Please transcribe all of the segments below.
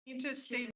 Need to stay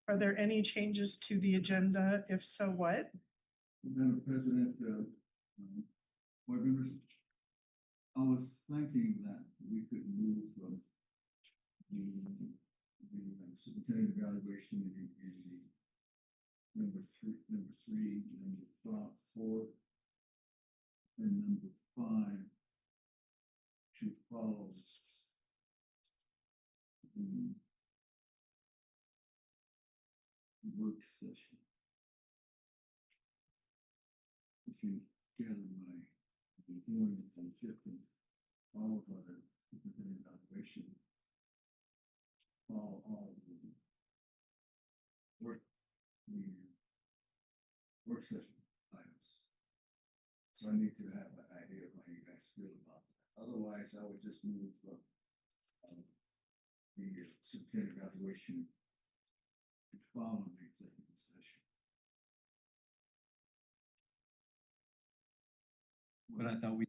Are there any changes to the agenda? If so, what? Madam President, board members, I was thinking that we could move from the superintendent evaluation in the number three, number 4, and number 5 to follow the work session. If you gather my doing and shifting all of our superintendent evaluation, all the work session items. So I need to have an idea of how you guys feel about that. Otherwise, I would just move from the superintendent evaluation to follow the executive session. But I thought we.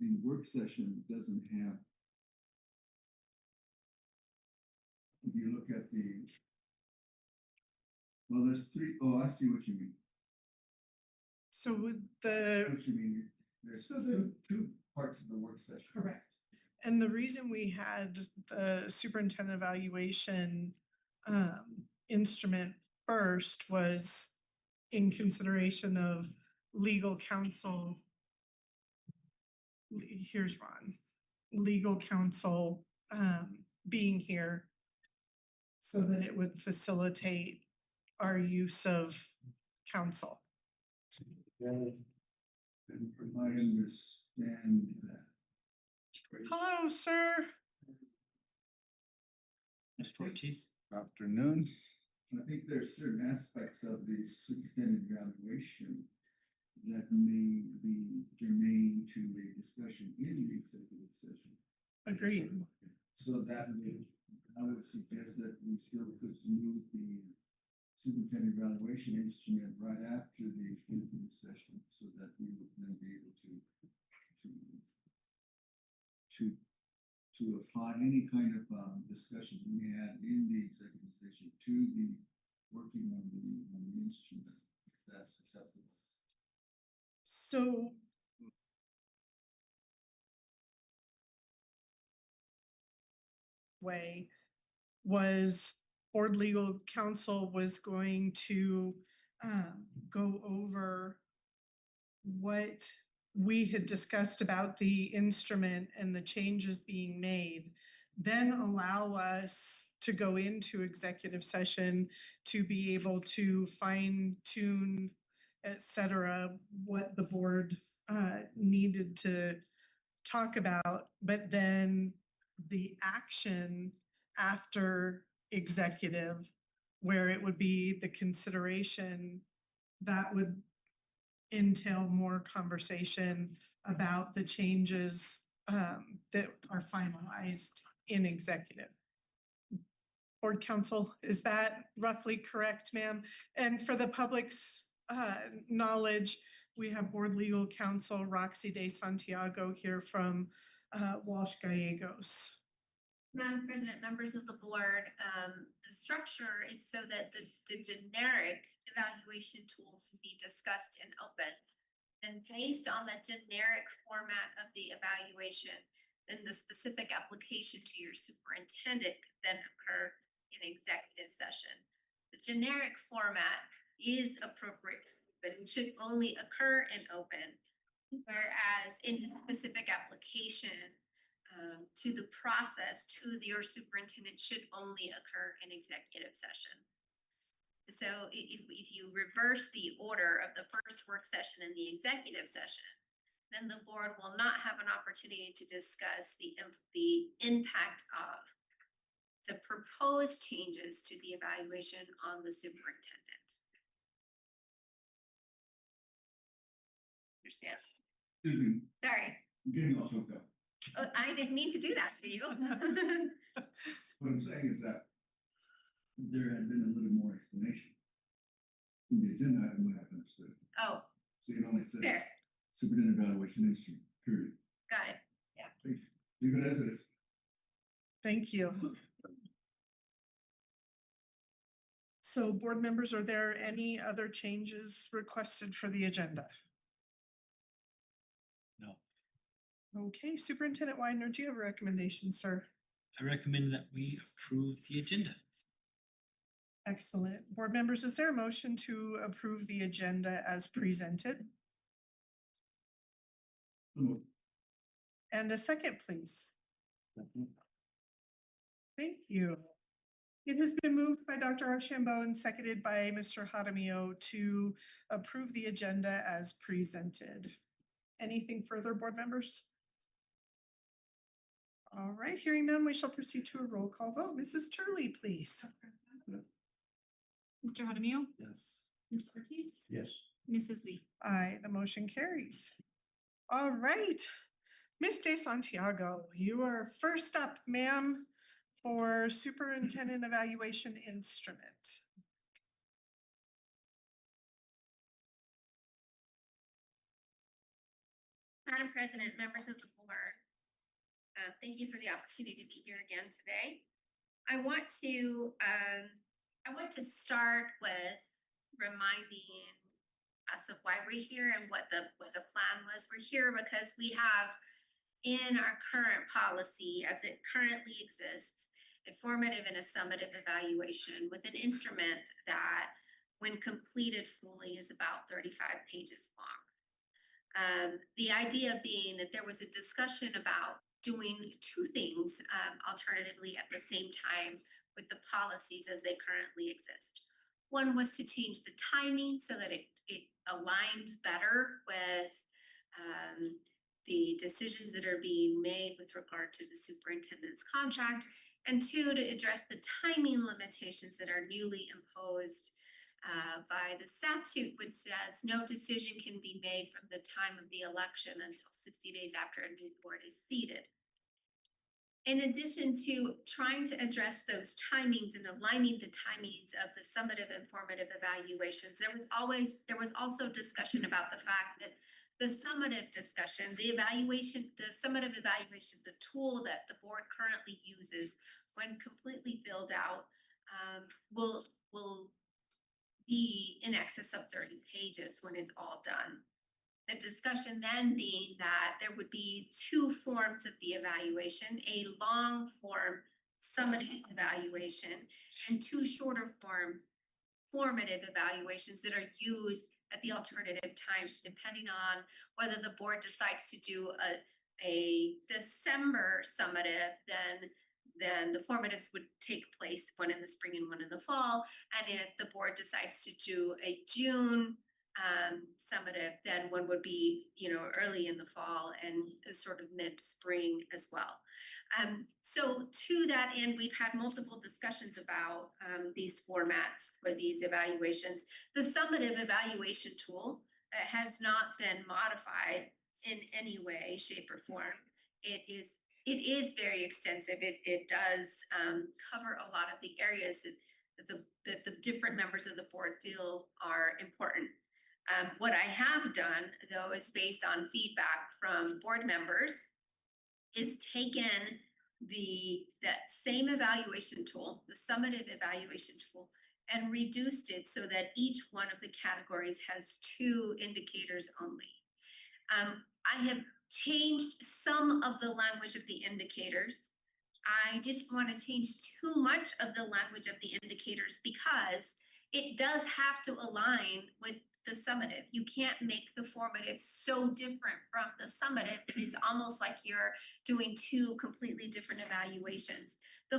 The work session doesn't have, if you look at well, there's 3, oh, I see what you mean. So with What you mean, there's two parts of the work session. correct. And the reason we had the superintendent evaluation instrument first was in consideration of legal counsel. Here's Ron. Legal counsel being here so that it would facilitate our use of counsel. And I understand that. Hello, sir. Mr. Ortiz. Afternoon. I think there's certain aspects of the superintendent evaluation that may be germane to a discussion in the executive session. Agreed. So that I would suggest that we still could move the superintendent evaluation instrument right after the executive session, so that we would then be able to apply any kind of discussion we had in the executive session to the working on the instrument, if that's acceptable. So way was board legal counsel was going to go over what we had discussed about the instrument and the changes being made, then allow us to go into executive session to be able to fine tune, et cetera, what the board needed to talk about, but then the action after executive, where it would be the consideration that would entail more conversation about the changes that are finalized in executive. Board counsel, is that roughly correct, ma'am? And for the public's knowledge, we have board legal counsel Roxy De Santiago here from Walsh Gallegos. Madam President, members of the board, the structure is so that the generic evaluation tools be discussed in open. And based on the generic format of the evaluation, then the specific application to your superintendent could then occur in executive session. The generic format is appropriate, but it should only occur in open. Whereas in the specific application, to the process to your superintendent should only occur in executive session. So if you reverse the order of the first work session and the executive session, then the board will not have an opportunity to discuss the impact of the proposed changes to the evaluation on the superintendent. Understand? Excuse me, Sorry. I'm getting all choked up. Oh, I didn't mean to do that to you. What I'm saying is that there had been a little more explanation in the agenda item. I have understood. Oh, So it only says fair. superintendent evaluation instrument, period. Got it. Leave it as it is. Thank you. So board members, are there any other changes requested for the agenda? No. Okay, Superintendent Widener, do you have a recommendation, sir? I recommend that we approve the agenda. Excellent. Board members, is there a motion to approve the agenda as presented? And a second, please. Thank you. It has been moved by Dr. Archambault and seconded by Mr. Jaramillo to approve the agenda as presented. Anything further, board members? All right, hearing none, we shall proceed to a roll call vote. Mrs. Turley, please. Mr. Jaramillo, Yes. Ms. Ortiz, Yes. Mrs. Lee. Aye, the motion carries. All right, Ms. De Santiago, you are first up, ma'am, for Superintendent Evaluation Instrument. Madam President, members of the board, thank you for the opportunity to be here again today. I want to start with reminding us of why we're here and what the plan was. We're here because we have in our current policy, as it currently exists, a formative and a summative evaluation with an instrument that, when completed fully, is about 35 pages long. The idea being that there was a discussion about doing two things alternatively at the same time with the policies as they currently exist. One was to change the timing so that it aligns better with the decisions that are being made with regard to the superintendent's contract. And two, to address the timing limitations that are newly imposed by the statute, which says no decision can be made from the time of the election until 60 days after a new board is seated. In addition to trying to address those timings and aligning the timings of the summative and formative evaluations, there was also discussion about the fact that the summative discussion, the summative evaluation, the tool that the board currently uses when completely filled out, will be in excess of 30 pages when it's all done. The discussion then being that there would be two forms of the evaluation, a long form summative evaluation and two shorter form formative evaluations that are used at the alternative times, depending on whether the board decides to do a December summative, then the formatives would take place one in the spring and one in the fall. And if the board decides to do a June summative, then one would be, early in the fall and sort of mid-spring as well. So to that end, we've had multiple discussions about these formats for these evaluations. The summative evaluation tool has not been modified in any way, shape, or form. It is very extensive. It does cover a lot of the areas that the different members of the board feel are important. What I have done, though, is based on feedback from board members, is taken that same evaluation tool, the summative evaluation tool, and reduced it so that each one of the categories has two indicators only. I have changed some of the language of the indicators. I didn't want to change too much of the language of the indicators because it does have to align with the summative. You can't make the formative so different from the summative that it's almost like you're doing two completely different evaluations. The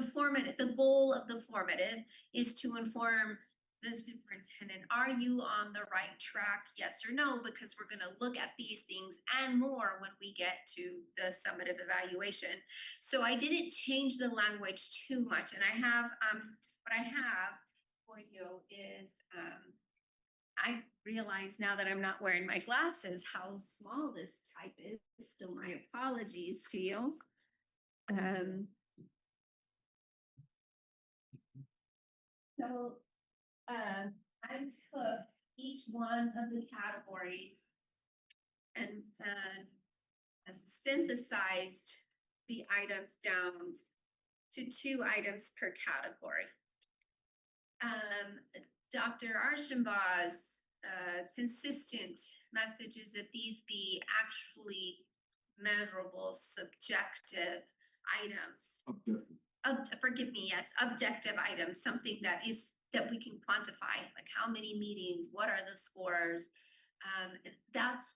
goal of the formative is to inform the superintendent, are you on the right track? Yes or no, because we're going to look at these things and more when we get to the summative evaluation. So I didn't change the language too much. And I have, what I have for you is, I realize now that I'm not wearing my glasses how small this type is, so my apologies to you. I took each one of the categories and synthesized the items down to 2 items per category. Dr. Archambault's consistent message is that these be actually measurable, subjective items. Forgive me, yes, objective items, something that we can quantify, like how many meetings, what are the scores? That's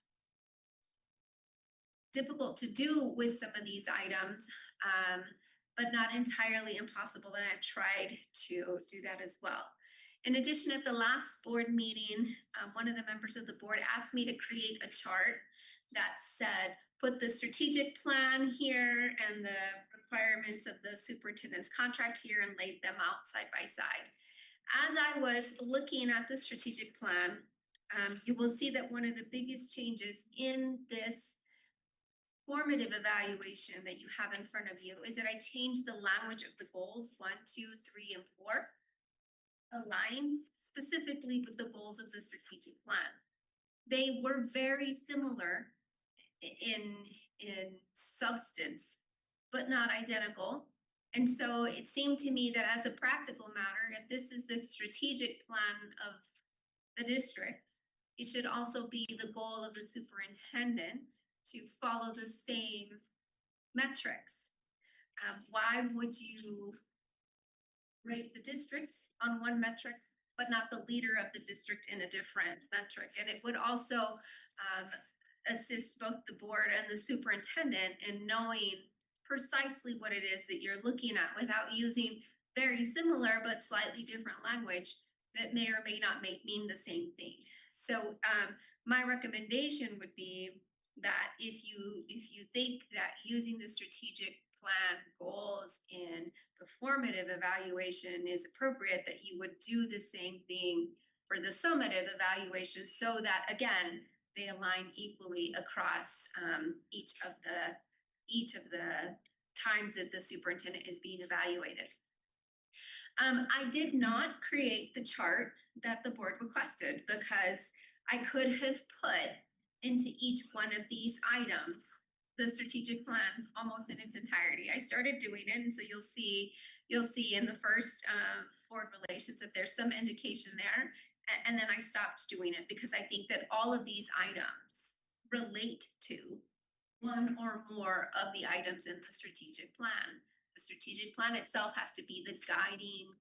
difficult to do with some of these items, but not entirely impossible, and I've tried to do that as well. In addition, at the last board meeting, one of the members of the board asked me to create a chart that said, put the strategic plan here and the requirements of the superintendent's contract here and laid them out side by side. As I was looking at the strategic plan, you will see that one of the biggest changes in this formative evaluation that you have in front of you is that I changed the language of the goals 1, 2, 3, and 4, align specifically with the goals of the strategic plan. They were very similar in substance, but not identical. And so it seemed to me that as a practical matter, if this is the strategic plan of the district, it should also be the goal of the superintendent to follow the same metrics. Why would you rate the district on one metric, but not the leader of the district in a different metric? And it would also assist both the board and the superintendent in knowing precisely what it is that you're looking at without using very similar but slightly different language that may or may not mean the same thing. So my recommendation would be that if you think that using the strategic plan goals in the formative evaluation is appropriate, that you would do the same thing for the summative evaluation, so that again they align equally across each of the times that the superintendent is being evaluated. I did not create the chart that the board requested because I could have put into each one of these items the strategic plan almost in its entirety. I started doing it, and so you'll see in the first board relations that there's some indication there, and then I stopped doing it because I think that all of these items relate to one or more of the items in the strategic plan. The strategic plan itself has to be the guiding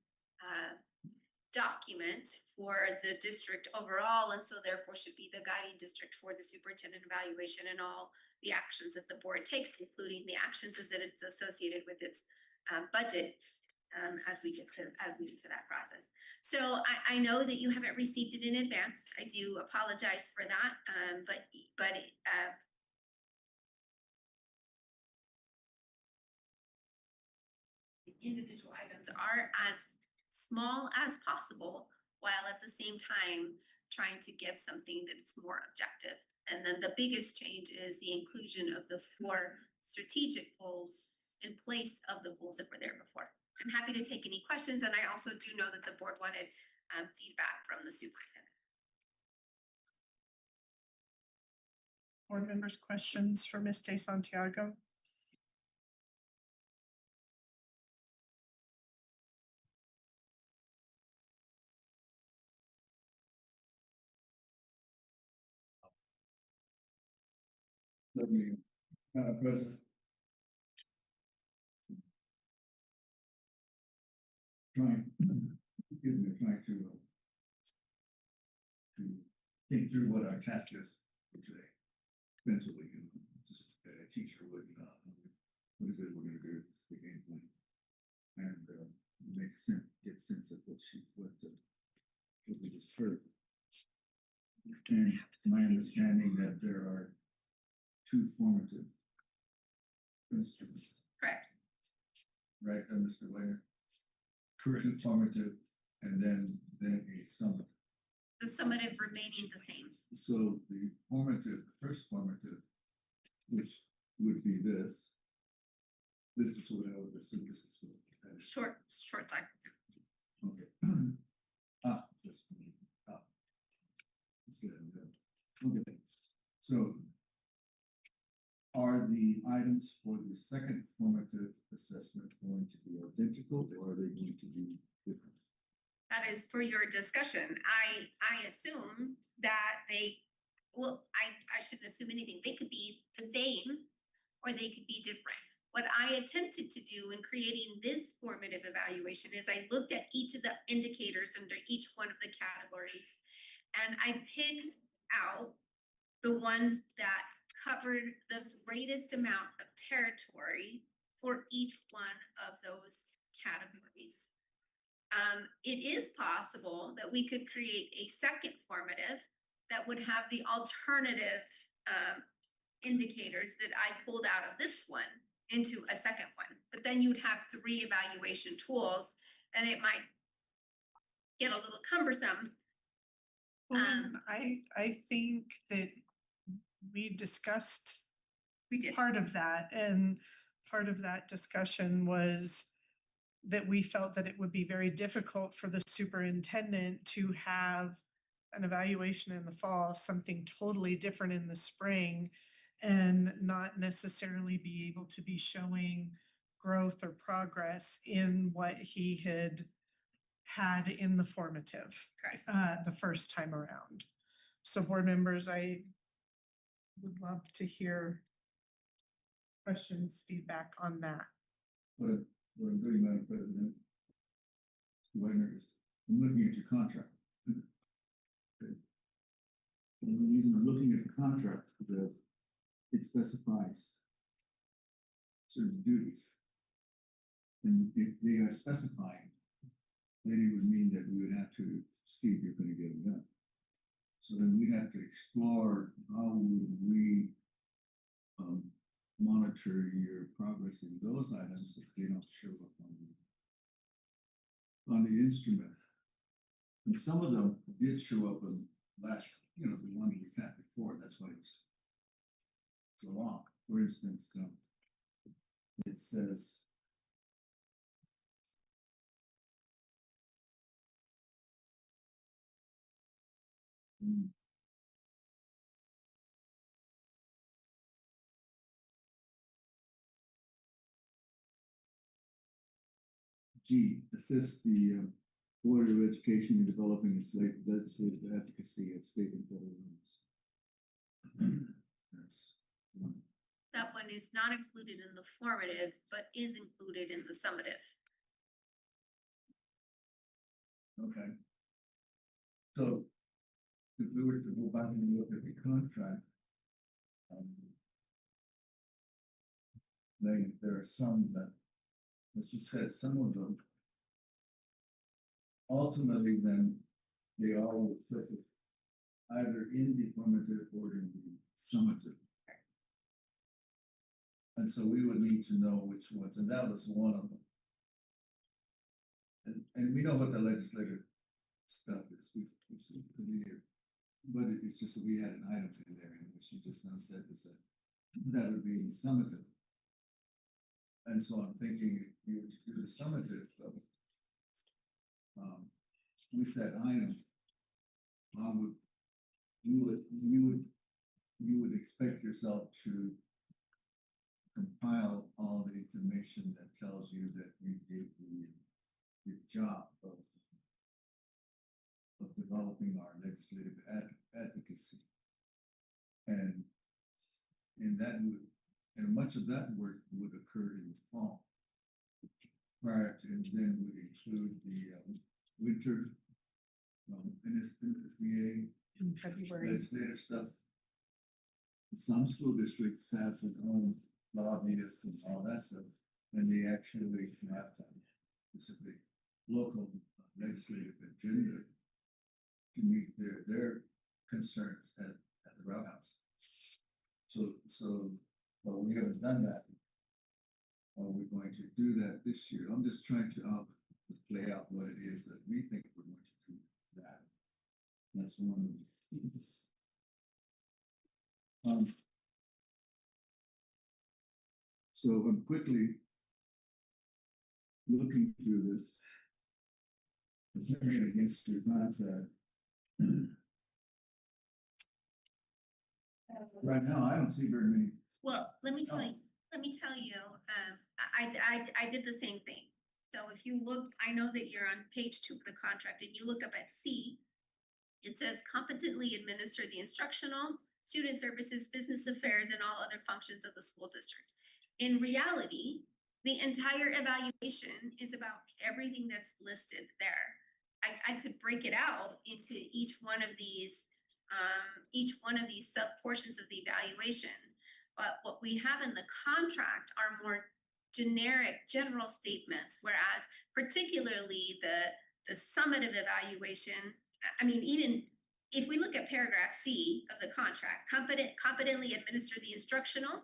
document for the district overall, and so therefore should be the guiding district for the superintendent evaluation and all the actions that the board takes, including the actions as it's associated with its budget as we get to that process. So I know that you haven't received it in advance. I do apologize for that, but individual items are as small as possible, while at the same time trying to give something that's more objective. And then the biggest change is the inclusion of the 4 strategic goals in place of the goals that were there before. I'm happy to take any questions, and I also do know that the board wanted feedback from the superintendent. Board members, questions for Ms. De Santiago? Let me, President. Trying to think through what our task is for today. Mentally, just a teacher would, what is it we're gonna do? It's the game plan. And get sense of what we just heard. And it's my understanding that there are 2 formative instruments. Correct. Right, Mr. Wagner? Correct. 2 formative and then a summative. The summative remaining the same. So the first formative, which would be this is what I would assume this is what that is. Short cycle. Okay. Just instead of that. Okay. So Are the items for the second formative assessment going to be identical or are they going to be different? That is for your discussion. I assume that they, well, I shouldn't assume anything. They could be the same or they could be different. What I attempted to do in creating this formative evaluation is I looked at each of the indicators under each one of the categories. And I picked out the ones that covered the greatest amount of territory for each one of those categories. It is possible that we could create a second formative that would have the alternative indicators that I pulled out of this one into a second one. But then you'd have 3 evaluation tools and it might get a little cumbersome. Well, I think that we discussed We did. part of that, and part of that discussion was that we felt that it would be very difficult for the superintendent to have an evaluation in the fall, something totally different in the spring, and not necessarily be able to be showing growth or progress in what he had in the formative. Correct. The first time around. So board members, I would love to hear questions, feedback on that. What I'm doing, Madam President, Wagner, is I'm looking at your contract. Okay. And the reason I'm looking at the contract is because it specifies certain duties. And if they are specifying, then it would mean that we would have to see if you're gonna get them done. So then we'd have to explore how would we monitor your progress in those items if they don't show up on the instrument. And some of them did show up on last, the one we had before, that's why it's so long. For instance, it says G, assist the Board of Education in developing its legislative advocacy at state and federal levels. That's one. That one is not included in the formative, but is included in the summative. Okay. So if we were to go back and look at the contract, then there are some that, as you said, some of them ultimately then they all will surface either in the formative or in the summative. And so we would need to know which ones, and that was one of them. And we know what the legislative stuff is, we've seen it for the year. But it's just that we had an item in there, and what she just now said is that would be in the summative. And so I'm thinking if you were to do the summative, with that item, how would you would expect yourself to compile all the information that tells you that you did the job of developing our legislative advocacy. And much of that work would occur in the fall. Prior to, and then would include the winter NSBA In February. legislative stuff. Some school districts have their own lobbyists and all that stuff, and they actually have specific local legislative agenda to meet their concerns at the route house. So we haven't done that. Are we going to do that this year? I'm just trying to lay out what it is that we think we're going to do that. That's one of the so I'm quickly looking through this, comparing against your contract. Right now, I don't see very many Well, let me tell you, I did the same thing. So if you look, I know that you're on page 2 of the contract and you look up at C, it says competently administer the instructional, student services, business affairs, and all other functions of the school district. In reality, the entire evaluation is about everything that's listed there. I could break it out into each one of these sub portions of the evaluation. But what we have in the contract are more generic, general statements, whereas particularly the summative evaluation, I mean, even if we look at paragraph C of the contract, competently administer the instructional,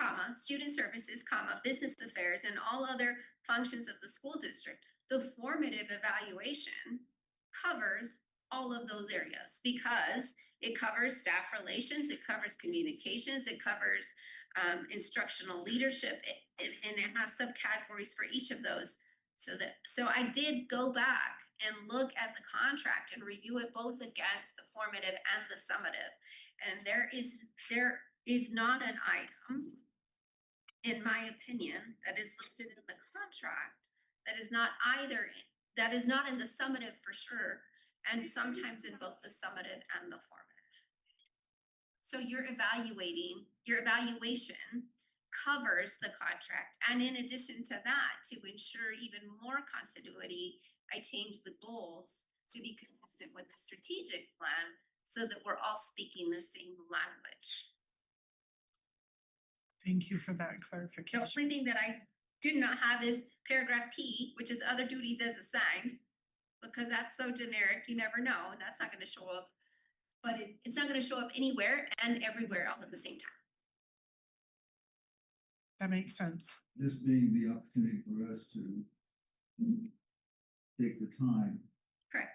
comma, student services, comma, business affairs, and all other functions of the school district. The formative evaluation covers all of those areas because it covers staff relations, it covers communications, it covers instructional leadership, and it has subcategories for each of those. So I did go back and look at the contract and review it both against the formative and the summative. And there is not an item, in my opinion, that is listed in the contract that is not in the summative for sure, and sometimes in both the summative and the formative. So your evaluation covers the contract, and in addition to that, to ensure even more continuity, I changed the goals to be consistent with the strategic plan so that we're all speaking the same language. Thank you for that The clarification. only thing that I did not have is paragraph P, which is other duties as assigned, because that's so generic, you never know, and that's not gonna show up. But it's not gonna show up anywhere and everywhere all at the same time. That makes sense. This being the opportunity for us to take the time. Correct.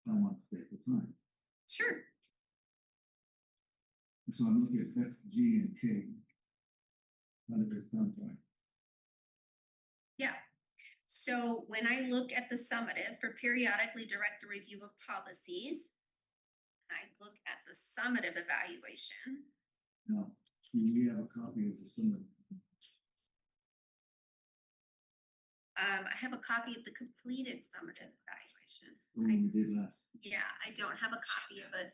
I want to take the time. Sure. And so I'm looking at F, G, and K. Out of this contract. Yeah. So when I look at the summative for periodically direct the review of policies, I look at the summative evaluation. Now, do we have a copy of the summary? I have a copy of the completed summative evaluation. The one we did last. Yeah, I don't have a copy of a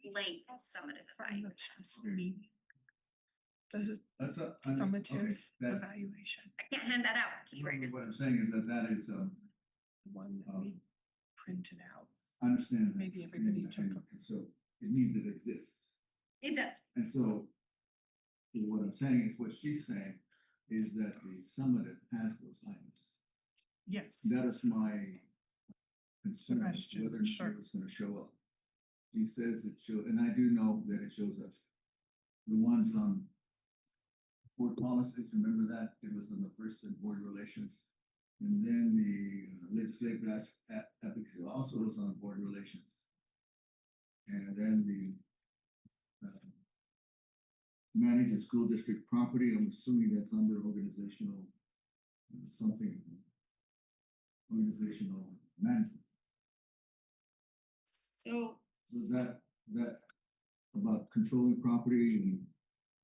blank summative From the evaluation. past meeting. The That's a. summative That, evaluation, I can't hand that out to you right now. what I'm saying is that is, the one that we printed out. I understand. that. Maybe everybody took them. And so it means it exists. It does. And so what I'm saying is what she's saying is that the summative has those items. Yes, That is my concern, Question, whether or not sure. it's gonna show up. She says it and I do know that it shows up. The ones on board policies, remember that? It was on the first in board relations. And then the legislative ethics also was on board relations. And then the manage a school district property, I'm assuming that's under organizational, something. Organizational management. So So that about controlling property and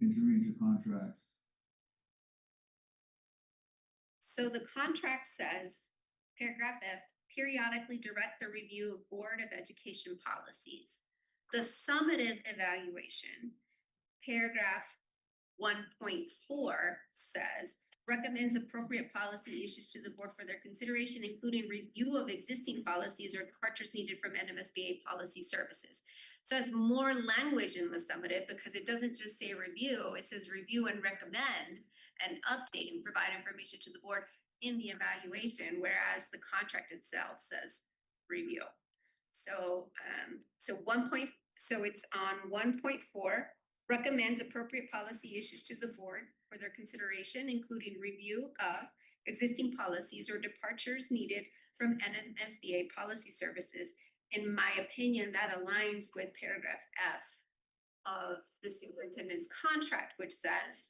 entering into contracts. So the contract says, paragraph F, periodically direct the review of Board of Education policies. The summative evaluation, paragraph 1.4 says, recommends appropriate policy issues to the board for their consideration, including review of existing policies or departures needed from NMSBA policy services. So it's more language in the summative because it doesn't just say review, it says review and recommend and update and provide information to the board in the evaluation, whereas the contract itself says review. So so it's on 1.4, recommends appropriate policy issues to the board for their consideration, including review of existing policies or departures needed from NSBA policy services. In my opinion, that aligns with paragraph F of the superintendent's contract, which says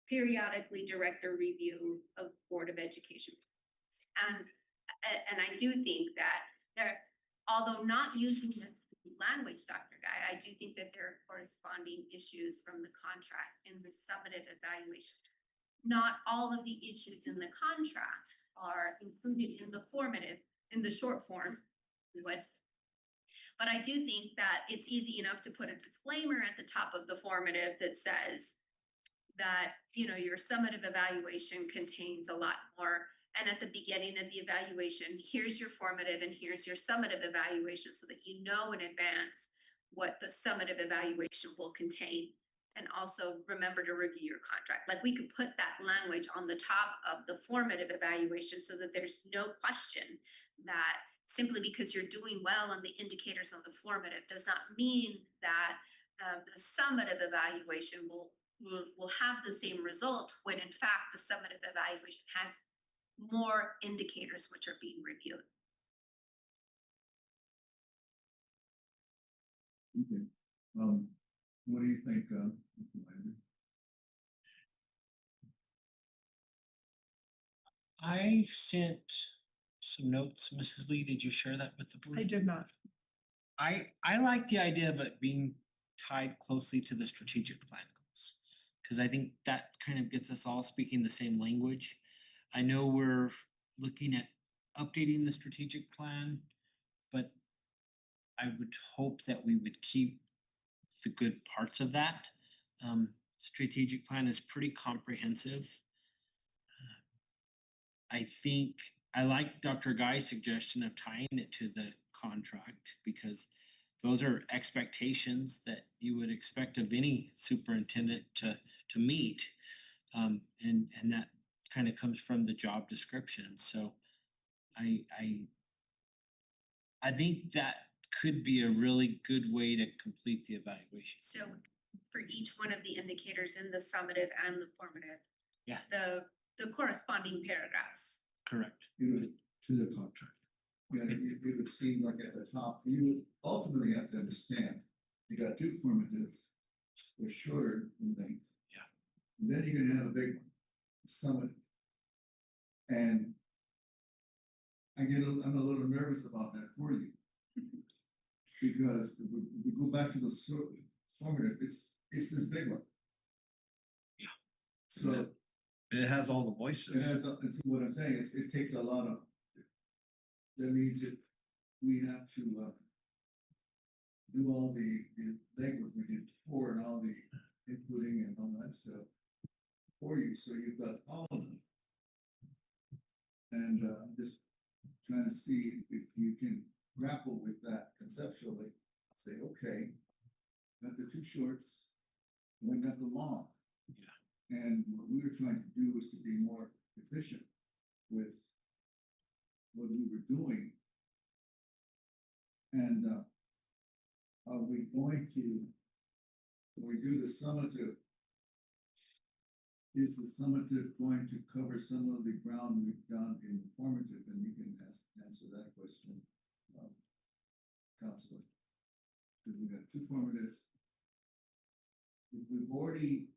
periodically direct the review of Board of Education policies. And I do think that there, although not using the language, Dr. Guy, I do think that there are corresponding issues from the contract in the summative evaluation. Not all of the issues in the contract are included in the formative, in the short form. But I do think that it's easy enough to put a disclaimer at the top of the formative that says that, you know, your summative evaluation contains a lot more. And at the beginning of the evaluation, here's your formative and here's your summative evaluation so that you know in advance what the summative evaluation will contain. And also remember to review your contract. Like we could put that language on the top of the formative evaluation so that there's no question that simply because you're doing well on the indicators on the formative does not mean that the summative evaluation will have the same result when in fact the summative evaluation has more indicators which are being reviewed. Okay. What do you think, Mr. Landry? I sent some notes. Mrs. Lee, did you share that with the board? I did not. I like the idea of it being tied closely to the strategic plan goals. Cause I think that kind of gets us all speaking the same language. I know we're looking at updating the strategic plan, but I would hope that we would keep the good parts of that. Strategic plan is pretty comprehensive. I think I like Dr. Guy's suggestion of tying it to the contract because those are expectations that you would expect of any superintendent to meet. And that kind of comes from the job description. So I think that could be a really good way to complete the evaluation. So for each one of the indicators in the summative and the formative. Yeah. The corresponding paragraphs. Correct. You would, to the contract. Yeah, it would seem like at the top, you would ultimately have to understand, you got two formatives, they're shorter in length. Yeah. And then you're gonna have a big summit. And I'm a little nervous about that for you. Because if we go back to the formative, it's this big one. Yeah. So It has all the voices. it's what I'm saying, it takes a lot of, that means that we have to, do all the legwork we did before and all the inputting and all that stuff for you, so you've got all of them. And, just trying to see if you can grapple with that conceptually, say, okay, got the two shorts, we got the long. Yeah. And what we were trying to do was to be more efficient with what we were doing. And are we going to, when we do the summative, is the summative going to cover some of the ground we've done in the formative? And you can answer that question, Counselor. Because we got two formatives. We've already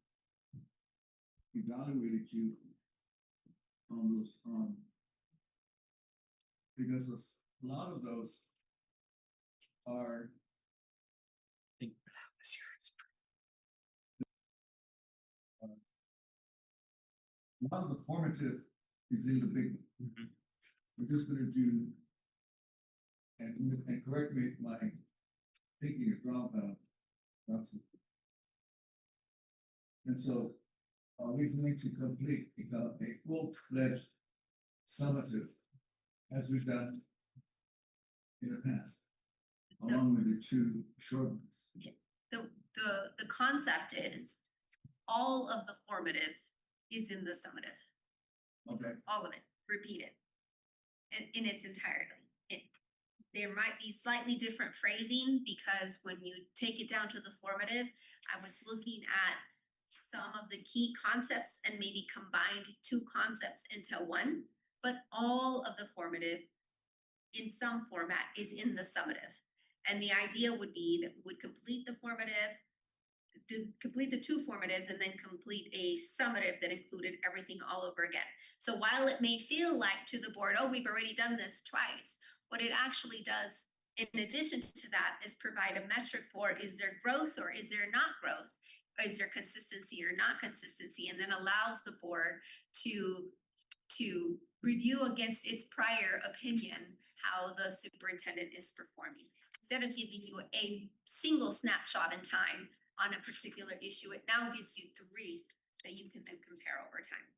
evaluated you on those, because a lot of those are, I think that was yours. a lot of the formative is in the big one. Mhm. We're just gonna do, and correct me if my thinking is wrong, Robson. And so, are we going to complete a full-fledged summative as we've done in the past, along with the two short ones? The concept is all of the formative is in the summative, Okay. all of it, repeated. In its entirety. There might be slightly different phrasing because when you take it down to the formative, I was looking at some of the key concepts and maybe combined two concepts into one, but all of the formative in some format is in the summative. And the idea would be that we would complete the formative, complete the two formatives and then complete a summative that included everything all over again. So while it may feel like to the board, oh, we've already done this twice, what it actually does in addition to that, is provide a metric for, is there growth or is there not growth? Or is there consistency or not consistency? And then allows the board to review against its prior opinion how the superintendent is performing. Instead of giving you a single snapshot in time on a particular issue, it now gives you three that you can then compare over time.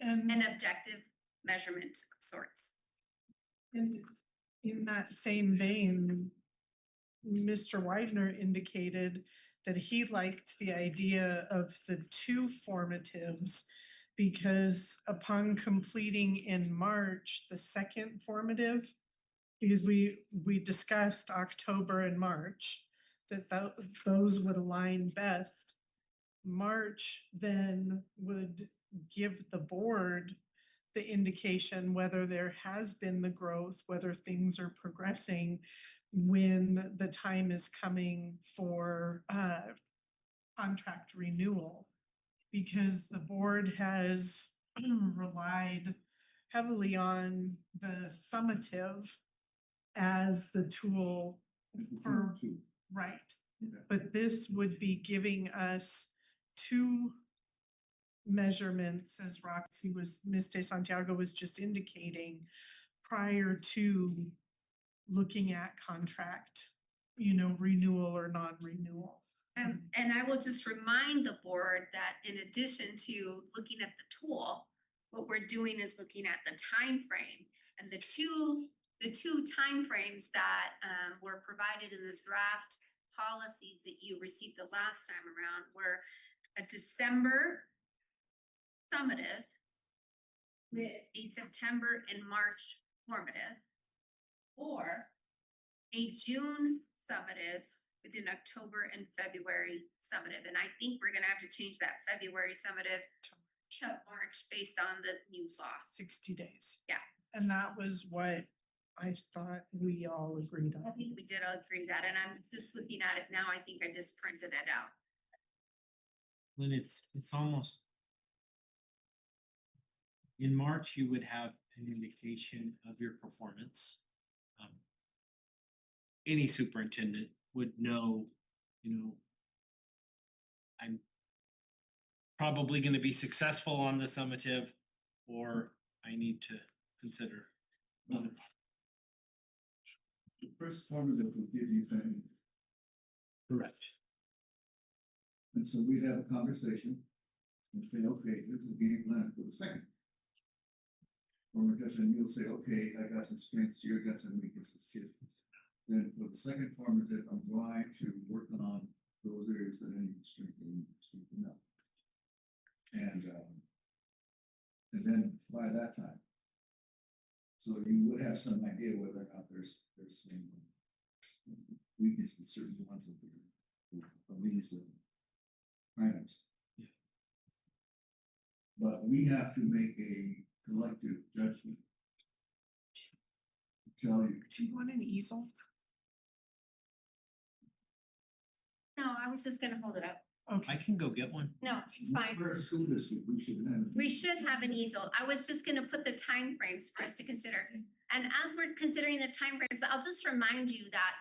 And An objective measurement of sorts. in that same vein, Mr. Widener indicated that he liked the idea of the two formatives because upon completing in March, the second formative, because we discussed October and March, that those would align best. March then would give the board the indication whether there has been the growth, whether things are progressing when the time is coming for contract renewal. Because the board has relied heavily on the summative as the tool It's the for, same two. right. Yeah. But this would be giving us two measurements, as Ms. De Santiago was just indicating, prior to looking at contract, renewal or non-renewal. And I will just remind the board that in addition to looking at the tool, what we're doing is looking at the time frame. And the two timeframes that were provided in the draft policies that you received the last time around were a December summative with a September and March formative, or a June summative with an October and February summative. And I think we're gonna have to change that February summative to March based on the new law. 60 days. Yeah. And that was what I thought we all agreed I on. think we did agree that, and I'm just looking at it now. I think I just printed it out. When it's almost. In March, you would have an indication of your performance. Any superintendent would know, I'm probably gonna be successful on the summative, or I need to consider. The first formative will give you something, Correct. and so we'd have a conversation and say, okay, this is a game plan for the second. Formative, and you'll say, okay, I got some strengths here, I got some weaknesses here. Then for the second formative, I'm going to work on those areas that I need to strengthen up. And then by that time, so you would have some idea whether or not there's some weakness in certain ones of these items. Yeah. But we have to make a collective judgment. Tell you. Do you want an easel? No, I was just gonna hold it up. I Okay. can go get one. No, it's fine. We're a school district, we should have. We should have an easel. I was just gonna put the timeframes for us to consider. And as we're considering the timeframes, I'll just remind you that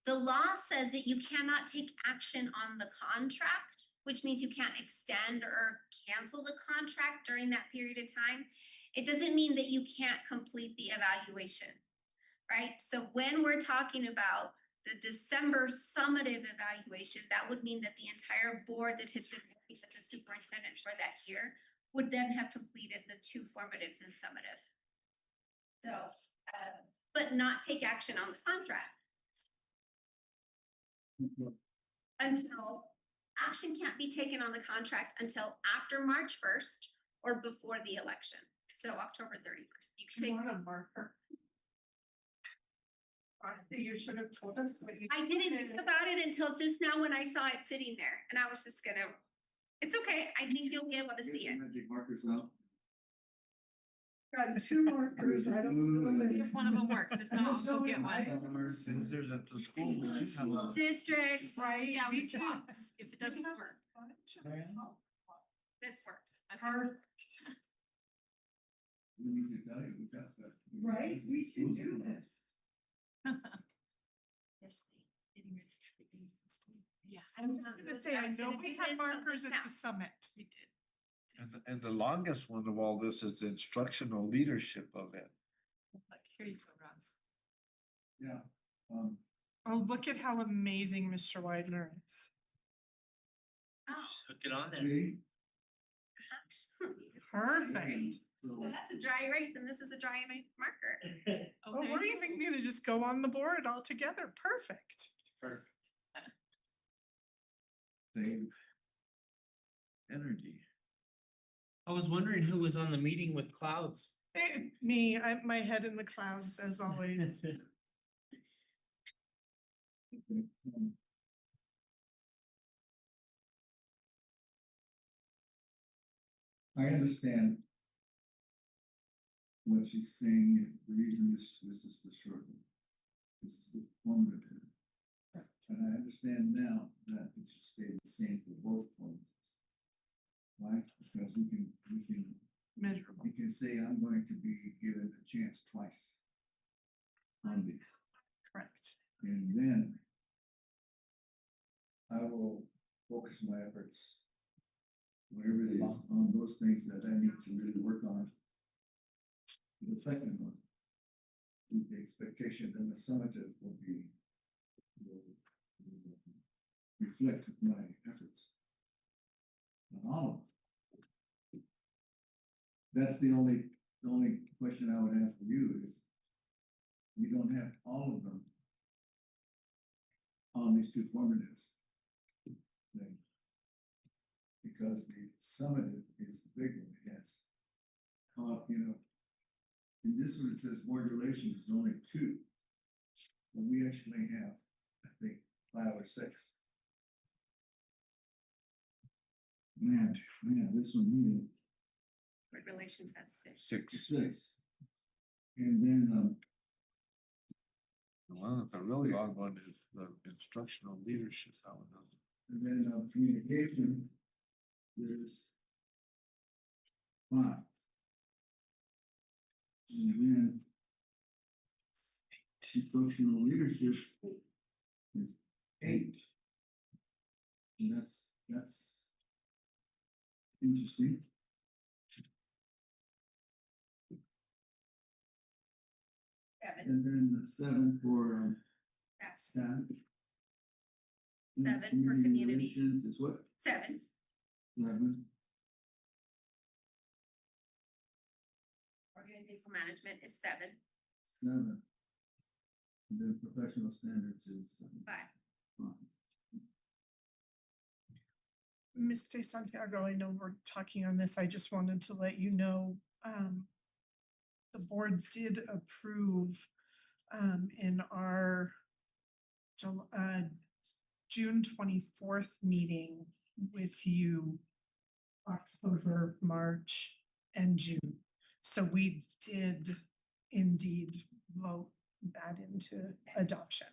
the law says that you cannot take action on the contract, which means you can't extend or cancel the contract during that period of time. It doesn't mean that you can't complete the evaluation, right? So when we're talking about the December summative evaluation, that would mean that the entire board that has been working as a superintendent for that year would then have completed the two formatives and summative. So, but not take action on the contract until action can't be taken on the contract until after March 1st or before the election. So October 31st. You can Do you take. want a marker? I think you should have told us what you. I didn't think about it until just now when I saw it sitting there, and I was just gonna, it's okay, I think you'll be able to see it. Magic markers out. Got two markers. I don't know. See if one of them works. If not, I'll go get one. Since there's at the school, we should have a. District, Right? Yeah, we we can- can. If it doesn't work, this works. Okay. Perfect. We need to tell you, we got that. Right, we can do this. say, I was know gonna we do had this, markers something at the now. summit. You did. And the longest one of all this is the instructional leadership of it. Here you go, Ross. Yeah, Oh, look at how amazing Mr. Widener is. Oh, Just hook it on there. see, Perfect. so. well, that's a dry erase and this is a dry marker. Oh, we're even gonna just go on the board all together. Perfect. Perfect. Save energy. I was wondering who was on the meeting with clouds. Me, my head in the clouds as always. um, I understand what she's saying, the reason this is the short one. This is the formative. And I understand now that it should stay the same for both formatives. Right? Because we can Measurable. you can say, I'm going to be given a chance twice on these. Correct. And then I will focus my efforts, whatever it is, on those things that I need to really work on. The second one, with the expectation that the summative will reflect my efforts. On all of them. That's the only question I would have for you is, we don't have all of them on these two formatives. Thing. Because the summative is the big one, yes. In this one, it says board relations is only 2. But we actually have, I think, 5 or 6. Man, this one here. Board relations has 6. 6. 6. And then, The one that's a really long one is the instructional leadership. communication, there's 5. And then instructional leadership is 8. And that's interesting. And then the 7 for staff. 7 for community. Relations is what? 7. 11. Organizational management is 7. 7. And then professional standards is 5. 5. Ms. De Santiago, I know we're talking on this. I just wanted to let you know, the board did approve, in our June 24th meeting with you, October, March, and June. So we did indeed vote that into adoption.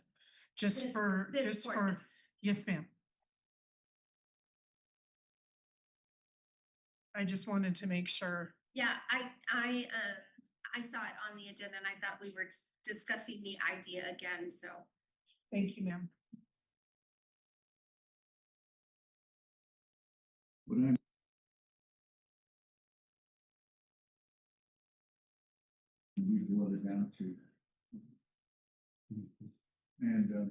Just This- for, this just board for, did. yes, ma'am. I just wanted to make sure. Yeah, I saw it on the agenda and I thought we were discussing the idea again, so. Thank you, ma'am. What I we boiled it down to. And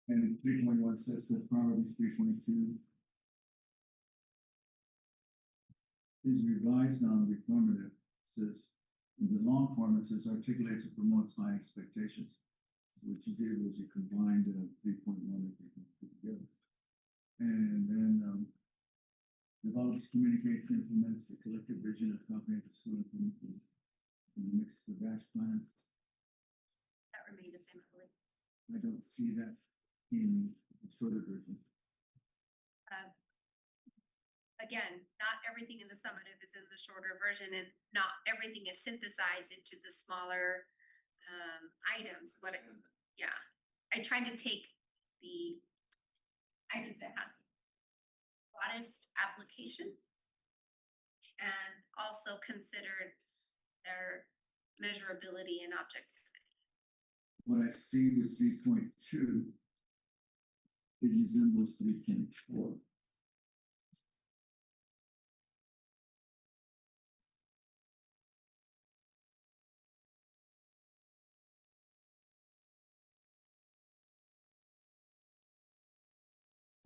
and 3.1 says that priorities 3.2 is revised on reformative, says, in the long form, it says articulates and promotes high expectations. What you did was you combined 3.1 and 3.2 together. And then develops, communicates, and implements the collective vision of comprehensive school implementation in the mix of dash plans. That remained the same, I believe. I don't see that in the shorter version. Again, not everything in the summative is in the shorter version and not everything is synthesized into the smaller items. Yeah, I tried to take the items that have broadest application and also considered their measurability and objectivity. What I see with 3.2, it resembles 3.4.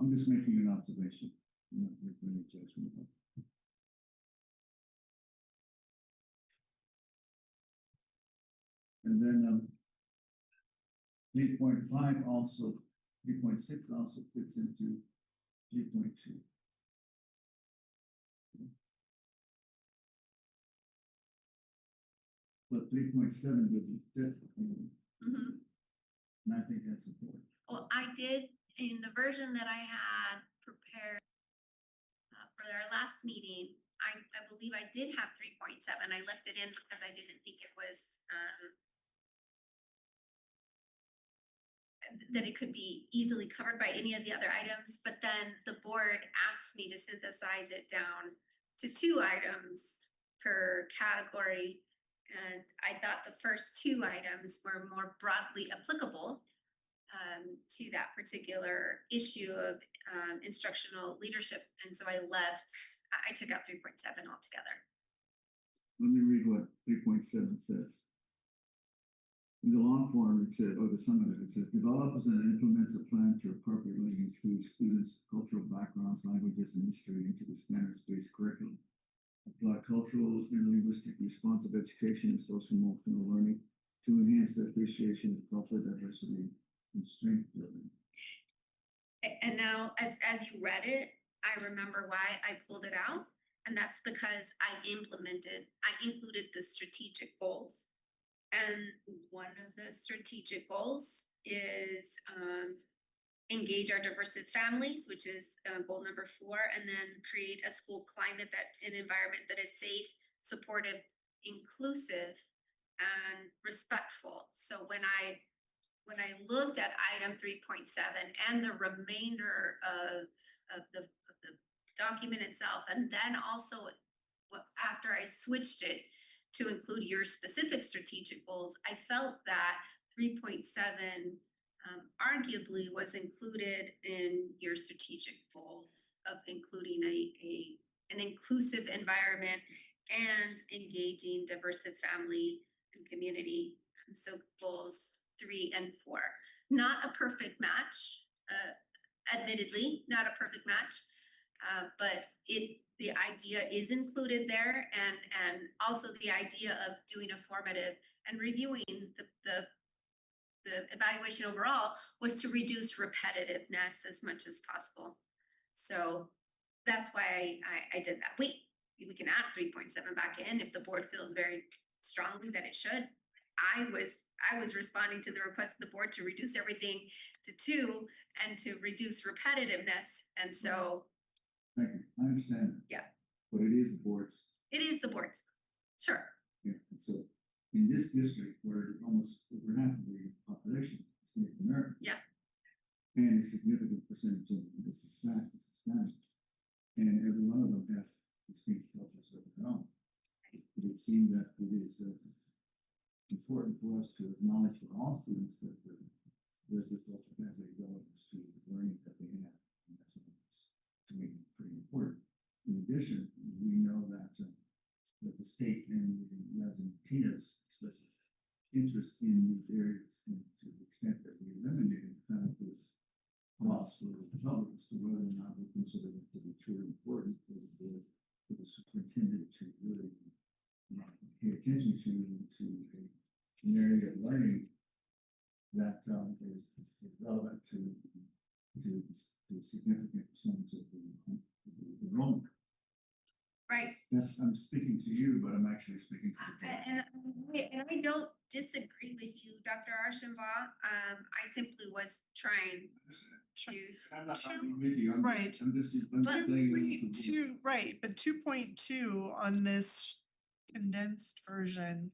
I'm just making an observation. I'm not making any judgment. And then 3.5 also, 3.6 also fits into 3.2. But 3.7 doesn't fit, Mhm. and I think that's important. Well, I did, in the version that I had prepared for our last meeting, I believe I did have 3.7. I left it in because I didn't think it was, that it could be easily covered by any of the other items, but then the board asked me to synthesize it down to 2 items per category. And I thought the first 2 items were more broadly applicable to that particular issue of instructional leadership. And so I took out 3.7 altogether. Let me read what 3.7 says. In the long form, it says, or the sum of it, it says, develops and implements a plan to appropriately include students' cultural backgrounds, languages, and history into the standards-based curriculum. Apply cultural and linguistic responsive education and social emotional learning to enhance the appreciation of cultural diversity and strength building. And now, as you read it, I remember why I pulled it out. And that's because I included the strategic goals. And one of the strategic goals is engage our diverse families, which is goal number 4, and then create a school climate an environment that is safe, supportive, inclusive, and respectful. So when I looked at item 3.7 and the remainder of the document itself, and then also after I switched it to include your specific strategic goals, I felt that 3.7 arguably was included in your strategic goals of including an inclusive environment and engaging diverse family and community. So goals 3 and 4. Not a perfect match, admittedly, not a perfect match, but the idea is included there, and also the idea of doing a formative and reviewing the evaluation overall was to reduce repetitiveness as much as possible. So that's why I did that. We can add 3.7 back in if the board feels very strongly that it should. I was responding to the request of the board to reduce everything to 2 and to reduce repetitiveness. And so Thank you. I understand. Yeah. But it is the board's. it is the board's. Sure. Yeah, and so in this district where almost over half of the population is Native American. Yeah. And a significant percentage of the Hispanic, and every one of them have distinct cultures of their own. It would seem that it is important for us to acknowledge for all students that the culture has a relevance to the learning that they have, and that's what is to me pretty important. In addition, we know that the state and the Argentinas expresses interest in these areas, and to the extent that we eliminated kind of this loss for the public as to whether or not we consider it to be truly important for the superintendent to really pay attention to an area of learning that is relevant to a significant percentage of the enrollment. Right. Yes, I'm speaking to you, but I'm actually speaking to the public. And I don't disagree with you, Dr. Archambault. I simply was trying to. I'm not Two- arguing with you. right. I'm just letting you know. Right, but 2.2 on this condensed version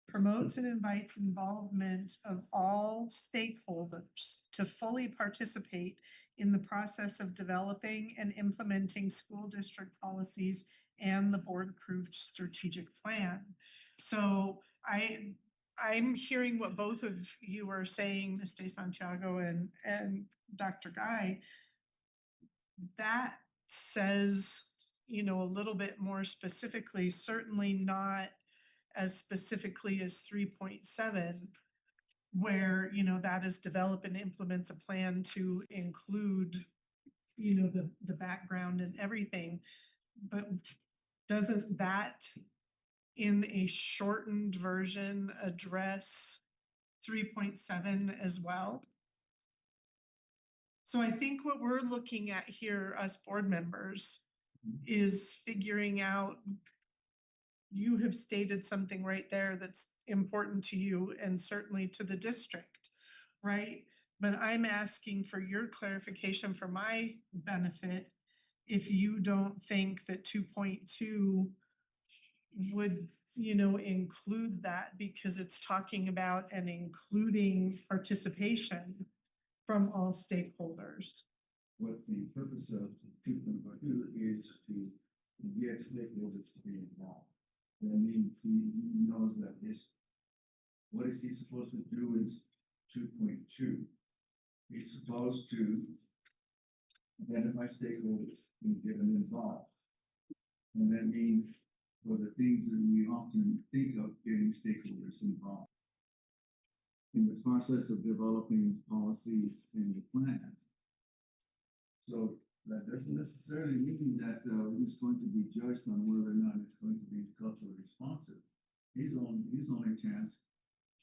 promotes and invites involvement of all stakeholders to fully participate in the process of developing and implementing school district policies and the board-approved strategic plan. So I'm hearing what both of you are saying, Ms. De Santiago and Dr. Guy. That says, you know, a little bit more specifically, certainly not as specifically as 3.7, where, you know, that is develop and implements a plan to include, you know, the background and everything. But doesn't that in a shortened version address 3.7 as well? So I think what we're looking at here, us board members, is figuring out, you have stated something right there that's important to you and certainly to the district, right? But I'm asking for your clarification for my benefit. If you don't think that 2.2 would, you know, include that, because it's talking about and including participation from all stakeholders. What the purpose of two point two is to get stakeholders to be involved. That means he knows that this, what is he supposed to do is 2.2. He's supposed to identify stakeholders and get them involved. And that means for the things that we often think of getting stakeholders involved. In the process of developing policies and the plan. So that doesn't necessarily mean that it's going to be judged on whether or not it's going to be culturally responsive. His only task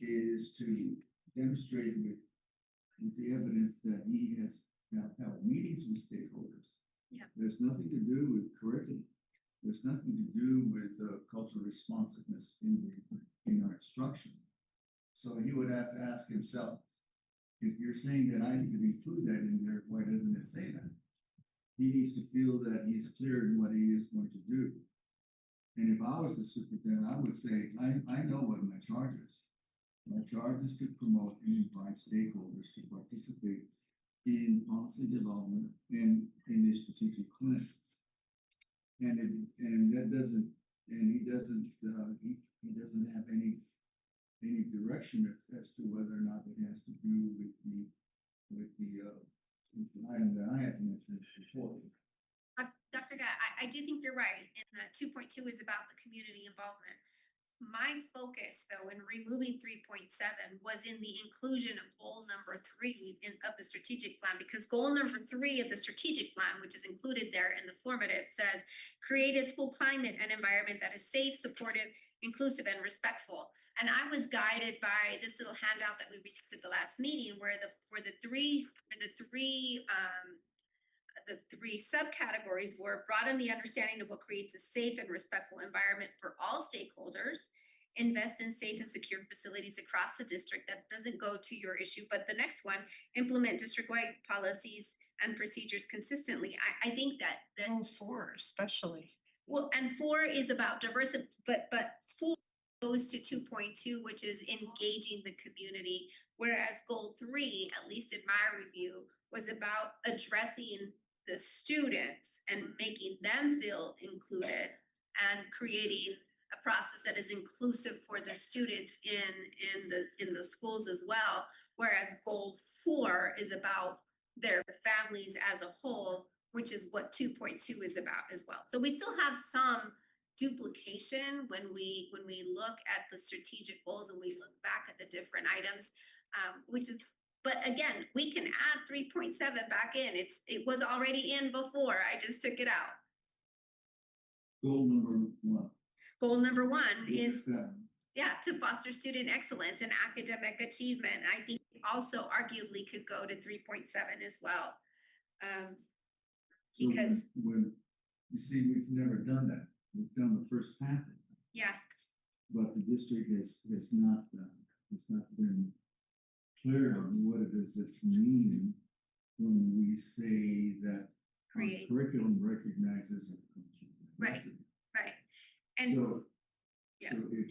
is to demonstrate with the evidence that he has held meetings with stakeholders. Yeah. There's nothing to do with curriculum. There's nothing to do with cultural responsiveness in our instruction. So he would have to ask himself, if you're saying that I need to include that in there, why doesn't it say that? He needs to feel that he's clear in what he is going to do. And if I was the superintendent, I would say, I know what my charge is. My charge is to promote and invite stakeholders to participate in policy development and in the strategic plan. And that doesn't, and he doesn't have any direction as to whether or not it has to do with the item that I had mentioned before. Dr. Guy, I do think you're right, and that 2.2 is about the community involvement. My focus, though, in removing 3.7 was in the inclusion of goal number 3 of the strategic plan, because goal number 3 of the strategic plan, which is included there in the formative, says create a school climate and environment that is safe, supportive, inclusive, and respectful. And I was guided by this little handout that we received at the last meeting, where the three subcategories were broaden the understanding of what creates a safe and respectful environment for all stakeholders, invest in safe and secure facilities across the district. That doesn't go to your issue, but the next one, implement district-wide policies and procedures consistently. I think that Oh, 4 especially. well, and 4 is about diversity, but 4 goes to 2.2, which is engaging the community, whereas goal 3, at least in my review, was about addressing the students and making them feel included and creating a process that is inclusive for the students in the schools as well. Whereas goal 4 is about their families as a whole, which is what 2.2 is about as well. So we still have some duplication when we look at the strategic goals and we look back at the different items, which is, but again, we can add 3.7 back in. It was already in before, I just took it out. Goal number 1. Goal number 1 is, Seven. yeah, to foster student excellence and academic achievement. I think it also arguably could go to 3.7 as well. So Because when you see, we've never done that. We've done the first half of it, yeah, but the district has not been clear on what it is it's meaning when we say that our create, curriculum recognizes a culture. Right. right. And So, yeah. so if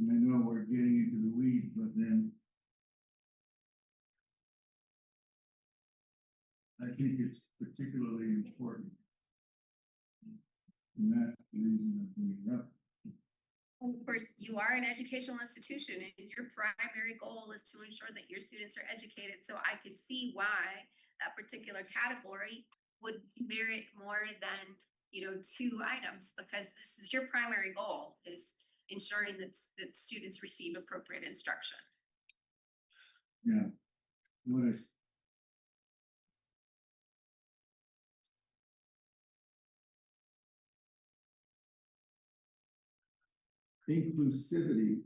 I know we're getting into the weeds, but then I think it's particularly important And that's the reason I'm bringing it up. Of course, you are an educational institution and your primary goal is to ensure that your students are educated. So I could see why that particular category would merit more than, two items, because this is your primary goal, is ensuring that students receive appropriate instruction. Yeah. What is? Inclusivity,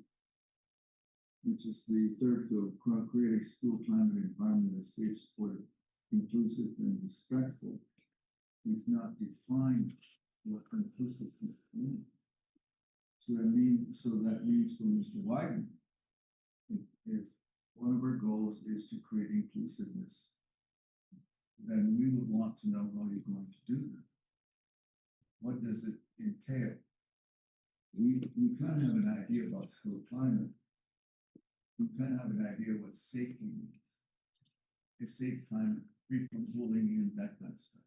which is the third goal, create a school climate environment that's safe, supportive, inclusive, and respectful. We've not defined what inclusiveness means. So that means for Mr. Wyden, if one of our goals is to create inclusiveness, then we would want to know how you're going to do that. What does it entail? We kind of have an idea about school climate. We kind of have an idea what safety means. A safe climate, free from bullying and that kind of stuff.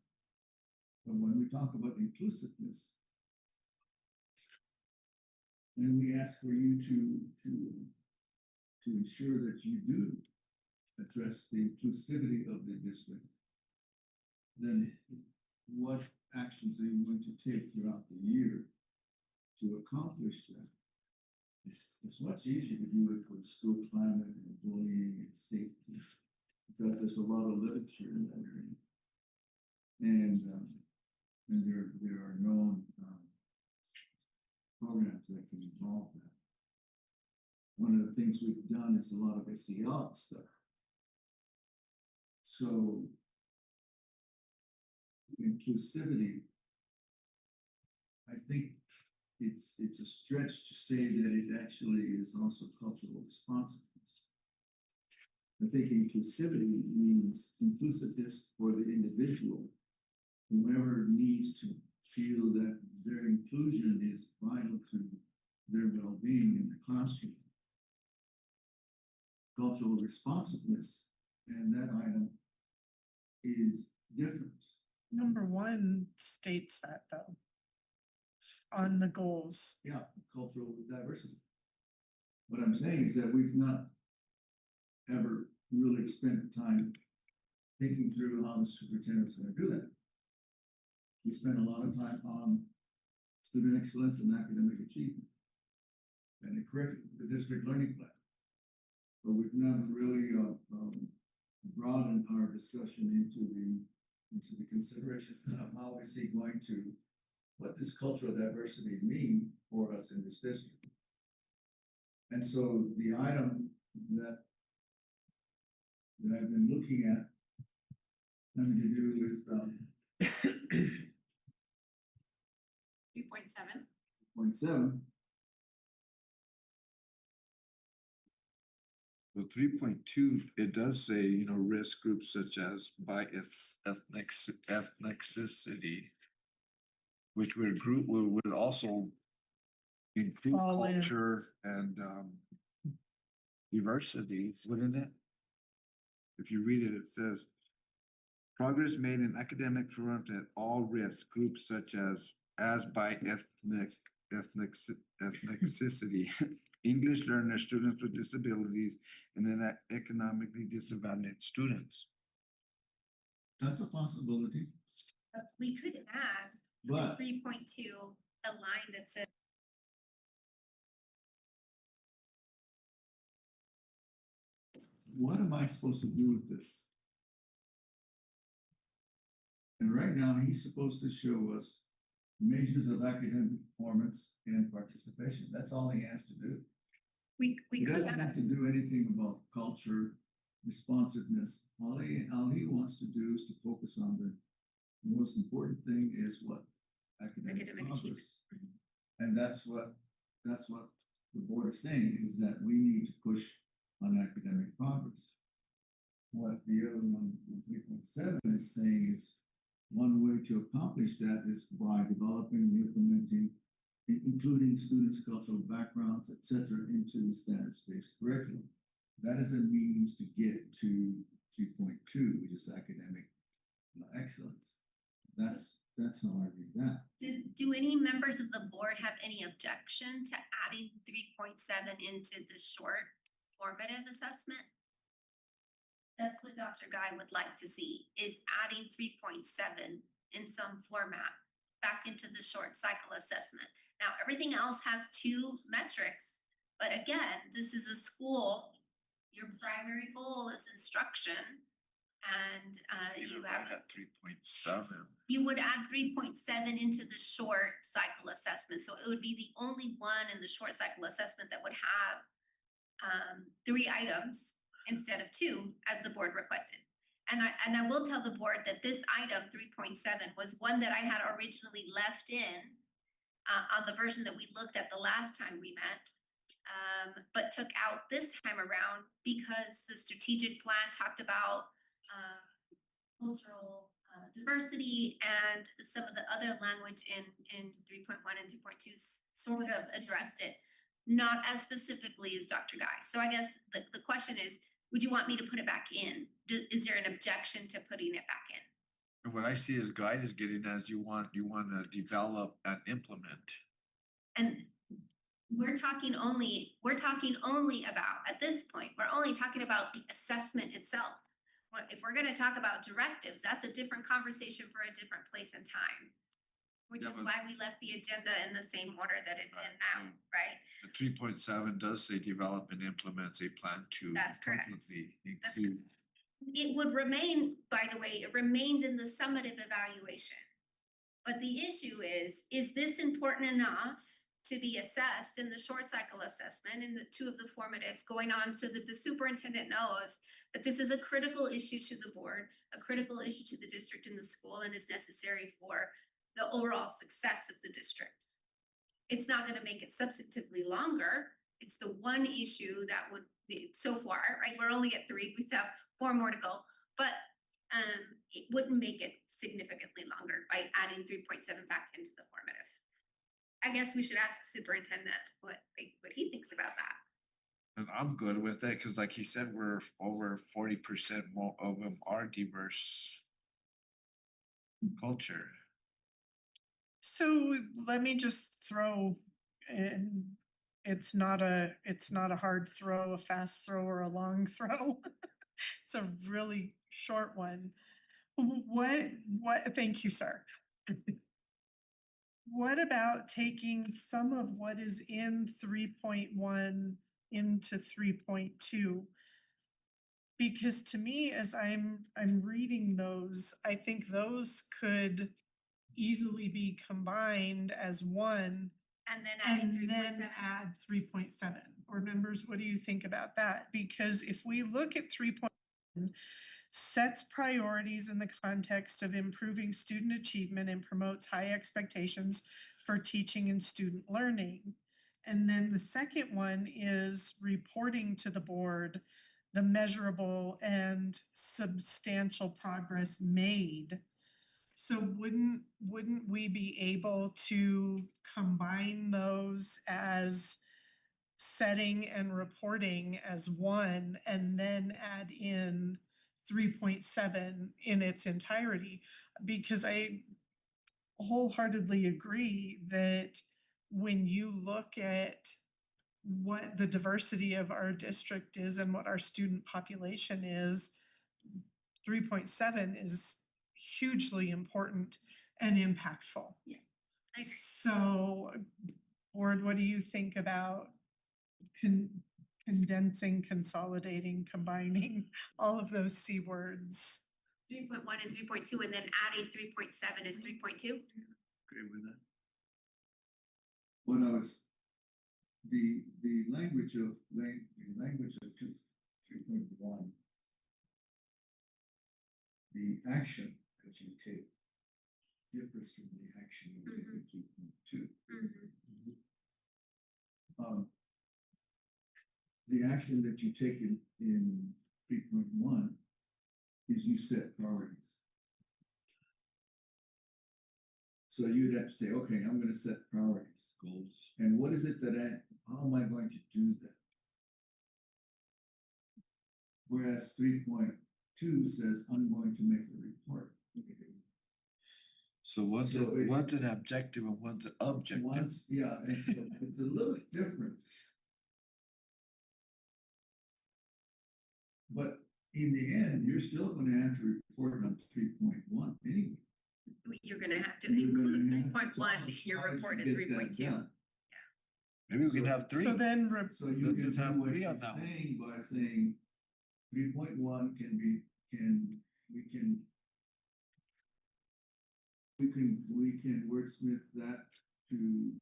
But when we talk about inclusiveness, and we ask for you to ensure that you do address the inclusivity of the district, then what actions are you going to take throughout the year to accomplish that? It's much easier to do it for school climate and bullying and safety, because there's a lot of literature in that area. And there are known programs that can involve that. One of the things we've done is a lot of SEL stuff. So inclusivity, I think it's a stretch to say that it actually is also cultural responsiveness. I think inclusivity means inclusiveness for the individual, whoever needs to feel that their inclusion is vital to their well-being in the classroom. Cultural responsiveness, and that item is different. Number one states that though, on the goals. Yeah, cultural diversity. What I'm saying is that we've not ever really spent time thinking through how the superintendent's going to do that. We spend a lot of time on student excellence and academic achievement and the curriculum, the district learning plan. But we've never really broadened our discussion into the consideration of how is he going to, what does cultural diversity mean for us in this district? And so the item that I've been looking at having to do with 3.7. 0.7. Well, 3.2, it does say, risk groups such as by ethnicity, which would also include All in. culture and diversity, wouldn't it? If you read it, it says progress made in academic programs at all risk groups such as by ethnicity, English learners, students with disabilities, and then economically disadvantaged students. That's a possibility. We could add But 3.2, a line that says what am I supposed to do with this? And right now, he's supposed to show us measures of academic performance and participation. That's all he has to do. we He could doesn't add. have to do anything about culture, responsiveness. All he wants to do is to focus on the most important thing is what? Academic Academic progress. And that's what the board is saying, is that we need to push on academic progress. What the other one, 3.7 is saying is one way to accomplish that is by developing and implementing, including students' cultural backgrounds, etc., into the standards-based curriculum. That is a means to get to 3.2, which is academic excellence. That's That's how I read that. Do any members of the board have any objection to adding 3.7 into the short formative assessment? That's what Dr. Guy would like to see, is adding 3.7 in some format back into the short cycle assessment. Now, everything else has 2 metrics, but again, this is a school. Your primary goal is instruction. And you have, 3.7. you would add 3.7 into the short cycle assessment. So it would be the only one in the short cycle assessment that would have 3 items instead of 2 as the board requested. And I will tell the board that this item 3.7 was one that I had originally left in on the version that we looked at the last time we met, but took out this time around because the strategic plan talked about cultural diversity, and some of the other language in 3.1 and 3.2 sort of addressed it, not as specifically as Dr. Guy. So I guess the question is, would you want me to put it back in? Is there an objection to putting it back in? And what I see as guide is getting as you want to develop and implement. And we're talking only about, at this point, we're only talking about the assessment itself. If we're gonna talk about directives, that's a different conversation for a different place and time. Which Yeah, is but- why we left the agenda in the same order that it's in now, Right. right? The 3.7 does say develop and implements a plan to. That's correct. appropriately That's include- It would remain, by the way, it remains in the summative evaluation. But the issue is this important enough to be assessed in the short cycle assessment in the 2 of the formatives going on, so that the superintendent knows that this is a critical issue to the board, a critical issue to the district and the school, and is necessary for the overall success of the district. It's not gonna make it substantively longer. It's the one issue that would be, so far, right, we're only at 3, we have 4 more to go. But it wouldn't make it significantly longer by adding 3.7 back into the formative. I guess we should ask the superintendent what he thinks about that. And I'm good with it, cause like he said, we're over 40% more of them are diverse culture. So let me just throw in, it's not a hard throw, a fast throw, or a long throw. It's a really short one. Thank you, sir. What about taking some of what is in 3.1 into 3.2? Because to me, as I'm reading those, I think those could easily be combined as one And then adding and then 3.7. add 3.7. Board members, what do you think about that? Because if we look at 3.1, sets priorities in the context of improving student achievement and promotes high expectations for teaching and student learning. And then the second one is reporting to the board the measurable and substantial progress made. So wouldn't we be able to combine those as setting and reporting as one, and then add in 3.7 in its entirety? Because I wholeheartedly agree that when you look at what the diversity of our district is and what our student population is, 3.7 is hugely important and impactful. I agree. So, board, what do you think about condensing, consolidating, combining all of those C words? 3.1 and 3.2, and then adding 3.7 is 3.2? Agree with that. When I was, the language of 3.1, the action that you take differs from the action you take in 3.2. The action that you take in 3.1 is you set priorities. So you'd have to say, okay, I'm gonna set priorities. Goals. And what is it how am I going to do that? Whereas 3.2 says, I'm going to make a report. So one's So it- one's an objective and one's an objective. Once, yeah, and so it's a little different. But in the end, you're still gonna have to report on 3.1 anyway. You're gonna have to You're gonna include have three point one tell in us your how did you report at get 3.2. that done. Maybe we can have three. So then, So you Let's can just have do what three you're on that one. saying by saying 3.1 can be, we can wordsmith that to.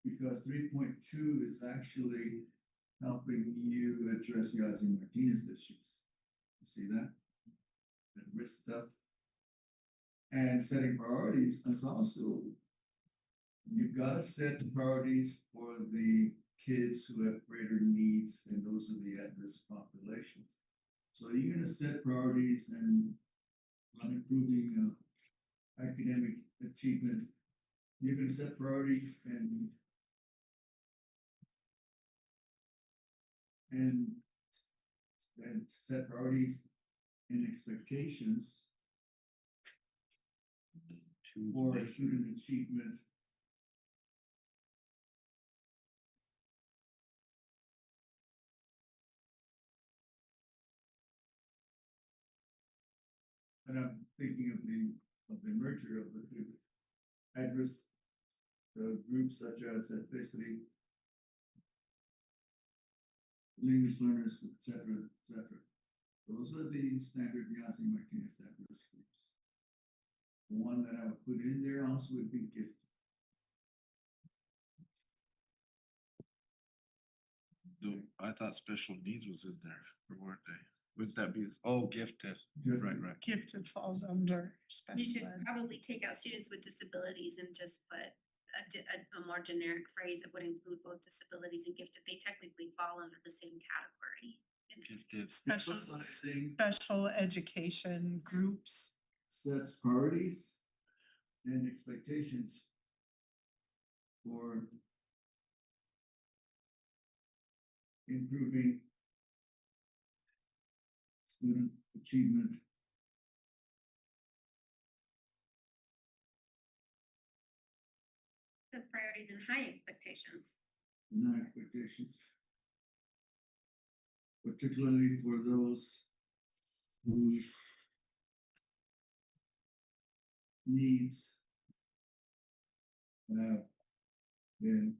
Because 3.2 is actually helping you address Yazzie Martinez issues. You see that? The risk stuff. And setting priorities is also, you've gotta set the priorities for the kids who have greater needs, and those are the at-risk populations. So you're gonna set priorities and on improving academic achievement. You're gonna set priorities and set priorities and expectations for student achievement. And I'm thinking of the merger of the two at-risk groups such as ethnicity, language learners, et cetera, et cetera. Those are the standard Yazzie Martinez at-risk groups. The one that I would put in there also would be gifted. I thought special needs was in there, or weren't they? Wouldn't that be, gifted, Gifted. right. gifted falls under We special should ed. probably take out students with disabilities and just put a more generic phrase that would include both disabilities and gifted. They technically fall under the same category. Gifted. Special, Emphasizing special education groups. sets priorities and expectations for improving student achievement. The priorities and high expectations. And our expectations. Particularly for those whose needs have been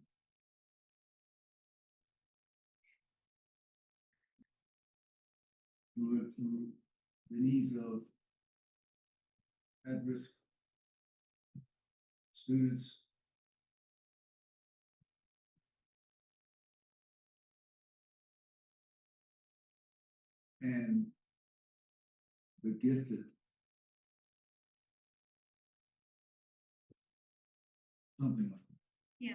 to the needs of at-risk students and the gifted. Something like that. Yeah.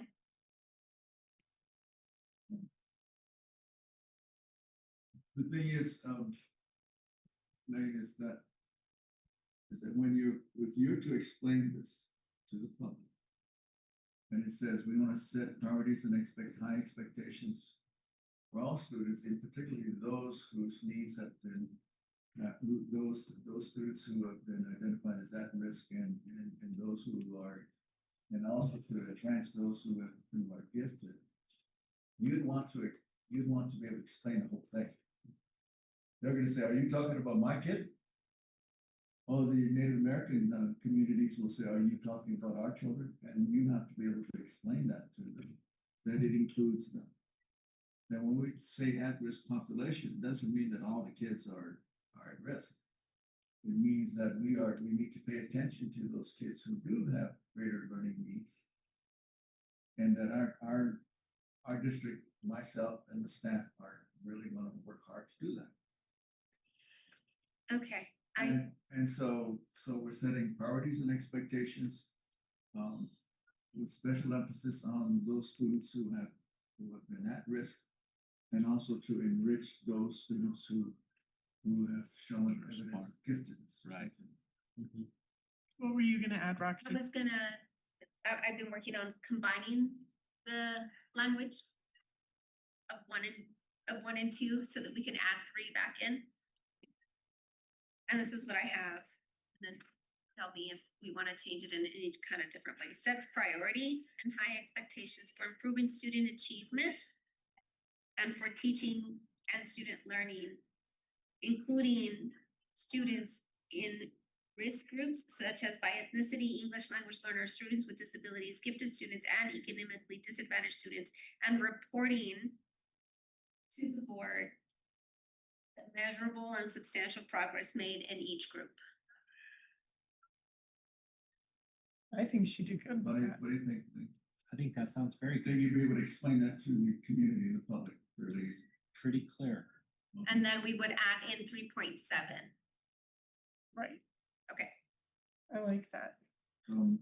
The thing is, Megan, is that when if you're to explain this to the public, and it says we want to set priorities and expect high expectations for all students, in particularly those whose needs have been, those students who have been identified as at risk and those who are, and also to advance those who are gifted. You'd want to be able to explain the whole thing. They're gonna say, are you talking about my kid? All the Native American communities will say, are you talking about our children? And you have to be able to explain that to them, that it includes them. Then when we say at-risk population, it doesn't mean that all the kids are at risk. It means that we need to pay attention to those kids who do have greater learning needs. And that our district, myself and the staff are really gonna work hard to do that. Okay, And so we're setting priorities and expectations, with special emphasis on those students who have been at risk, and also to enrich those students who have shown evidence of giftedness. Right. What were you gonna add, Roxy? I was gonna, I've been working on combining the language of one and two so that we can add 3 back in. And this is what I have. And then tell me if we wanna change it in any kind of different way. Sets priorities and high expectations for improving student achievement and for teaching and student learning, including students in risk groups such as by ethnicity, English language learners, students with disabilities, gifted students, and economically disadvantaged students, and reporting to the board the measurable and substantial progress made in each group. I think she did good What with do you, that. what do you think? I think that sounds very Think good, you'd be able to explain that to the community, the public, or at least? pretty clear. And then we would add in 3.7. Right, Okay, I like that. Um,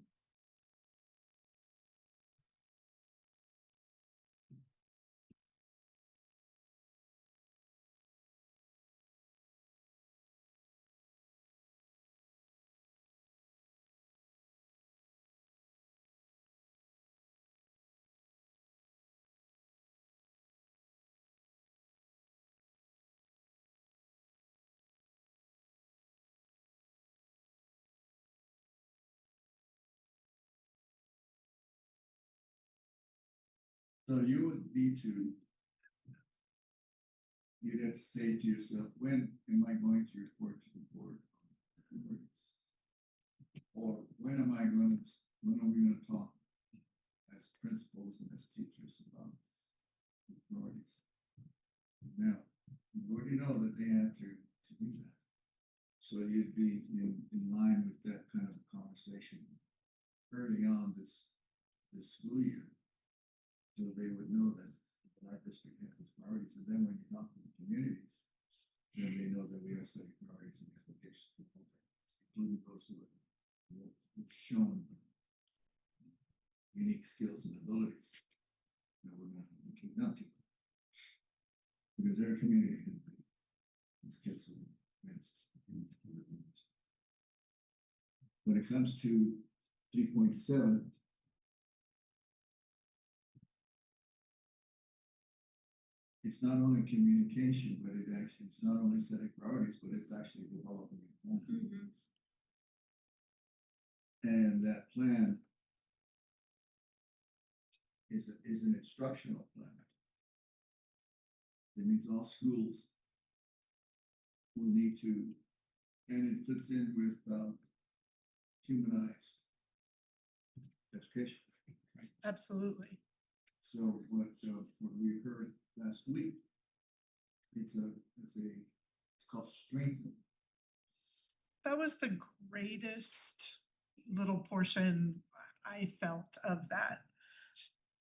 So you would need to, you'd have to say to yourself, when am I going to report to the board on priorities? Or when am I going to, when are we gonna talk as principals and as teachers about the priorities? Now, you already know that they have to do that. So you'd be in line with that kind of conversation early on this school year. So they would know that our district has its priorities, and then when you talk to the communities, then they know that we are setting priorities and applications for programs, including those who've shown unique skills and abilities that we're not looking up to. Because they're a community, and these kids are advanced. When it comes to 3.7, it's not only communication, but it's not only setting priorities, but it's actually developing a plan. Mhm. And that plan is an instructional plan. It means all schools will need to, and it fits in with humanized education. Absolutely. So what we heard last week, it's called strengthen. That was the greatest little portion I felt of that.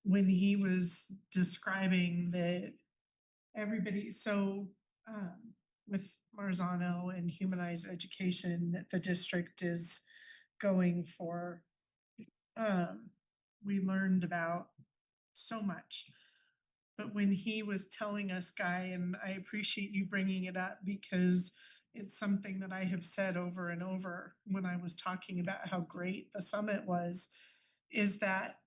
When he was describing that everybody, so with Marzano and humanized education that the district is going for, we learned about so much. But when he was telling us, Guy, and I appreciate you bringing it up because it's something that I have said over and over when I was talking about how great the summit was, is that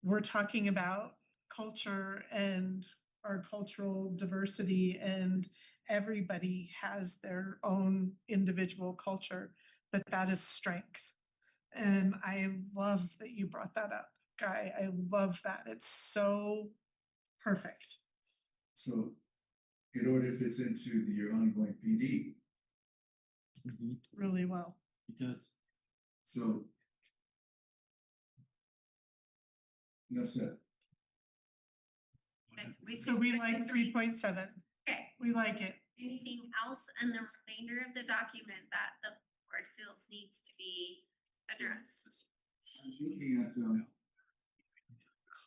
we're talking about culture and our cultural diversity, and everybody has their own individual culture, but that is strength. And I love that you brought that up, Guy. I love that. It's so perfect. So in order it fits into your ongoing PD, Really well. It does. so enough said. So we like 3.7. Okay, We like it. anything else in the remainder of the document that the board feels needs to be addressed? I'm looking at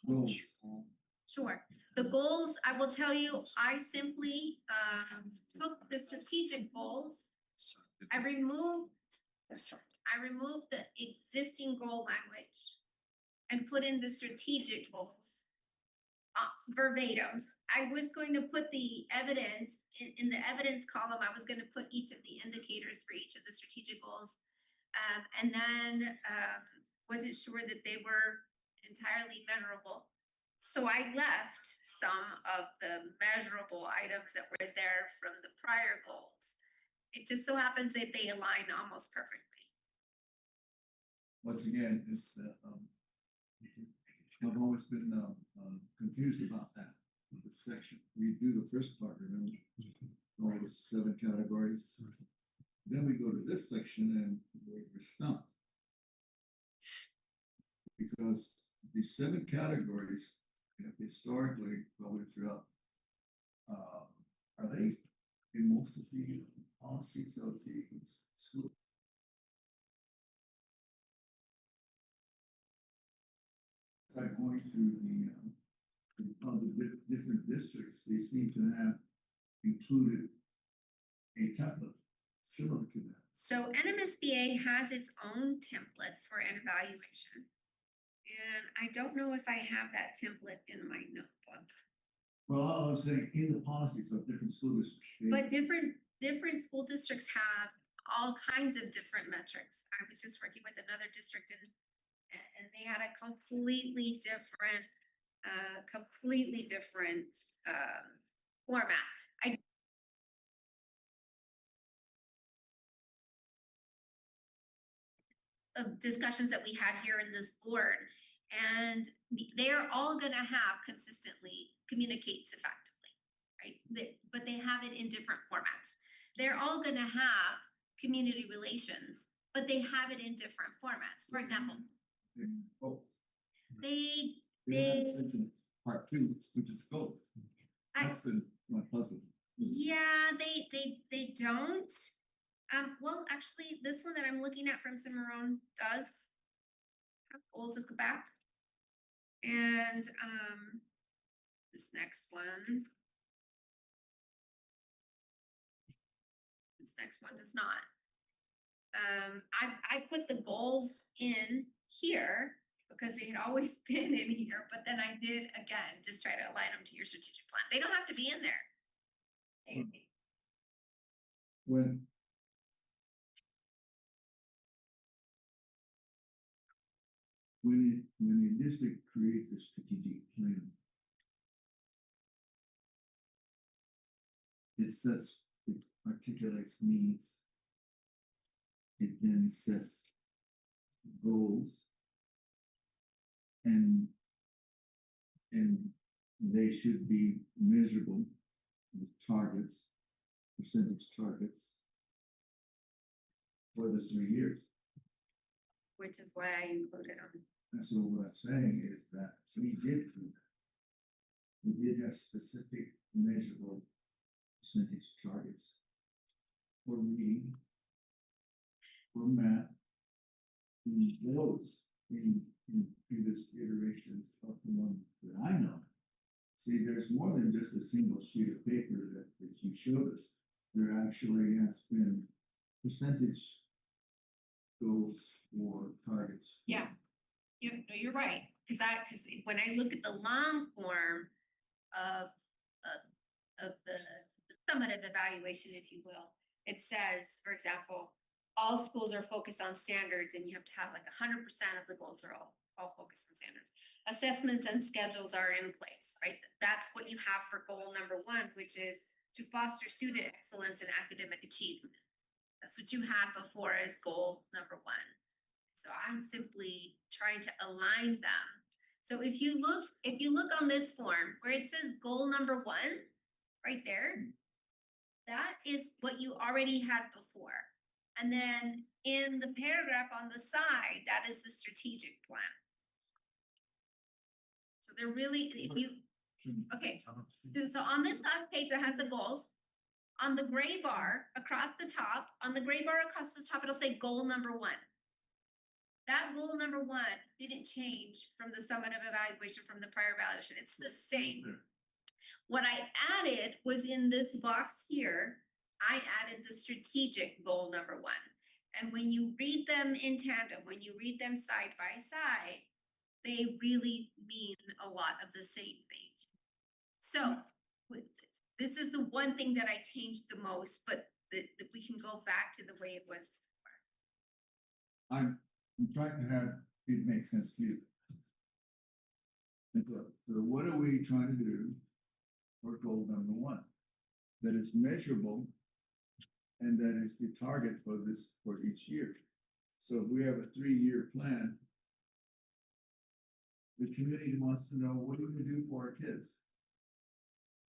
goals. Sure. The goals, I will tell you, I simply took the strategic goals. I removed the existing goal language and put in the strategic goals verbatim. I was going to put the evidence in the evidence column. I was going to put each of the indicators for each of the strategic goals. And then wasn't sure that they were entirely measurable. So I left some of the measurable items that were there from the prior goals. It just so happens that they align almost perfectly. once again, it's, I've always been, confused about that, the section. We do the first part, remember? All the 7 categories. Then we go to this section and we're stumped. Because these 7 categories, historically, probably throughout, are they in most of the policies of the school? Like going through the different districts, they seem to have included a template similar to that. So NMSBA has its own template for an evaluation. And I don't know if I have that template in my notebook. Well, all I'm saying, in the policies of different school districts. But different school districts have all kinds of different metrics. I was just working with another district and they had a completely different format. Of discussions that we had here in this board, and they're all gonna have consistently communicates effectively, right? But they have it in different formats. They're all gonna have community relations, but they have it in different formats. For example, Goals. they They have section part 2, which is goals. I- That's been my puzzle. yeah, they don't. Well, actually, this one that I'm looking at from Cimarron does have goals at the back. And this next one. This next one does not. I put the goals in here because they had always been in here, but then I did again, just try to align them to your strategic plan. They don't have to be in there. When a district creates a strategic plan, it articulates needs. It then sets goals. And they should be measurable with targets, percentage targets for the 3 years. Which is why I included them. And so what I'm saying is that we did do that. We did have specific measurable percentage targets for reading, for math, and those in previous iterations of the ones that I know. See, there's more than just a single sheet of paper that you showed us. There actually has been percentage goals for targets. Yeah. No, you're right. Because when I look at the long form of the summative evaluation, if you will, it says, for example, all schools are focused on standards and you have to have like 100% of the goals are all focused on standards. Assessments and schedules are in place, right? That's what you have for goal number 1, which is to foster student excellence and academic achievement. That's what you had before as goal number 1. So I'm simply trying to align them. So if you look on this form where it says goal number 1, right there, that is what you already had before. And then in the paragraph on the side, that is the strategic plan. So they're really, if you, okay, so on this last page that has the goals, on the gray bar across the top, it'll say goal number 1. That goal number 1 didn't change from the summative evaluation from the prior evaluation. It's the same. What I added was in this box here, I added the strategic goal number 1. And when you read them in tandem, when you read them side by side, they really mean a lot of the same thing. So this is the one thing that I changed the most, but that we can go back to the way it was before. I'm trying to have it make sense to you. And so what are we trying to do for goal number 1? That is measurable and that is the target for each year. So if we have a 3-year plan, the community wants to know, what are we gonna do for our kids?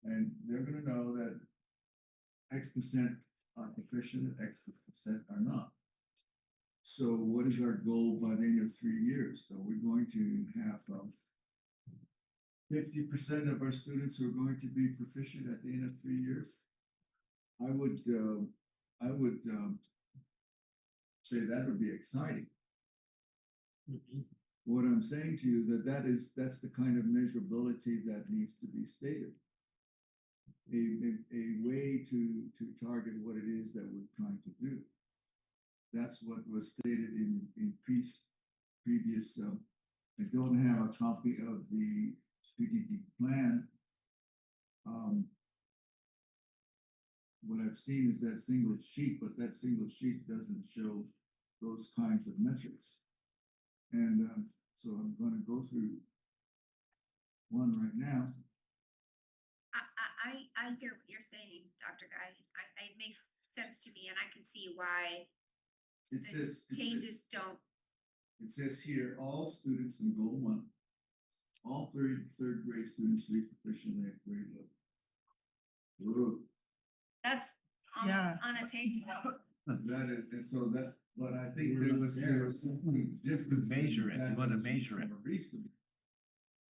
And they're gonna know that X% are proficient and X% are not. So what is our goal by the end of 3 years? So we're going to have 50% of our students who are going to be proficient at the end of 3 years. I would say that would be exciting. What I'm saying to you, that's the kind of measurability that needs to be stated. A way to target what it is that we're trying to do. That's what was stated in previous, I don't have a copy of the strategic plan. What I've seen is that single sheet, but that single sheet doesn't show those kinds of metrics. And so I'm gonna go through one right now. I hear what you're saying, Dr. Guy. It makes sense to me and I can see why It says, the changes don't. it says here, all students in goal 1, all third grade students read proficiently at grade level. Whoa, That's Yeah. almost unattainable. that is, and so that, but I think there was something different. Measure it, you that wanna was measure it. more reasonable.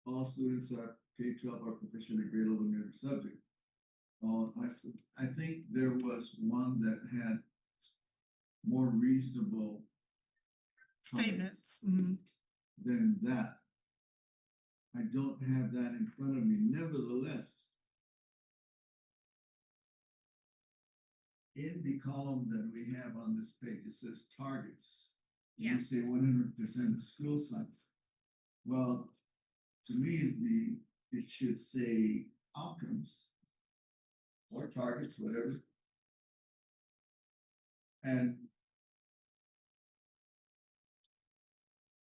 All students are K-12 are proficient at grade level in every subject. I think there was one that had more reasonable Statements. than that. I don't have that in front of me. Nevertheless, in the column that we have on this page, it says targets. And Yeah. You say 100% of school sites. Well, to me, it should say outcomes or targets, whatever. And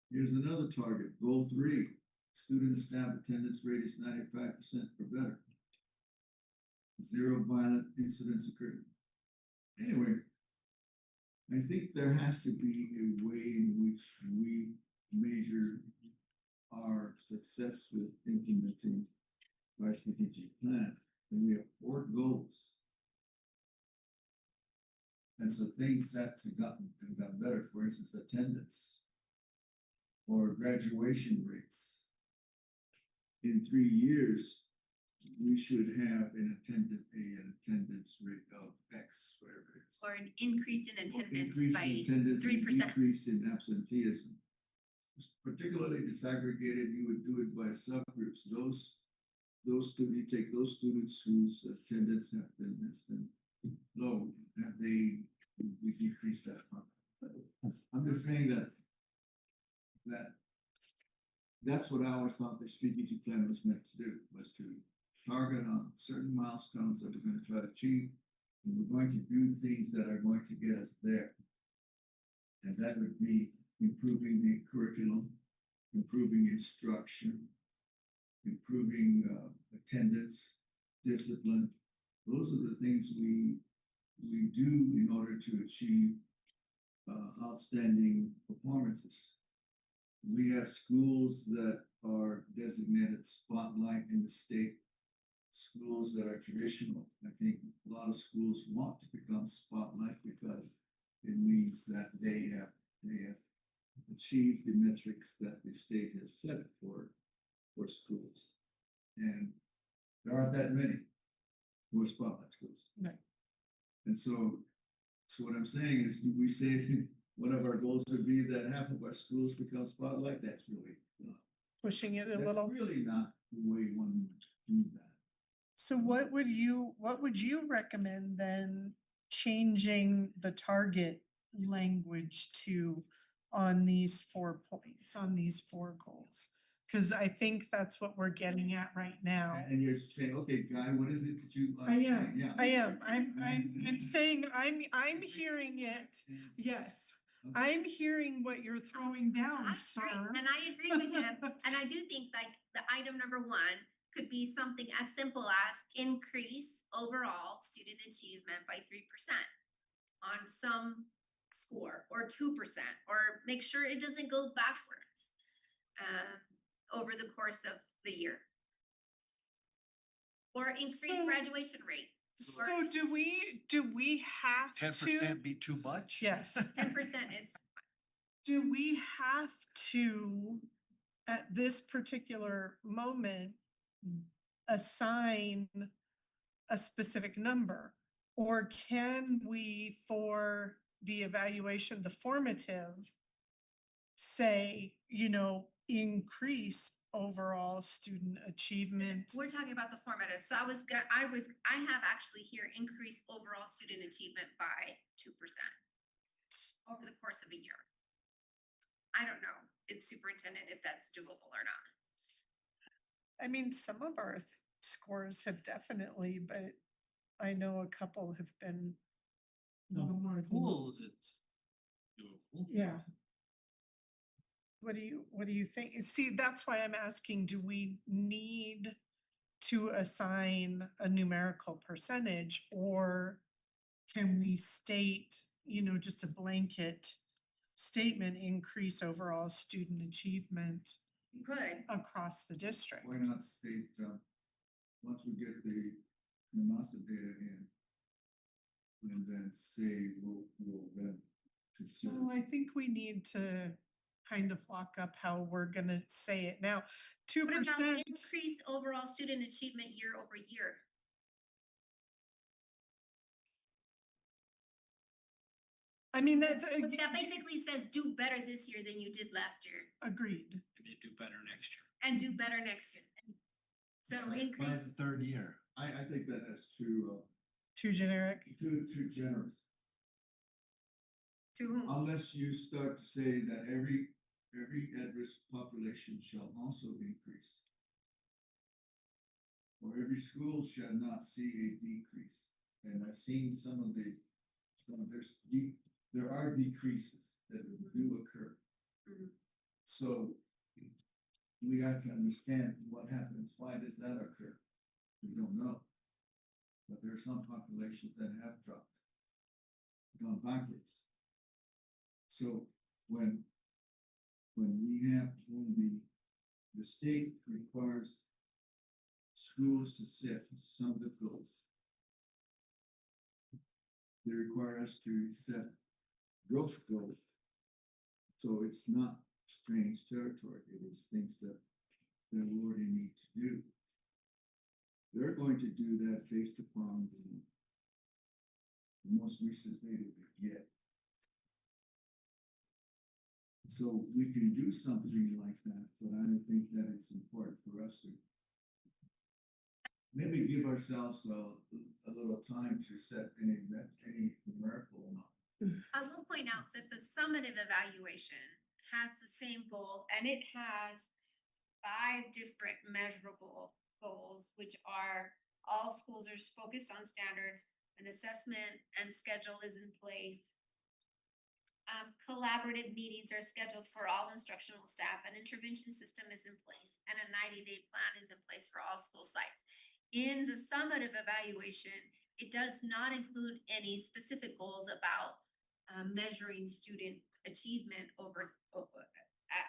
here's another target, goal 3, student and staff attendance rate is 95% or better. 0 violent incidents occurred. Anyway, I think there has to be a way in which we measure our success with implementing our strategic plan. And we have 4 goals. And so things that have gotten better, for instance, attendance or graduation rates. In 3 years, we should have an attendance rate of X, whatever it is. Or an increase in attendance Increase in by attendance and 3%. Decrease in absenteeism. Particularly disaggregated, you would do it by subgroups. Those students, you take those students whose attendance has been low, we decrease that. I'm just saying that's what I always thought the strategic plan was meant to do, was to target on certain milestones that we're going to try to achieve. And we're going to do things that are going to get us there. And that would be improving the curriculum, improving instruction, improving attendance, discipline. Those are the things we do in order to achieve outstanding performances. We have schools that are designated spotlight in the state, schools that are traditional. I think a lot of schools want to become spotlight because it means that they have achieved the metrics that the state has set for schools. And there aren't that many who are spotlight schools. Right. And so what I'm saying is, we say one of our goals would be that half of our schools become spotlight. That's really Pushing it a that's little. really not the way one would do that. So what would you recommend then changing the target language to on these 4 points, on these 4 goals? Because I think that's what we're getting at right now. And you're saying, okay, Guy, what is it that you? I am, Yeah. I am, I'm saying, I'm hearing it, yes. I'm hearing what you're throwing down, That's sir. great, and I agree with him, and I do think like the item number 1 could be something as simple as increase overall student achievement by 3% on some score or 2%, or make sure it doesn't go backwards over the course of the year. Or increase So- graduation rate. So do we have to? 10% be too much? Yes. 10% is, Do we have to, at this particular moment, assign a specific number? Or can we, for the evaluation, the formative, say, increase overall student achievement? we're talking about the formative. So I have actually here increased overall student achievement by 2% over the course of a year. I don't know, it's superintendent, if that's doable or not. I mean, some of our scores have definitely, but I know a couple have been. Pools, it's doable. Yeah. What do you think? See, that's why I'm asking, do we need to assign a numerical percentage, or can we state, just a blanket statement, increase overall student achievement You could, across the district? Why not state, once we get the master data in, and then say, we'll then consider. So I think we need to kind of lock up how we're gonna say it now. 2%. what about increase overall student achievement year over year? I mean, that's That basically says do better this year than you did last year, agreed. And they do better next year. and do better next year. So By increase, the third year. I think that that's too Too generous. to whom? Unless you start to say that every at-risk population shall also increase. Or every school shall not see a decrease. And I've seen there are decreases that do occur. Mhm. So we have to understand what happens, why does that occur? We don't know. But there are some populations that have dropped, gone backwards. So when the state requires schools to set some of the goals, they require us to set growth goals. So it's not strange territory, it is things that we already need to do. They're going to do that based upon the most recent data they get. So we can do something like that, but I think that it's important for us to maybe give ourselves a little time to set any numerical amount. I will point out that the summative evaluation has the same goal, and it has 5 different measurable goals, which are all schools are focused on standards, an assessment and schedule is in place. Collaborative meetings are scheduled for all instructional staff, an intervention system is in place, and a 90-day plan is in place for all school sites. In the summative evaluation, it does not include any specific goals about measuring student achievement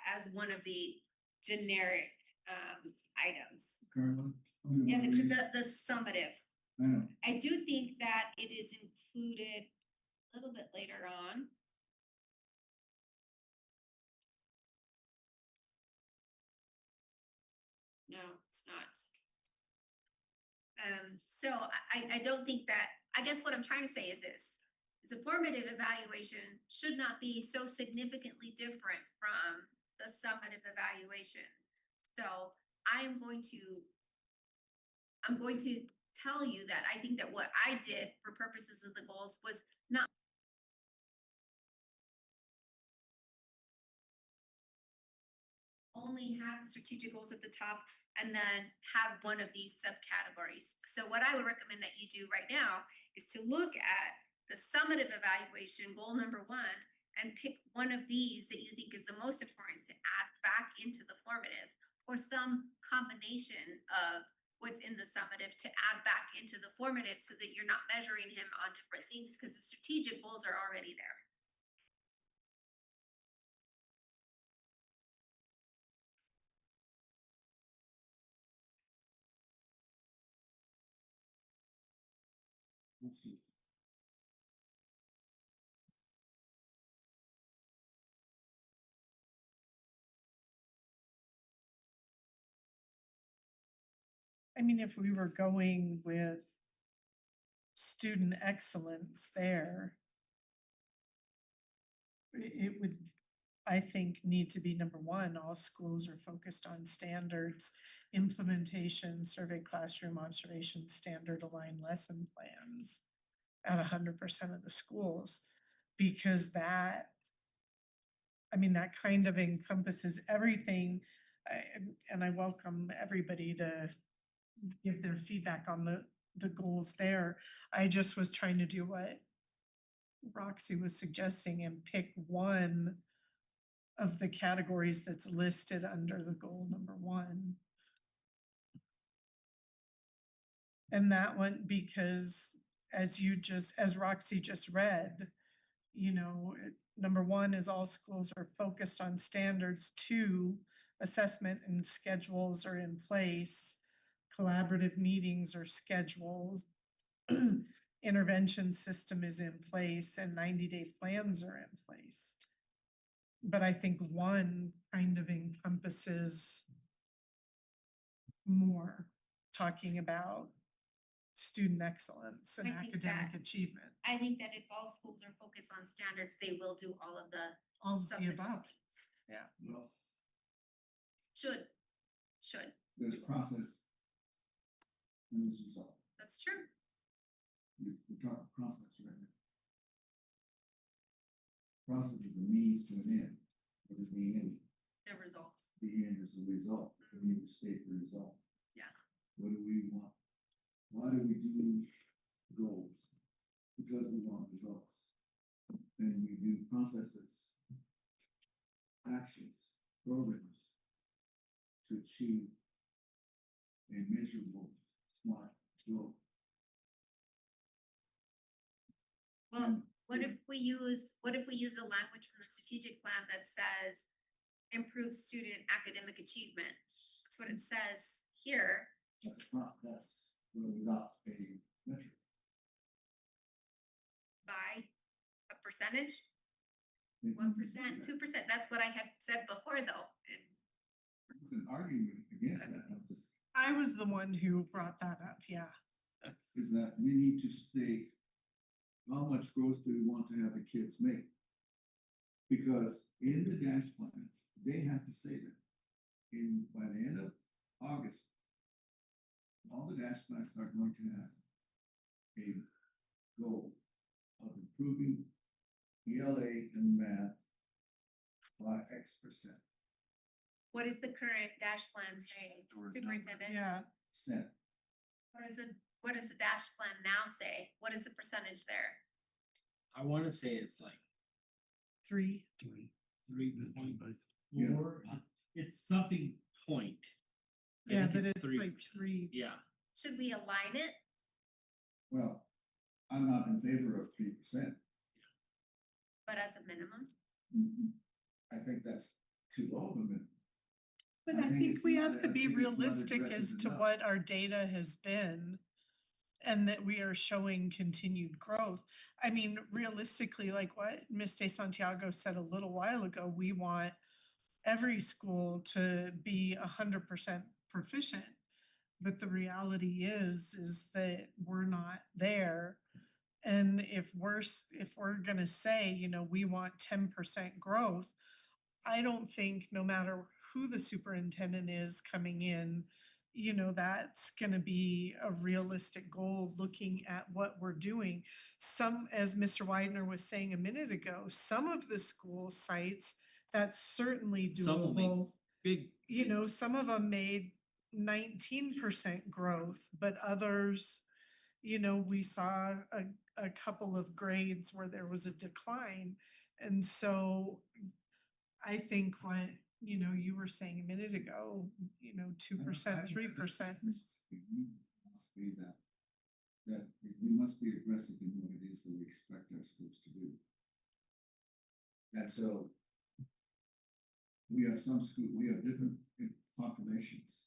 as one of the generic items. Currently? Yeah, the summative. I know. I do think that it is included a little bit later on. No, it's not. So I don't think that, I guess what I'm trying to say is this, is a formative evaluation should not be so significantly different from the summative evaluation. So I'm going to tell you that I think that what I did for purposes of the goals was not only have the strategic goals at the top and then have one of these subcategories. So what I would recommend that you do right now is to look at the summative evaluation, goal number 1, and pick one of these that you think is the most important to add back into the formative, or some combination of what's in the summative to add back into the formative so that you're not measuring him on different things, because the strategic goals are already there. Let's see. I mean, if we were going with student excellence there, it would, I think, need to be number one, all schools are focused on standards, implementation, survey classroom observations, standard aligned lesson plans at 100% of the schools, because that, I mean, that kind of encompasses everything. And I welcome everybody to give their feedback on the goals there. I just was trying to do what Roxy was suggesting and pick one of the categories that's listed under the goal number one. And that one, because as Roxy just read, you know, number one is all schools are focused on standards. Two, assessment and schedules are in place. Collaborative meetings are scheduled. Intervention system is in place and 90-day plans are in place. But I think one kind of encompasses more, talking about student excellence and I think academic that- achievement, I think that if all schools are focused on standards, they will do all of the all of the subsequent above. things. Well, Should, there's process. And there's result. that's true. We're talking process right now. Process is the means to an end. What is the end? The results. The end is the result. We need to state the result. Yeah. What do we want? Why do we do goals? Because we want results. Then we do processes, actions, programs to achieve a measurable SMART goal. Well, And what if we use a language from the strategic plan that says improve student academic achievement? That's what it says here. that's without a metric. By a percentage, Maybe 1%, we can do 2%. That's what I had said before though. And that. There's an argument against that, I'm just, I was the one who brought that up, yeah. is that we need to state how much growth do we want to have the kids make? Because in the dash plans, they have to say that. By the end of August, all the dash plans are going to have a goal of improving ELA and math by X%. what does the current dash plan say, superintendent? Yeah, Percent. What does the dash plan now say? What is the percentage there? I wanna say it's like 3. 3.4. Yeah. It's something point. I Yeah, think but it's 3%. like 3. Yeah, Should we align it? Well, I'm not in favor of 3%. But as a minimum? I think that's too low of a minimum. But I I think think it's we not- have I to be think it's not realistic as aggressive to enough. what our data has been and that we are showing continued growth. I mean, realistically, like what Ms. De Santiago said a little while ago, we want every school to be 100% proficient. But the reality is that we're not there. And if we're gonna say, you know, we want 10% growth, I don't think no matter who the superintendent is coming in, you know, that's gonna be a realistic goal, looking at what we're doing. Some, as Mr. Widener was saying a minute ago, some of the school sites, that's certainly Some will make doable. big. You know, leaps. some of them made 19% growth, but others, you know, we saw a couple of grades where there was a decline. And so I think what, you know, you were saying a minute ago, you know, 2%, 3%. Must be that we must be aggressive in what it is that we expect our schools to do. And so we have different populations.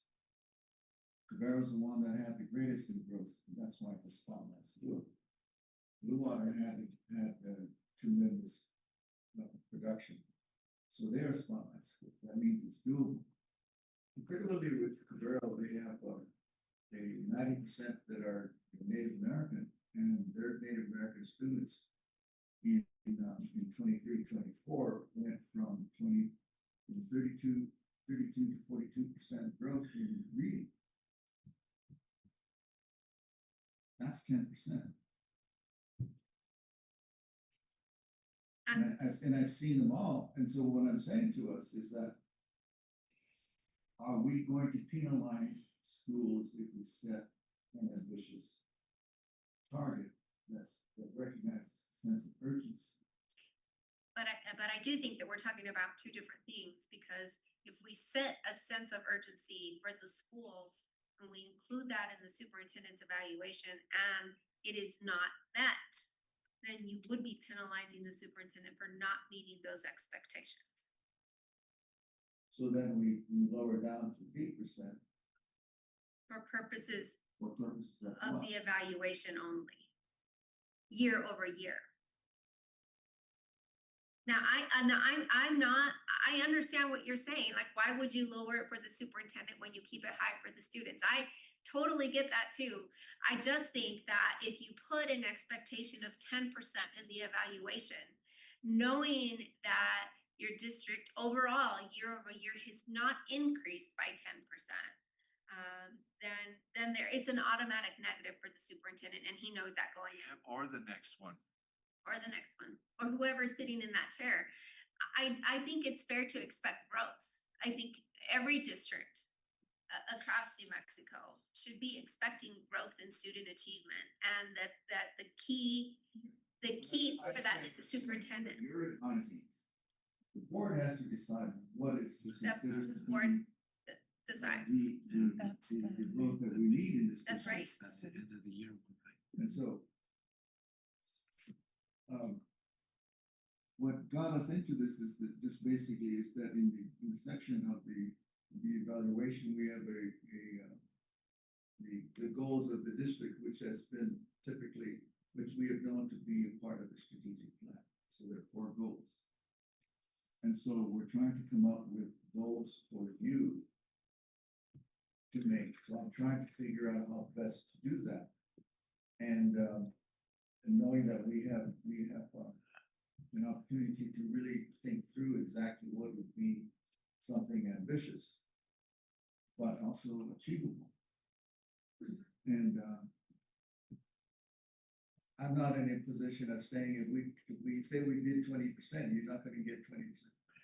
Cabarrus is the one that had the greatest in growth, and that's why the spotlight's good. Blue Water had tremendous production. So they're a spotlight school. That means it's doable. Particularly with Cabrillo, they have a 90% that are Native American, and their Native American students in 23-24 went from 32 to 42% growth in reading. That's 10%. And I've seen them all. And so what I'm saying to us is that, are we going to penalize schools if we set an ambitious target that recognizes a sense of urgency? But I do think that we're talking about two different things, because if we set a sense of urgency for the schools and we include that in the superintendent's evaluation and it is not met, then you would be penalizing the superintendent for not meeting those expectations. So then we lower down to 8% For purposes for purposes of the evaluation only, year over year. Now, I understand what you're saying, like, why would you lower it for the superintendent when you keep it high for the students? I totally get that too. I just think that if you put an expectation of 10% in the evaluation, knowing that your district overall, year over year, has not increased by 10%, then it's an automatic negative for the superintendent, and he knows that going in. Or the next one. Or the next one, or whoever's sitting in that chair. I think it's fair to expect growth. I think every district across New Mexico should be expecting growth in student achievement, and that the key for that is the superintendent. You're advising us. The board has to decide what is considered The to board be decides. the growth that we need in this. That's right. That's the end of the year. And so, what got us into this is that just basically is that in the section of the evaluation, we have the goals of the district, which has been typically, which we have known to be a part of the strategic plan. So there are 4 goals. And so we're trying to come up with goals for you to make. So I'm trying to figure out how best to do that. And knowing that we have an opportunity to really think through exactly what would be something ambitious, but also achievable. And I'm not in a position of saying if we say we did 20%, you're not going to get 20%.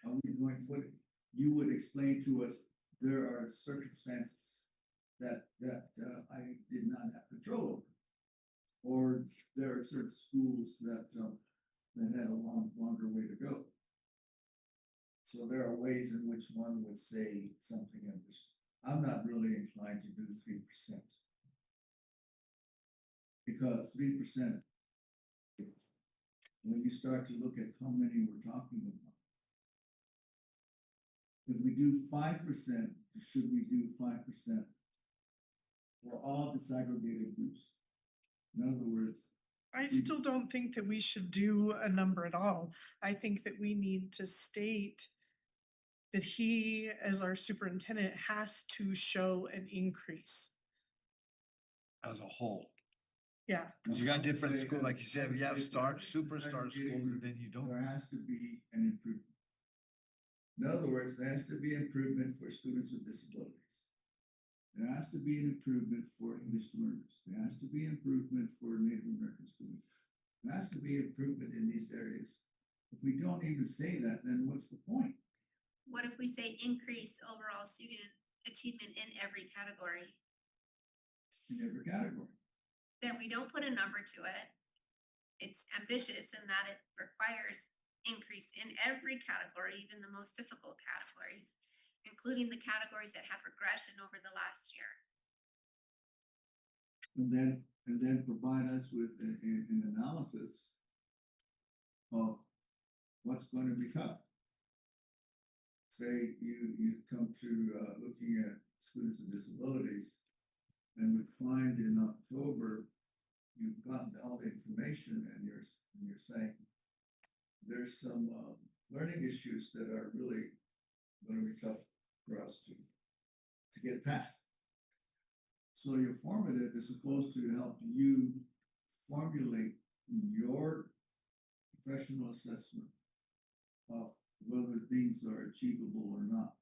Are we going for it? You would explain to us there are circumstances that I did not have control over, or there are certain schools that had a longer way to go. So there are ways in which one would say something ambitious. I'm not really inclined to do 3%. Because 3%, when you start to look at how many we're talking about, if we do 5%, should we do 5% for all disaggregated groups? In other words, I still don't think that we should do a number at all. I think that we need to state that he, as our superintendent, has to show an increase. As a whole. Yeah. Cause you got different schools, like you said, you have superstar schools, and then you don't. there has to be an improvement. In other words, there has to be improvement for students with disabilities. There has to be an improvement for English learners. There has to be improvement for Native American students. There has to be improvement in these areas. If we don't even say that, then what's the point? What if we say increase overall student achievement in every category? In every category. Then we don't put a number to it. It's ambitious in that it requires increase in every category, even the most difficult categories, including the categories that have regression over the last year. And then provide us with an analysis of what's going to be tough. Say you come to looking at students with disabilities, and we find in October you've gotten all the information and you're saying there's some, learning issues that are really gonna be tough for us to get past. So your formative is supposed to help you formulate your professional assessment of whether things are achievable or not.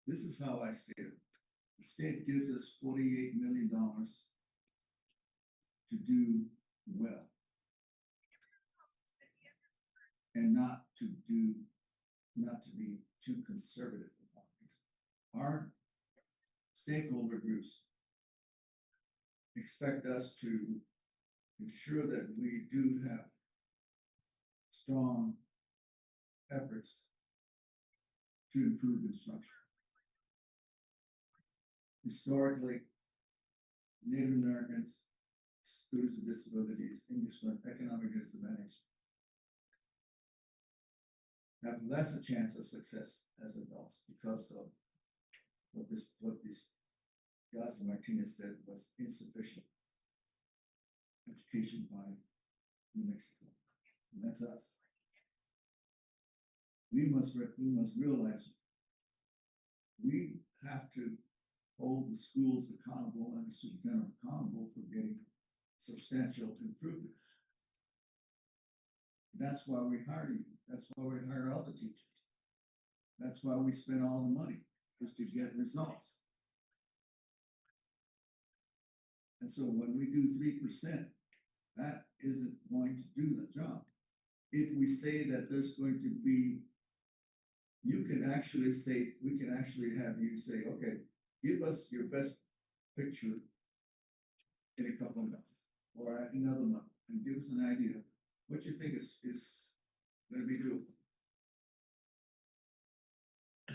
This is how I see it. The state gives us $48 million to do well. And not to be too conservative about things. Our stakeholder groups expect us to ensure that we do have strong efforts to improve instruction. Historically, Native Americans, students with disabilities, English learners, economic disadvantage have less a chance of success as adults because of what this Gaza Martinez said was insufficient education by New Mexico. And that's us. We must realize we have to hold the schools accountable and the superintendent accountable for getting substantial improvement. That's why we hire you. That's why we hire all the teachers. That's why we spend all the money, is to get results. And so when we do 3%, that isn't going to do the job. If we say that there's going to be, you can actually say, we can actually have you say, okay, give us your best picture in a couple of months or another month and give us an idea what you think is going to be doable.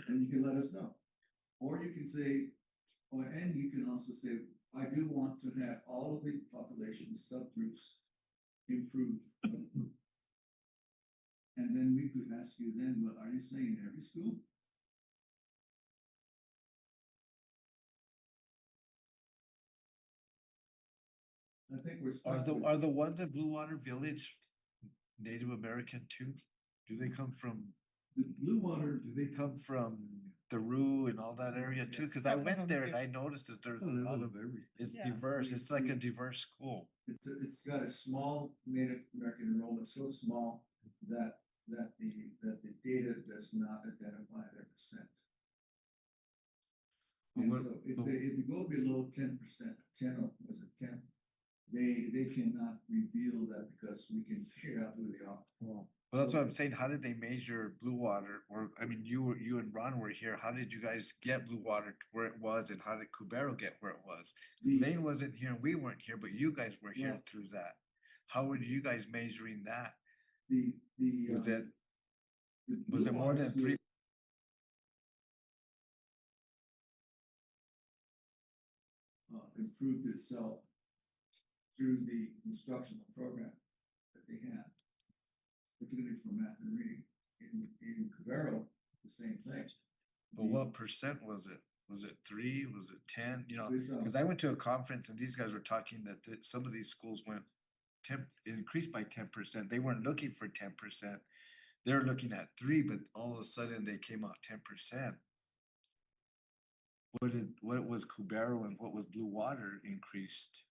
And you can let us know. Or you can say, and you can also say, I do want to have all of the population subgroups improve. And then we could ask you then, well, are you saying in every school? I think we're stuck with- Are the ones in Blue Water Village Native American too? Do they come from, the Blue Water. do they come from the Rue and all that area too? Cause I went there and I noticed that there's a lot of, it's Yeah. diverse, it's like a diverse school. It's got a small Native American enrollment, so small that the data does not identify their percent. And What- so if they go below 10%, 10 or was it 10? They cannot reveal that because we can figure out who they are. Well, that's what I'm saying. How did they measure Blue Water? Or, I mean, you and Ron were here. How did you guys get Blue Water to where it was, and how did Cubero get where it was? Lane wasn't here and we weren't here, but you guys were here Right. through that. How were you guys measuring that? The Was it, the was Blue it more Water than School- 3? Improved itself through the instructional program that they had, particularly for math and reading. In Cubero, the same thing. But what percent was it? Was it 3? Was it 10? You know, With, because I went to a conference and these guys were talking that some of these schools went it increased by 10%. They weren't looking for 10%. They're looking at 3, but all of a sudden they came out 10%. What was Cubero and what was Blue Water increased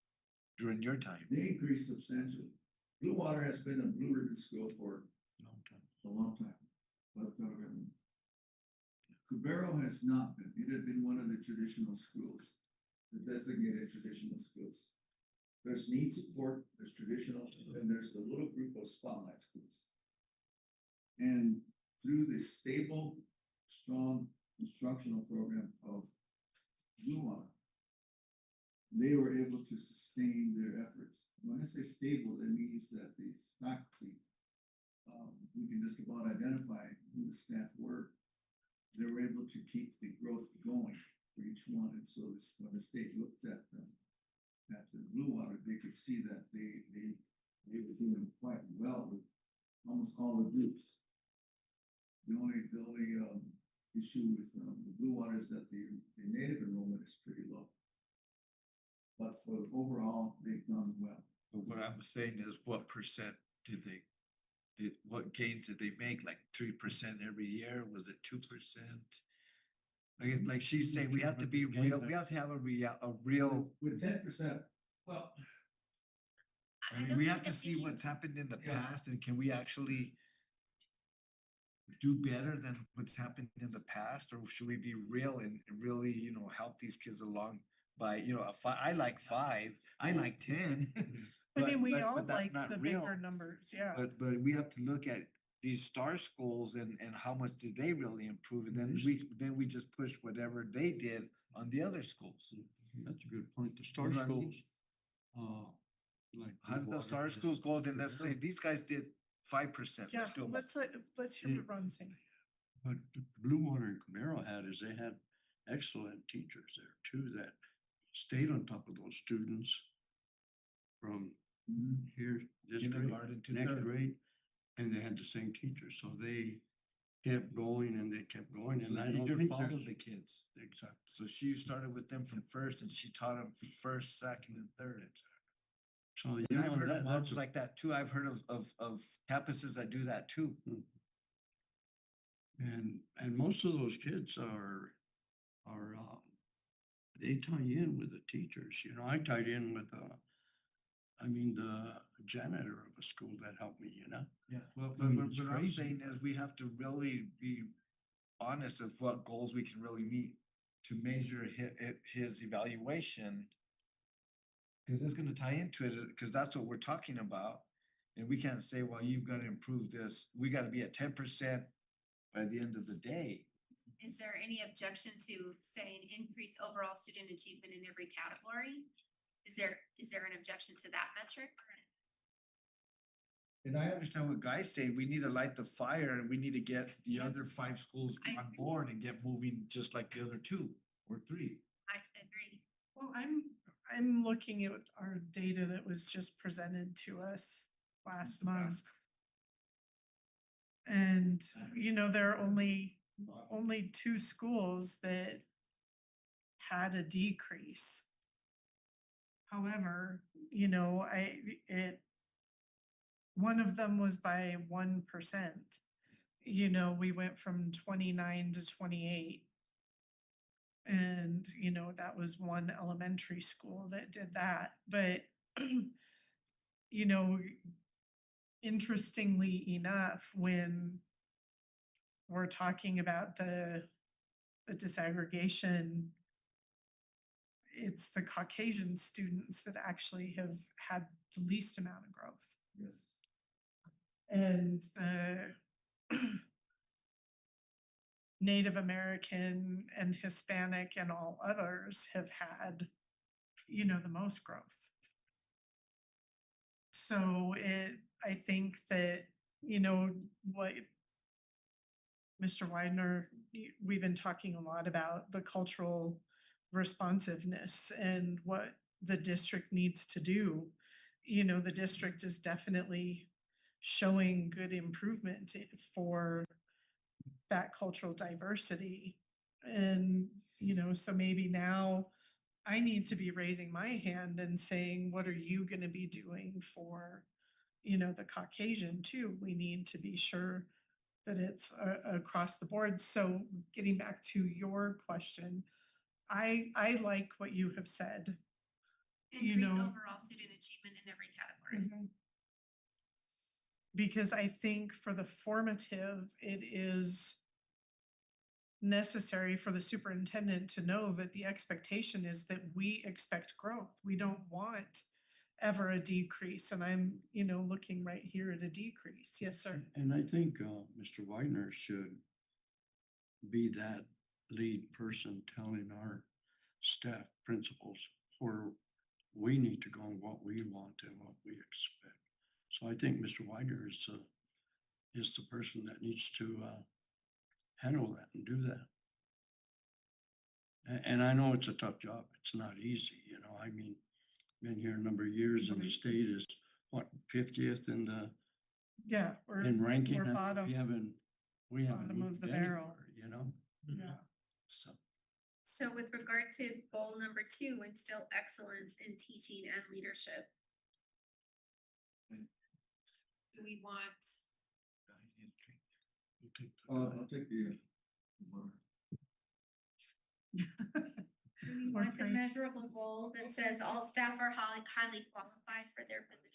during your time? They increased substantially. Blue Water has been a blue ribbon school for Long time. a long time by the federal government. Cubero has not been. It had been one of the traditional schools, the designated traditional schools. There's need support, there's traditional, and there's the little group of spotlight schools. And through this stable, strong instructional program of Blue Water, they were able to sustain their efforts. When I say stable, that means that these faculty, we can just about identify who the staff were. They were able to keep the growth going for each one. And so when the state looked at the Blue Water, they could see that they were doing quite well with almost all the groups. The only issue with the Blue Water is that the native enrollment is pretty low. but for overall, they've done well. But what I'm saying is what percent what gains did they make? Like 3% every year? Was it 2%? Like she's saying, we have to be real, we have to have a real, With 10%, well, I mean, don't we think have to that see the- what's happened in the Yeah. past and can we actually do better than what's happened in the past, or should we be real and really, help these kids along by, I like 5, I like 10. I mean, we but all that's like not the real. bigger numbers, yeah. But we have to look at these star schools and how much did they really improve, and then we just push whatever they did on the other schools. That's a good point. The You star know what I mean? schools, like. How did the star schools go? Then let's say these guys did 5%. Yeah, Let's do 'em. let's hear what Ron's saying. But Blue Water and Camaro they had excellent teachers there too that stayed on top of those students from here, this grade, Kindergarten to next third. grade, and they had the same teacher, so they kept going and they kept going, So and the I don't teacher think followed there's. the kids. Exactly. So she started with them from first and she taught them first, second, and third. So, you And I've know, heard of that's models a- like that too. I've heard of campuses that do that too. And most of those kids are, they tie in with the teachers, I tied in with, the janitor of a school that helped me, Yeah. Well, I mean, but it's what I'm crazy. saying is we have to really be honest of what goals we can really meet to measure his evaluation. Cause it's gonna tie into it, cause that's what we're talking about. And we can't say, well, you've gotta improve this. We gotta be at 10% by the end of the day. Is there any objection to saying increase overall student achievement in every category? Is there an objection to that metric? And I understand what Guy's saying. We need to light the fire and we need to get the other 5 schools I on agree. board and get moving just like the other 2 or 3. I agree. Well, I'm looking at our data that was just presented to us last month. And, there are only 2 schools that had a decrease. However, one of them was by 1%. We went from 29 to 28. And, that was one elementary school that did that. But, interestingly enough, when we're talking about the disaggregation, it's the Caucasian students that actually have had the least amount of growth. yes. And the Native American and Hispanic and all others have had, the most growth. So I think that, what Mr. Widener, we've been talking a lot about the cultural responsiveness and what the district needs to do. The district is definitely showing good improvement for that cultural diversity. And, so maybe now I need to be raising my hand and saying, what are you going to be doing for, the Caucasian too? We need to be sure that it's across the board. So getting back to your question, I like what you have said. Increase know- overall student achievement in every category. Because I think for the formative, it is necessary for the superintendent to know that the expectation is that we expect growth. We don't want ever a decrease. And I'm, looking right here at a decrease. Yes, sir. And I think, Mr. Widener should be that lead person telling our staff principals where we need to go and what we want and what we expect. So I think Mr. Widener is the person that needs to handle that and do that. And I know it's a tough job. It's not easy, been here a number of years and the state is what, 50th in the Yeah. in ranking. we're I mean, bottom. We haven't bottom of moved the barrel. anywhere, Yeah. So So with regard to goal number 2, instill excellence in teaching and leadership. Do we want, I'll take the. do we Or want the pray. measurable goal that says all staff are highly qualified for their position?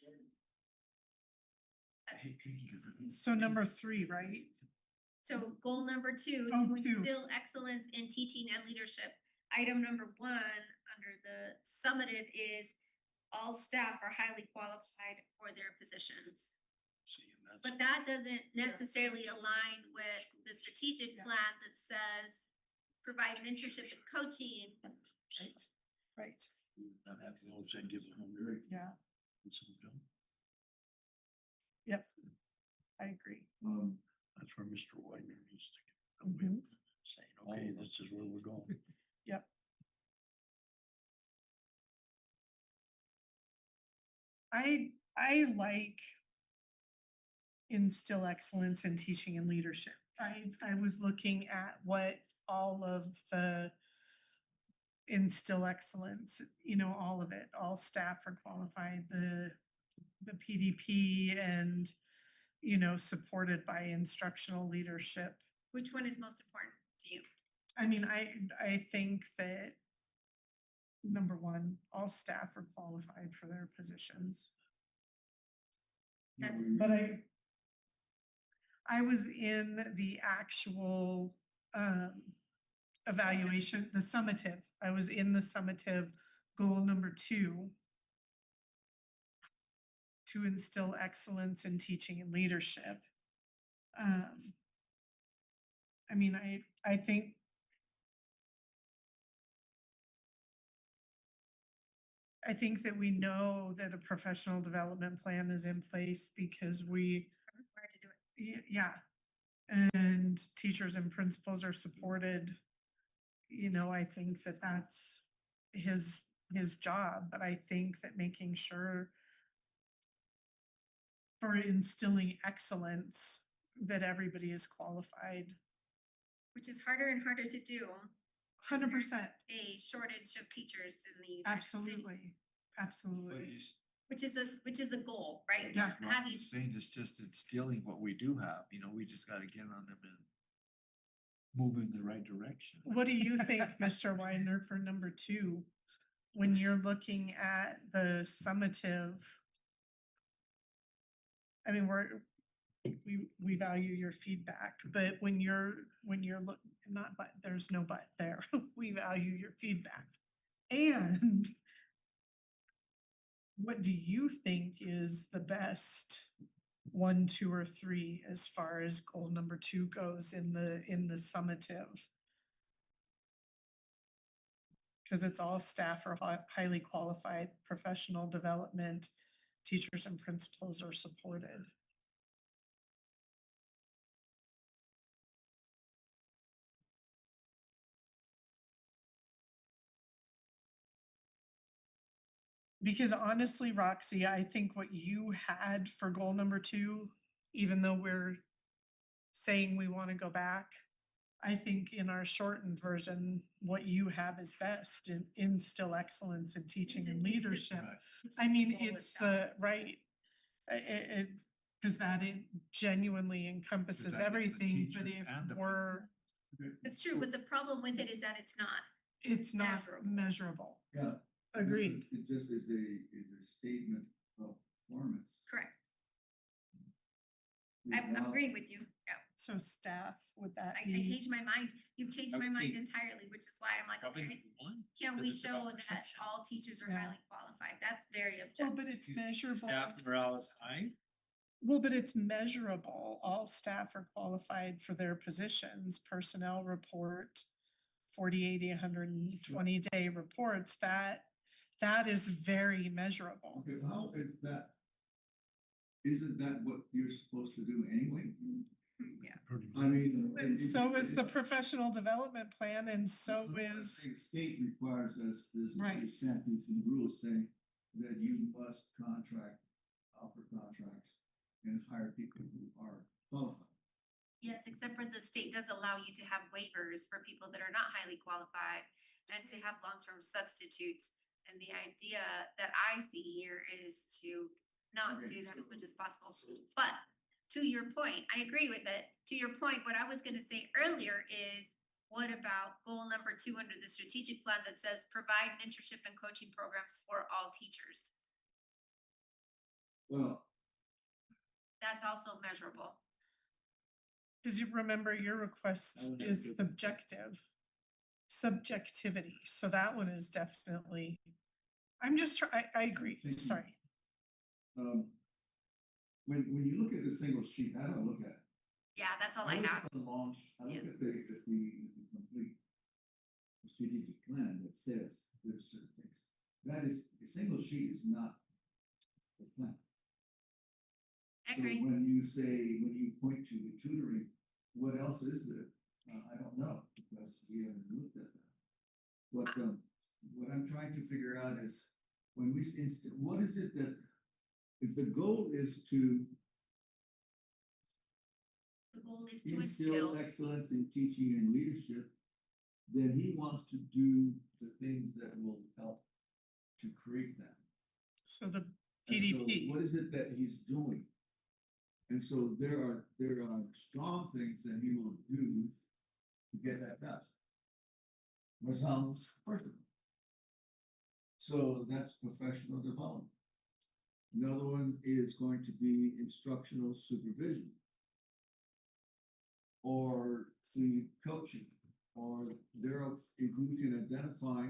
So number 3, right? So goal number 2, Oh, to 2. instill excellence in teaching and leadership. Item number 1 under the summative is all staff are highly qualified for their positions. See, and that's. But that doesn't necessarily align with the strategic Yeah. plan that says provide mentorship and coaching. Right. That's the old saying, give it 100. Yeah, and some go. yep. I agree. That's where Mr. Wagner needs to go Mhm. with, saying, okay, this is where we're going. Yep. I like instill excellence in teaching and leadership. I was looking at what all of the instill excellence, all of it, all staff are qualified, the PDP and, supported by instructional leadership. Which one is most important to you? I mean, I think that number 1, all staff are qualified for their positions. That's- But I was in the actual evaluation, the summative. I was in the summative goal number 2 to instill excellence in teaching and leadership. I mean, I think that we know that a professional development plan is in place because we, Required to do it. yeah. And teachers and principals are supported. I think that that's his job, but I think that making sure for instilling excellence that everybody is qualified. Which is harder and harder to do. 100%. There's a shortage of teachers in the United States, Absolutely. Absolutely. which is a goal, right? Yeah. Having, He's saying it's just instilling what we do have, we just gotta get on them and move in the right direction. What do you think, Mr. Weidner, for number 2? When you're looking at the summative, I mean, we value your feedback, but when you're not, but there's no but there. We value your feedback. And what do you think is the best 1, 2, or 3 as far as goal number 2 goes in the summative? Because it's all staff are highly qualified, professional development, teachers and principals are supported. Because honestly, Roxy, I think what you had for goal number 2, even though we're saying we want to go back, I think in our shortened version, what you have is best in instill excellence in teaching and It's just- leadership. it's I just mean, the goal it's itself. right, because that it genuinely encompasses That gets the everything, but teachers if and the we're, It's true, but the problem with it is that it's not. it's not Measurable. measurable. Yeah. Agreed. It just is a statement of performance. Correct. I'm agreeing with you. Yeah. So staff, would that I be? changed my mind. You've changed I my would mind say entirely, which is why I'm like, Probably okay, 1. can we because it's about show that perception. all teachers are Yeah. highly qualified? That's very Well, objective. but it's measurable. Staff morale is high. Well, but it's measurable. All staff are qualified for their positions. Personnel report, 40, 80, 120-day reports, that is very measurable. Okay, how is that? Isn't that what you're supposed to do anyway? Yeah. Pretty I much. mean. And so is the professional development plan, and so is, The state requires us, Right. there's statutes and rules saying that you must offer contracts and hire people who are qualified. Yes, except for the state does allow you to have waivers for people that are not highly qualified and to have long-term substitutes. And the idea that I see here is to not Okay, do that as so- much as possible. But to your point, I agree with it. To your point, what I was gonna say earlier is, what about goal number 2 under the strategic plan that says provide mentorship and coaching programs for all teachers? Well, That's also measurable. Cause you remember your request Oh, no, is good. subjective. Subjectivity, so that one is definitely, I'm just I agree, Thank you. sorry. when you look at the single sheet, I don't look at it. Yeah, that's all I look have. at the launch, I Yeah. look at the complete strategic plan that says there's certain things. That is, a single sheet is not the plan. I So agree. when you point to the tutoring, what else is there? I don't know, because we haven't looked at that. What I'm trying to figure out is, when what is it that, if the goal is to The goal is to instill instill. excellence in teaching and leadership, then he wants to do the things that will help to create that. So the And so PDP, what is it that he's doing? And so there are strong things that he will do to get that done. What sounds personal. So that's professional development. Another one is going to be instructional supervision. Or the coaching, or if we can identify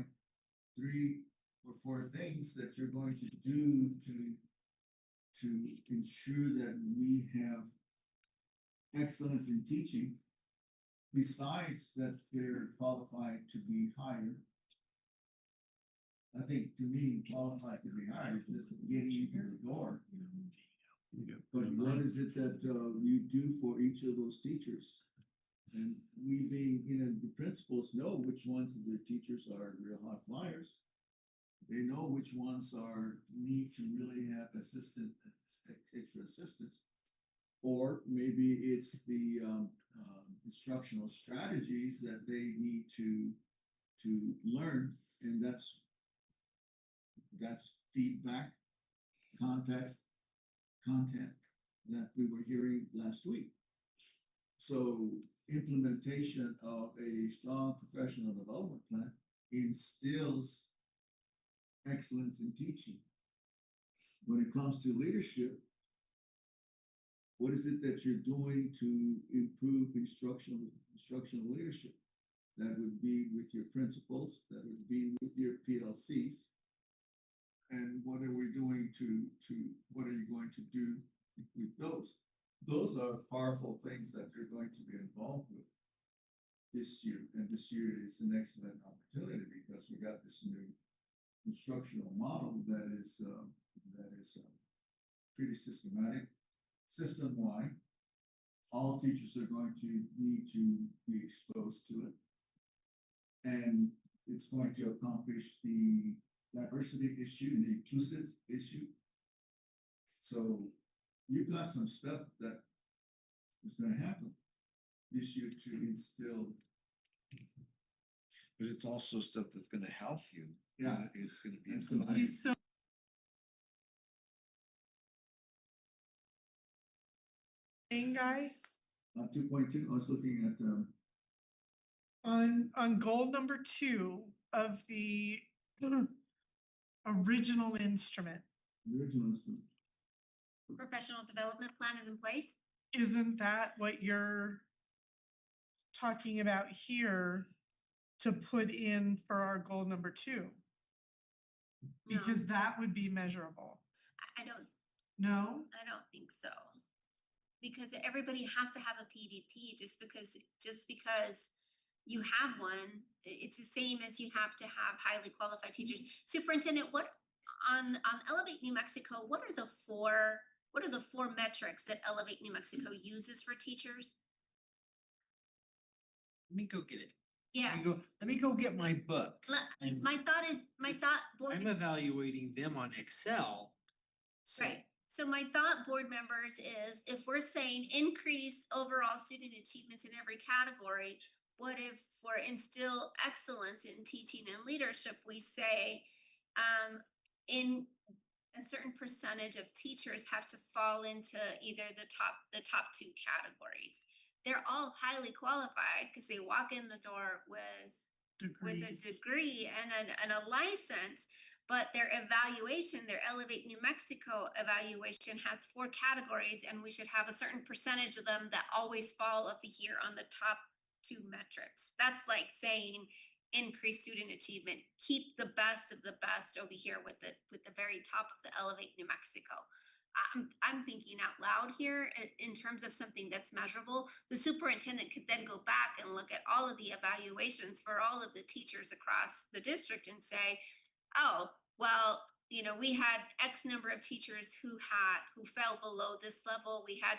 3 or 4 things that you're going to do to ensure that we have excellence in teaching, besides that they're qualified to be hired. I think, to me, qualified to be hired is just getting you through the door. But what is it that you do for each of those teachers? And we being, the principals know which ones of the teachers are real hot flyers. They know which ones need to really have extra assistance. Or maybe it's the instructional strategies that they need to learn, and that's feedback, context, content that we were hearing last week. So implementation of a strong professional development plan instills excellence in teaching. When it comes to leadership, what is it that you're doing to improve instructional leadership? That would be with your principals, that would be with your PLCs. And what are we doing what are you going to do with those? Those are powerful things that you're going to be involved with this year. And this year is an excellent opportunity because we got this new instructional model that is pretty systematic, system-wide. All teachers are going to need to be exposed to it. And it's going to accomplish the diversity issue and the inclusive issue. So you've got some stuff that is going to happen this year to instill. But it's also stuff that's gonna help you. Yeah. It's gonna be. And so he's so. Main guy, 2.2, I was looking at on goal number 2 of the original instrument, the original instrument. Professional development plan is in place. isn't that what you're talking about here to put in for our goal number 2? No. Because that would be measurable. I don't No? think so. Because everybody has to have a PDP just because you have one, it's the same as you have to have highly qualified teachers. Superintendent, what on Elevate New Mexico, what are the 4 metrics that Elevate New Mexico uses for teachers? Let me go get it. Yeah, Let me go get my book. my thought, board, I'm evaluating them on Excel. So right, So my thought, board members, is if we're saying increase overall student achievements in every category, what if for instill excellence in teaching and leadership, we say, in a certain percentage of teachers have to fall into either the top two categories. They're all highly qualified because they walk in the door with a Degrees. degree and a license, but their evaluation, their Elevate New Mexico evaluation has 4 categories, and we should have a certain percentage of them that always fall up here on the top 2 metrics. That's like saying increase student achievement, keep the best of the best over here with the very top of the Elevate New Mexico. I'm thinking out loud here in terms of something that's measurable. The superintendent could then go back and look at all of the evaluations for all of the teachers across the district and say, oh, well, we had X number of teachers who fell below this level. We had,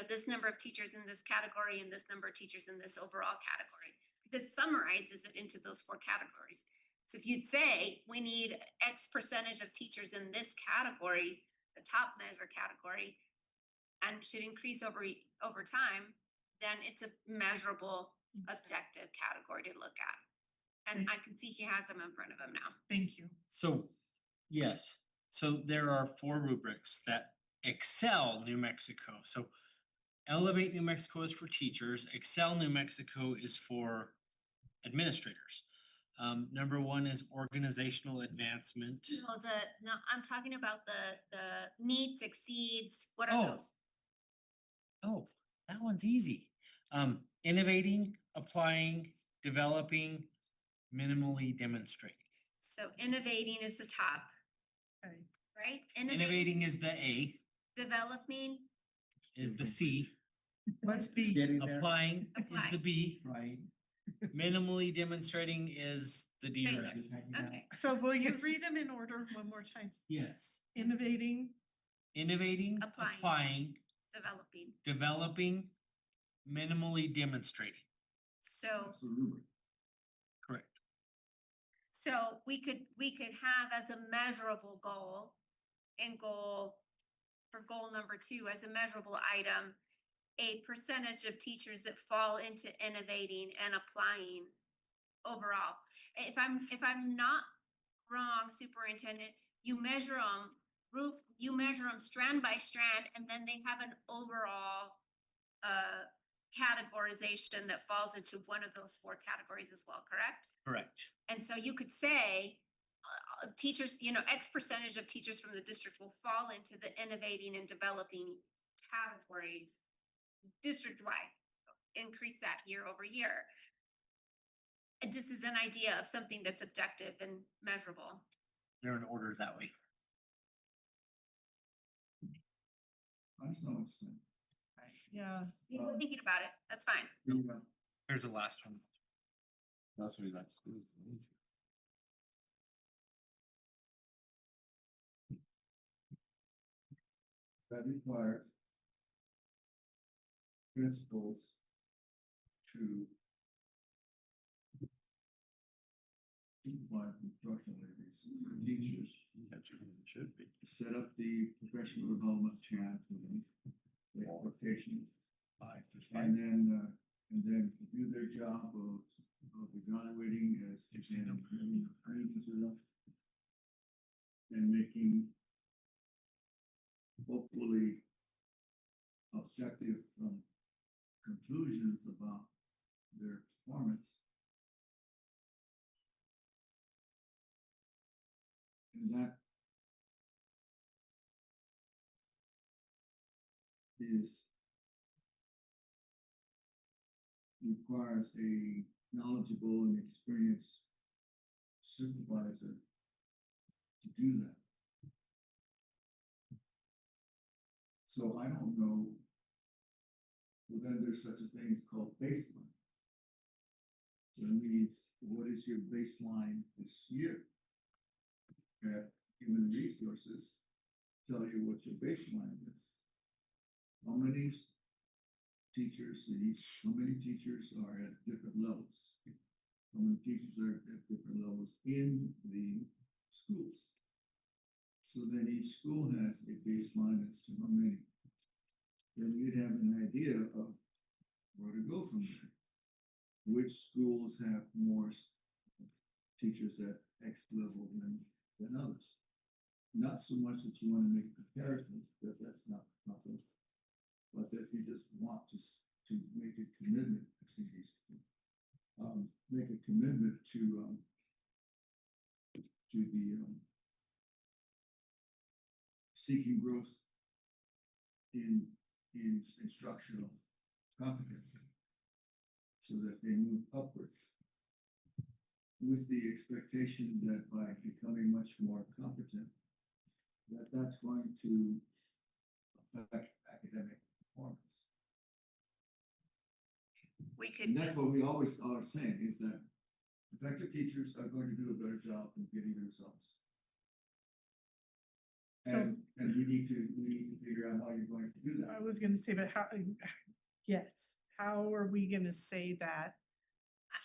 this number of teachers in this category and this number of teachers in this overall category. It summarizes it into those 4 categories. So if you'd say we need X percentage of teachers in this category, the top measure category, and should increase over time, then it's a measurable, objective category to look at. And I can see he has them in front of him now. Thank you. So, yes, so there are 4 rubrics that excel New Mexico. So Elevate New Mexico is for teachers, Excel New Mexico is for administrators. Number 1 is organizational advancement. No, I'm talking about the meets, exceeds, what are Oh. those? Oh, that one's easy. Innovating, applying, developing, minimally demonstrating. So innovating is the top, Okay. right? Innovating is the A, Developing, is the C, Let's be. applying is Apply. the B, Right. minimally demonstrating is the D or F. okay. So will you read them in order one more time? Yes. Innovating, Innovating, Applying. applying, Developing. developing, minimally demonstrating. So, That's the rubric. Correct. so we could have as a measurable goal for goal number 2, as a measurable item, a percentage of teachers that fall into innovating and applying overall. If I'm not wrong, superintendent, you measure them strand by strand, and then they have an overall categorization that falls into one of those 4 categories as well, correct? Correct. And so you could say, teachers, X percentage of teachers from the district will fall into the innovating and developing categories district-wide. Increase that year over year. And this is an idea of something that's objective and measurable. They're in order that way. I understand what you're saying. yeah. You're thinking about it, that's fine. Here's the last one. That's what he likes to do. That requires principals to supervise instructional areas, teachers, That's what it should be. set up the professional development plan for them, the expectations, and then do their job of evaluating as and making hopefully objective conclusions about their performance. And that requires a knowledgeable and experienced supervisor to do that. So I don't know, well, then there's such a thing as called baseline. So it means, what is your baseline this year? Human resources tell you what your baseline is. How many teachers are at different levels? How many teachers are at different levels in the schools? So then each school has a baseline as to how many. Then you'd have an idea of where to go from there. Which schools have more teachers at X level than others? Not so much that you want to make comparisons, because that's not the, but that you just want to make a commitment, I've seen these, make a commitment to the seeking growth in instructional competency, so that they move upwards, with the expectation that by becoming much more competent, that's going to affect academic performance. We And could, that's what we always are saying, is that effective teachers are going to do a better job in getting the results. And we need to figure out how you're going to do I that. was gonna say, but how, yes, how are we gonna say that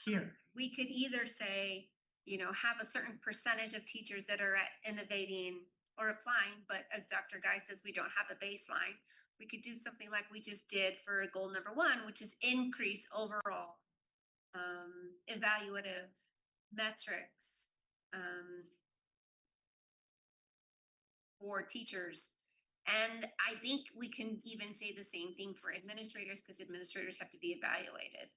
here? we could either say, you know, have a certain percentage of teachers that are at innovating or applying, but as Dr. Guy says, we don't have a baseline. We could do something like we just did for goal number 1, which is increase overall evaluative metrics for teachers. And I think we can even say the same thing for administrators, because administrators have to be evaluated.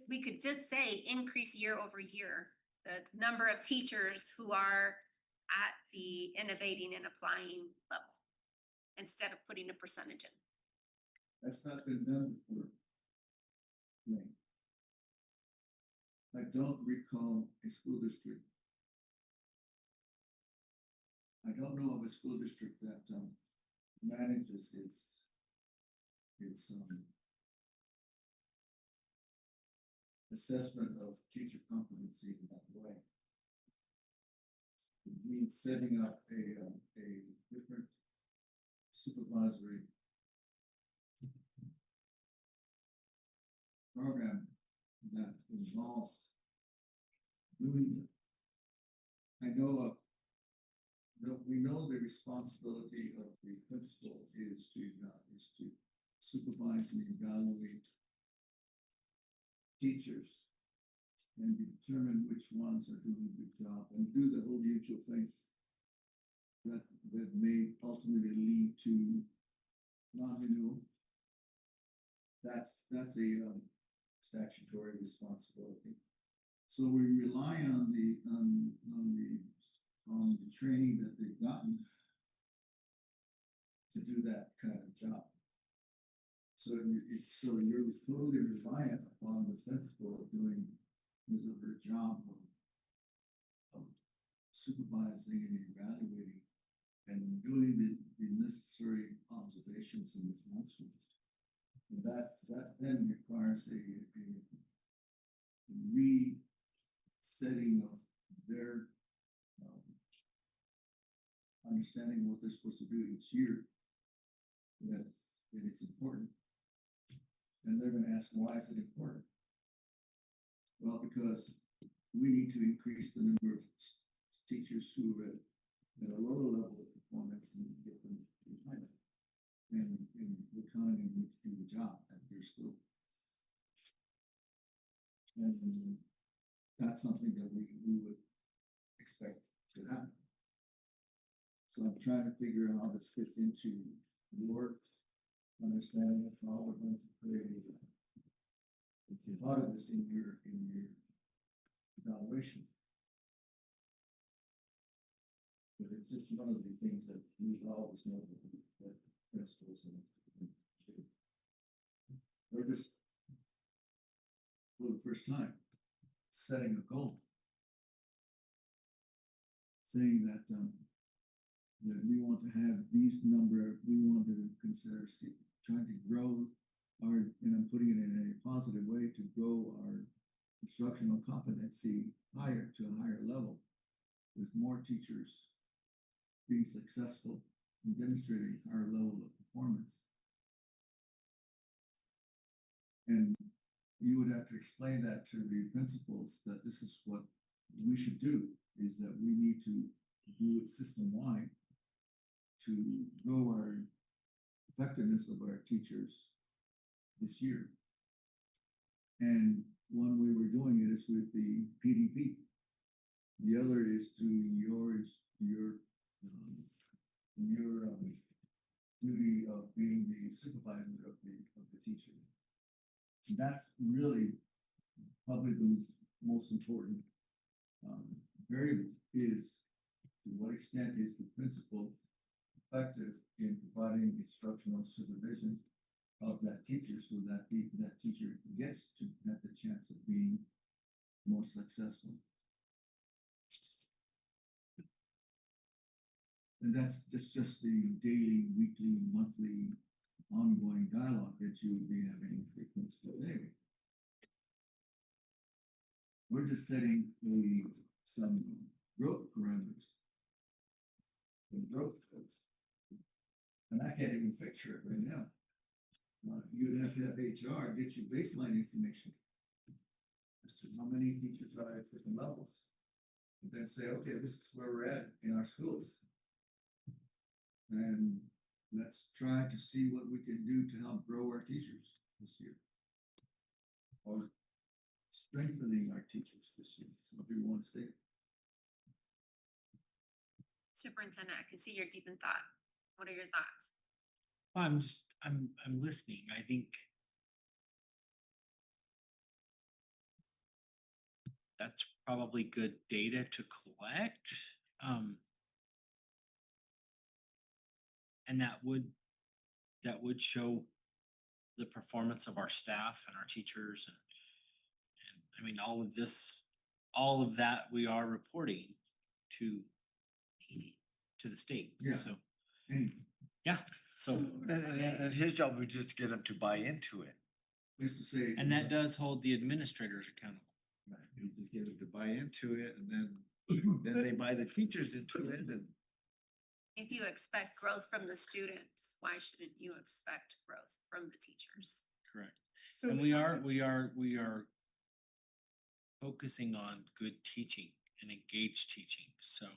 We could just say increase year over year, the number of teachers who are at the innovating and applying level, instead of putting a percentage in. That's not been done before. Lane. I don't recall a school district. I don't know of a school district that manages its assessment of teacher competency in that way. It means setting up a different supervisory program that involves doing it. I know we know the responsibility of the principal is to supervise and evaluate teachers and determine which ones are doing a good job, and do the whole usual thing that may ultimately lead to non-renewal. That's a statutory responsibility. So we rely on the training that they've gotten to do that kind of job. So you're totally reliant upon the principal doing his or her job of supervising and evaluating and doing the necessary observations and responses. And that then requires a resetting of their understanding what they're supposed to do each year, that it's important. And they're going to ask, why is it important? Well, because we need to increase the number of teachers who are at a lower level of performance and get them to higher. And we're counting on you to do the job at your school. And that's something that we would expect to happen. So I'm trying to figure out how this fits into your understanding of how we're going to create part of this in your evaluation. But it's just one of the things that we always know that principals and they're just, for the first time, setting a goal, saying that that we want to have these number, we want to consider trying to grow our, and I'm putting it in a positive way, to grow our instructional competency higher to a higher level, with more teachers being successful in demonstrating our level of performance. And you would have to explain that to the principals, that this is what we should do, is that we need to do it system-wide to grow our effectiveness of our teachers this year. And one way we're doing it is with the PDP. The other is through your duty of being the supervisor of the teacher. And that's really probably the most important variable is to what extent is the principal effective in providing instructional supervision of that teacher so that that teacher gets to have the chance of being more successful. And that's just the daily, weekly, monthly, ongoing dialogue that you would be having with the principal anyway. We're just setting some growth parameters. The growth goals. And I can't even picture it right now. You'd have to have HR get you baseline information as to how many teachers are at different levels. And then say, okay, this is where we're at in our schools. And let's try to see what we can do to help grow our teachers this year. Or strengthening our teachers this year, whatever you want to say. Superintendent, I can see you're deep in thought. What are your thoughts? Well, I'm listening. I think that's probably good data to collect. And that would show the performance of our staff and our teachers and I mean, all of that we are reporting to the state. Yeah. So, And yeah, so, And his job would just get them to buy into it. just to say. and that does hold the administrators accountable. Right, you just get them to buy into it and then they buy the teachers into it and. If you expect growth from the students, why shouldn't you expect growth from the teachers? Correct. So And we are focusing on good teaching and engaged teaching, so I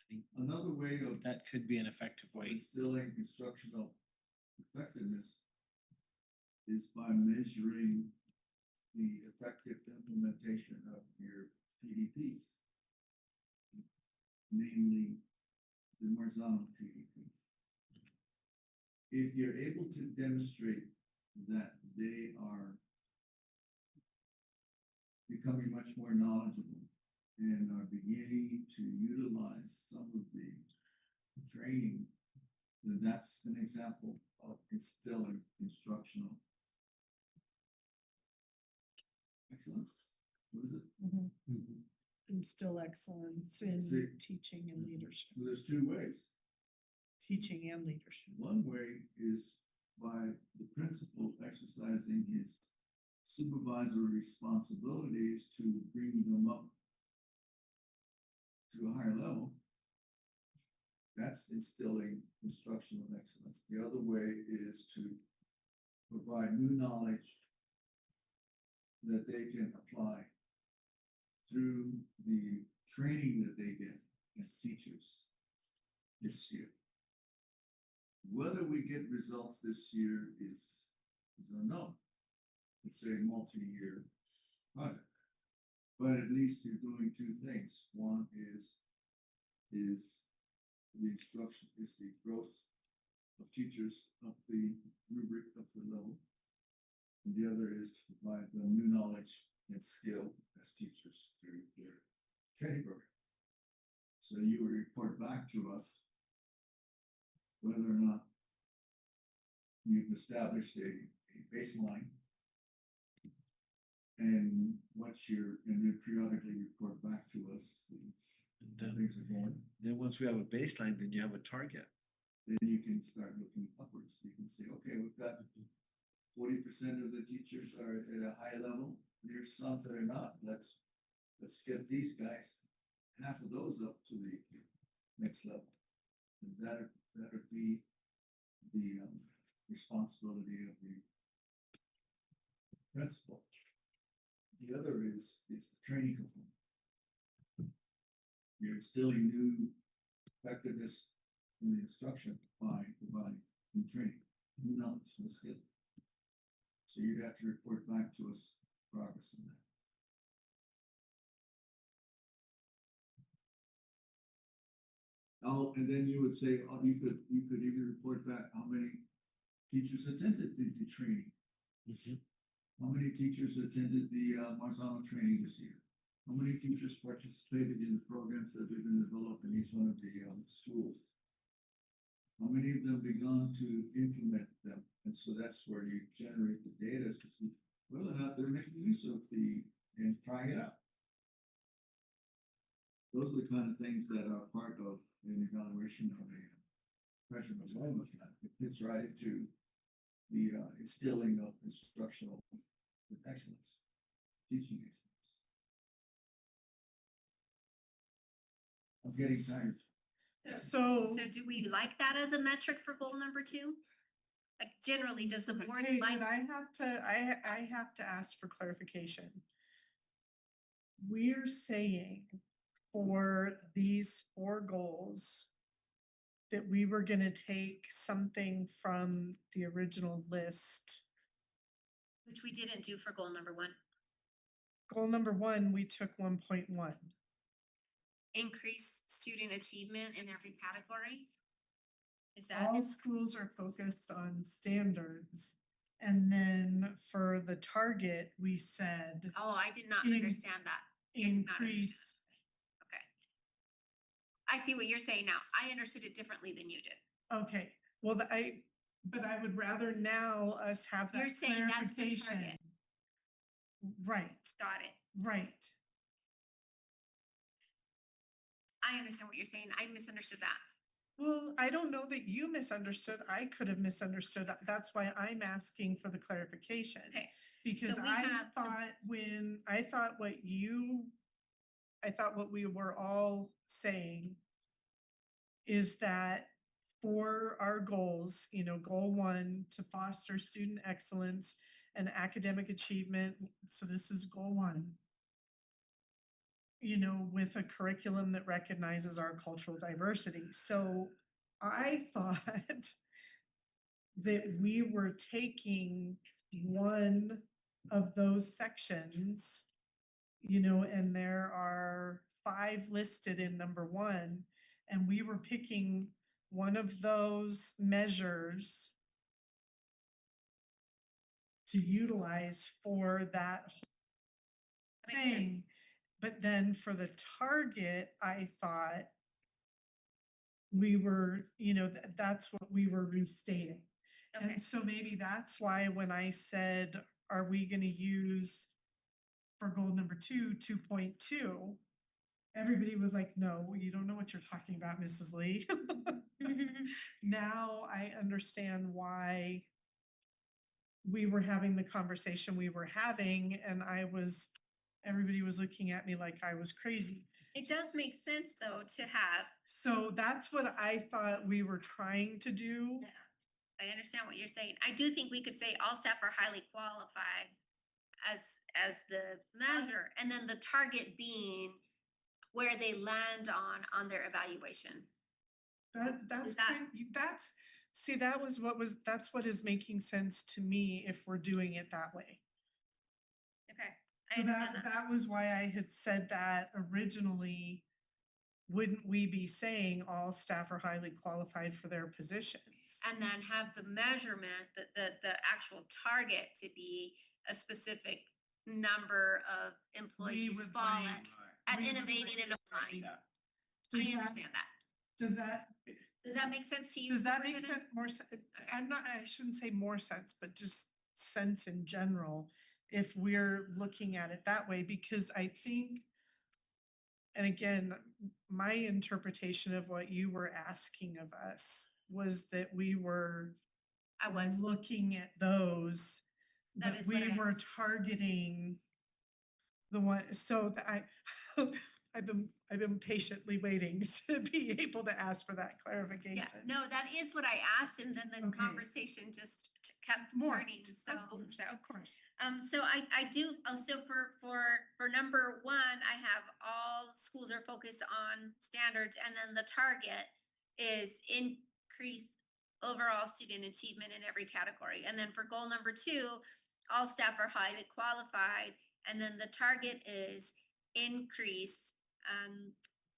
think Another way of that could be an effective way. instilling instructional effectiveness is by measuring the effective implementation of your PDPs, namely the horizontal PDPs. If you're able to demonstrate that they are becoming much more knowledgeable and are beginning to utilize some of the training, then that's an example of instilling instructional excellence. What is it? instill excellence in See. teaching and leadership, So there's two ways. teaching and leadership. One way is by the principal exercising his supervisory responsibilities to bring them up to a higher level. That's instilling instructional excellence. The other way is to provide new knowledge that they can apply through the training that they get as teachers this year. Whether we get results this year is unknown. It's a multi-year project. But at least you're doing two things. One is the instruction, is the growth of teachers up the rubric, up the level. And the other is to provide them new knowledge and skill as teachers through their training program. So you will report back to us whether or not you've established a baseline and and then periodically report back to us how things are going. Then once we have a baseline, then you have a target. Then you can start looking upwards. You can say, okay, we've got 40% of the teachers are at a high level. There's some that are not. Let's get these guys, half of those up to the next level. And that'll be the responsibility of the principal. The other is the training component. You're instilling new effectiveness in the instruction by providing new training, new knowledge, new skill. So you'd have to report back to us progress in that. Oh, and then you would say, oh, you could even report back how many teachers attended the training. How many teachers attended the Marzano training this year? How many teachers participated in the programs that have been developed in each one of the schools? How many of them begun to implement them? And so that's where you generate the data to see whether or not they're making use of and trying it out. Those are the kind of things that are part of an evaluation of a freshman enrollment plan. It fits right into the instilling of instructional excellence, teaching excellence. I'm getting tired. So. So do we like that as a metric for goal number 2? Like generally, does the board Okay, like? but I have to ask for clarification. We're saying for these 4 goals that we were gonna take something from the original list. Which we didn't do for goal number 1. Goal number 1, we took 1.1. Increase student achievement in every category. Is that, All schools are focused on standards. And then for the target, we said oh, I did not In- understand that. did not understand. increase. Okay. I see what you're saying now. I understood it differently than you did. Okay, well, but I would rather now us have that You're saying that's the clarification. target. Right, Got it. right. I understand what you're saying. I misunderstood that. Well, I don't know that you misunderstood. I could have misunderstood. That's why I'm asking for the clarification. Okay. Because So we I have the- thought what we were all saying is that for our goals, goal 1, to foster student excellence and academic achievement. So this is goal 1. With a curriculum that recognizes our cultural diversity. So I thought that we were taking one of those sections, and there are 5 listed in number 1, and we were picking one of those measures to utilize for that That makes sense. thing. But then for the target, I thought we were, that's what we were restating. Okay. And so maybe that's why when I said, are we gonna use for goal number 2, 2.2? Everybody was like, no, you don't know what you're talking about, Mrs. Lee. Now I understand why we were having the conversation we were having, and everybody was looking at me like I was crazy. It does make sense though to have, So that's what I thought we were trying to do. yeah, I understand what you're saying. I do think we could say all staff are highly qualified as the measure, and then the target being where they land on their evaluation. That's Is that- see, that's what is making sense to me if we're doing it that way. Okay, I So understand that. that was why I had said that originally. Wouldn't we be saying all staff are highly qualified for their positions? And then have the measurement, the actual target to be a specific number of employees would fall like- at we would innovating like and it right. applying. Does I that- understand that. Does that, Does that make sense to you? does that make Superintendent? sense, more sense? I shouldn't say more sense, but just sense in general, if we're looking at it that way, because I think, and again, my interpretation of what you were asking of us was that we were I was, looking at those, That but is what we I were asked. targeting the one, so I've been patiently waiting to be able to ask for that yeah, clarification. no, that is what I asked, and then the Okay. conversation just kept More, turning, so, of course, so. of course. So I do, also for number one, I have all schools are focused on standards, and then the target is increase overall student achievement in every category. And then for goal number two, all staff are highly qualified, and then the target is increase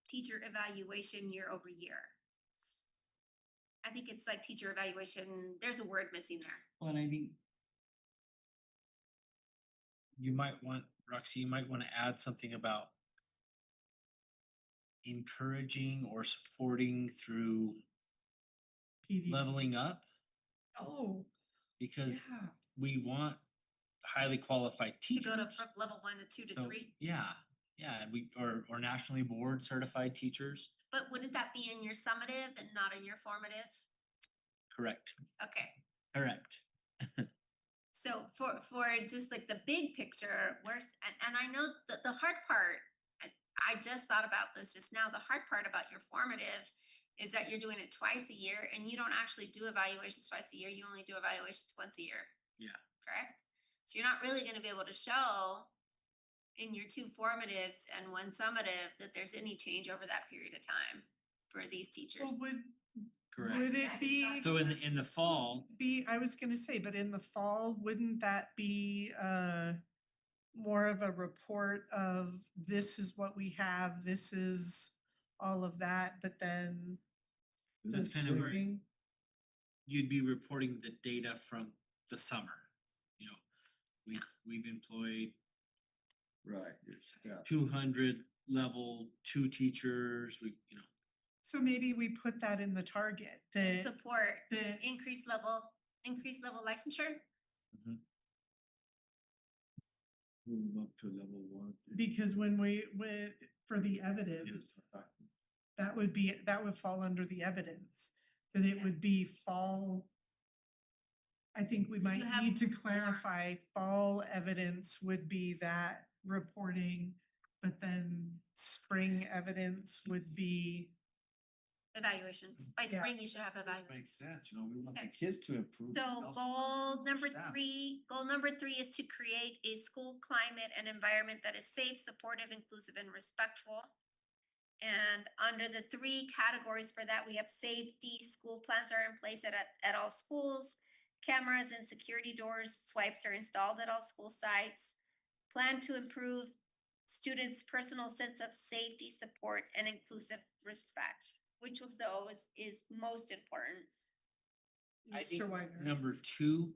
teacher evaluation year over year. I think it's like teacher evaluation, there's a word missing there. Well, and I think you might want, Roxy, you might want to add something about encouraging or supporting through PD. leveling up, Oh, because yeah. we want highly qualified To teachers. go to from level 1 to 2 to So, 3. yeah, and or nationally board certified teachers, But wouldn't that be in your summative and not in your formative? correct, Okay, correct. so for just like the big picture, and I know the hard part, I just thought about this just now, the hard part about your formative is that you're doing it twice a year and you don't actually do evaluations twice a year, you only do evaluations once a year. Yeah. Correct? So you're not really gonna be able to show in your 2 formatives and 1 summative that there's any change over that period of time for these teachers. Well, Correct. would Yeah, it it's be? not- So in the fall, I was gonna say, but in the fall, wouldn't that be more of a report of this is what we have, this is all of that, but then the that's kind of where spring? you'd be reporting the data from the summer. You know, we've employed Right, yeah. 200 level 2 teachers, So maybe we put that in the target, that Support the increased level licensure. Move up to level 1. because when we went for the evidence, that would fall under the evidence, that it would be fall. I think we might have need to more. clarify, fall evidence would be that reporting, but then spring evidence would be. Evaluations. By Yeah. spring, you should have evaluations. Makes sense, we want the kids to improve. So goal number 3 is to create a school climate and environment that is safe, supportive, inclusive, and respectful. And under the 3 categories for that, we have safety, school plans are in place at all schools. Cameras and security doors, swipes are installed at all school sites. Plan to improve students' personal sense of safety, support, and inclusive respect. Which of those is most important? I think Mr. Wagner. number 2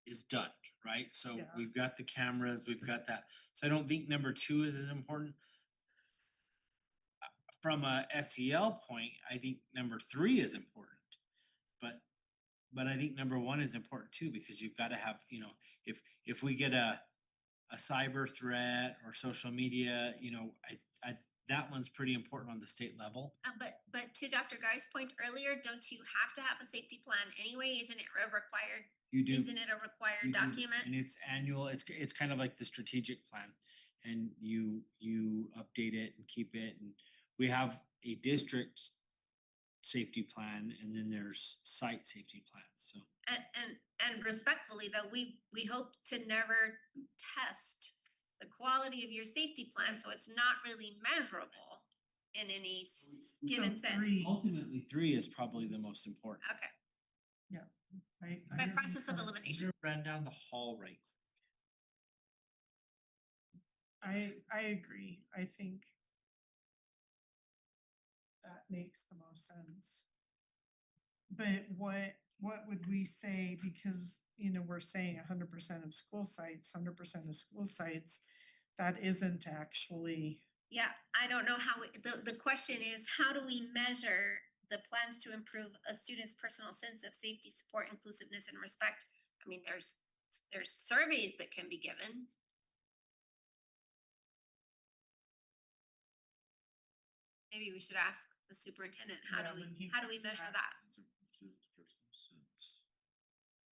is done, right? So Yeah. we've got the cameras, we've got that. So I don't think number 2 is as important. From a SEL point, I think number 3 is important. But I think number 1 is important too, because you've got to have, if we get a cyber threat or social media, I that one's pretty important on the state level. But to Dr. Guy's point earlier, don't you have to have a safety plan anyway? Isn't it a required? You do. Isn't it a required You do, document? and it's annual, it's kind of like the strategic plan. And you update it and keep it, and we have a district safety plan, and then there's site safety plans, so. And respectfully, though, we hope to never test the quality of your safety plan, so it's not really measurable in any given sense. Ultimately, 3 is probably the most important. Okay, I by process of elimination. Ran down the hall right. I agree. I think that makes the most sense. But what would we say, because, we're saying 100% of school sites, 100% of school sites, that isn't actually. Yeah, I don't know how, the question is, how do we measure the plans to improve a student's personal sense of safety, support, inclusiveness, and respect? I mean, there's surveys that can be given. Maybe we should ask the superintendent, how Yeah, do when he we comes measure back. that?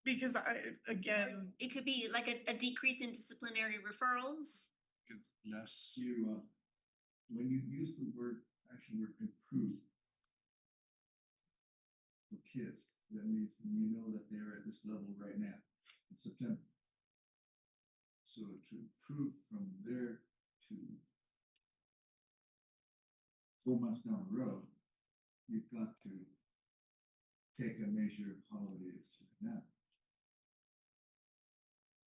Because again, It could be like a decrease in disciplinary referrals. Less, When you use the word improve for kids, that means you know that they're at this level right now in September. So to improve from there to 4 months down the road, you've got to take a measure of how it is now.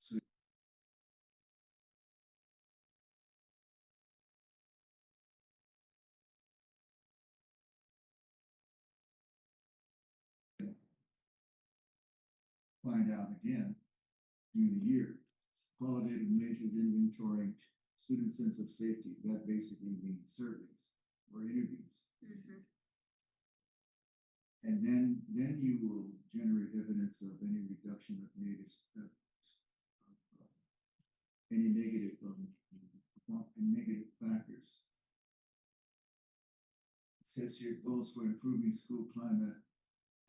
So find out again during the year, qualitative measures inventorying student sense of safety. That basically means surveys or interviews. Mhm. And then you will generate evidence of any reduction of any negative factors. It says here goals for improving school climate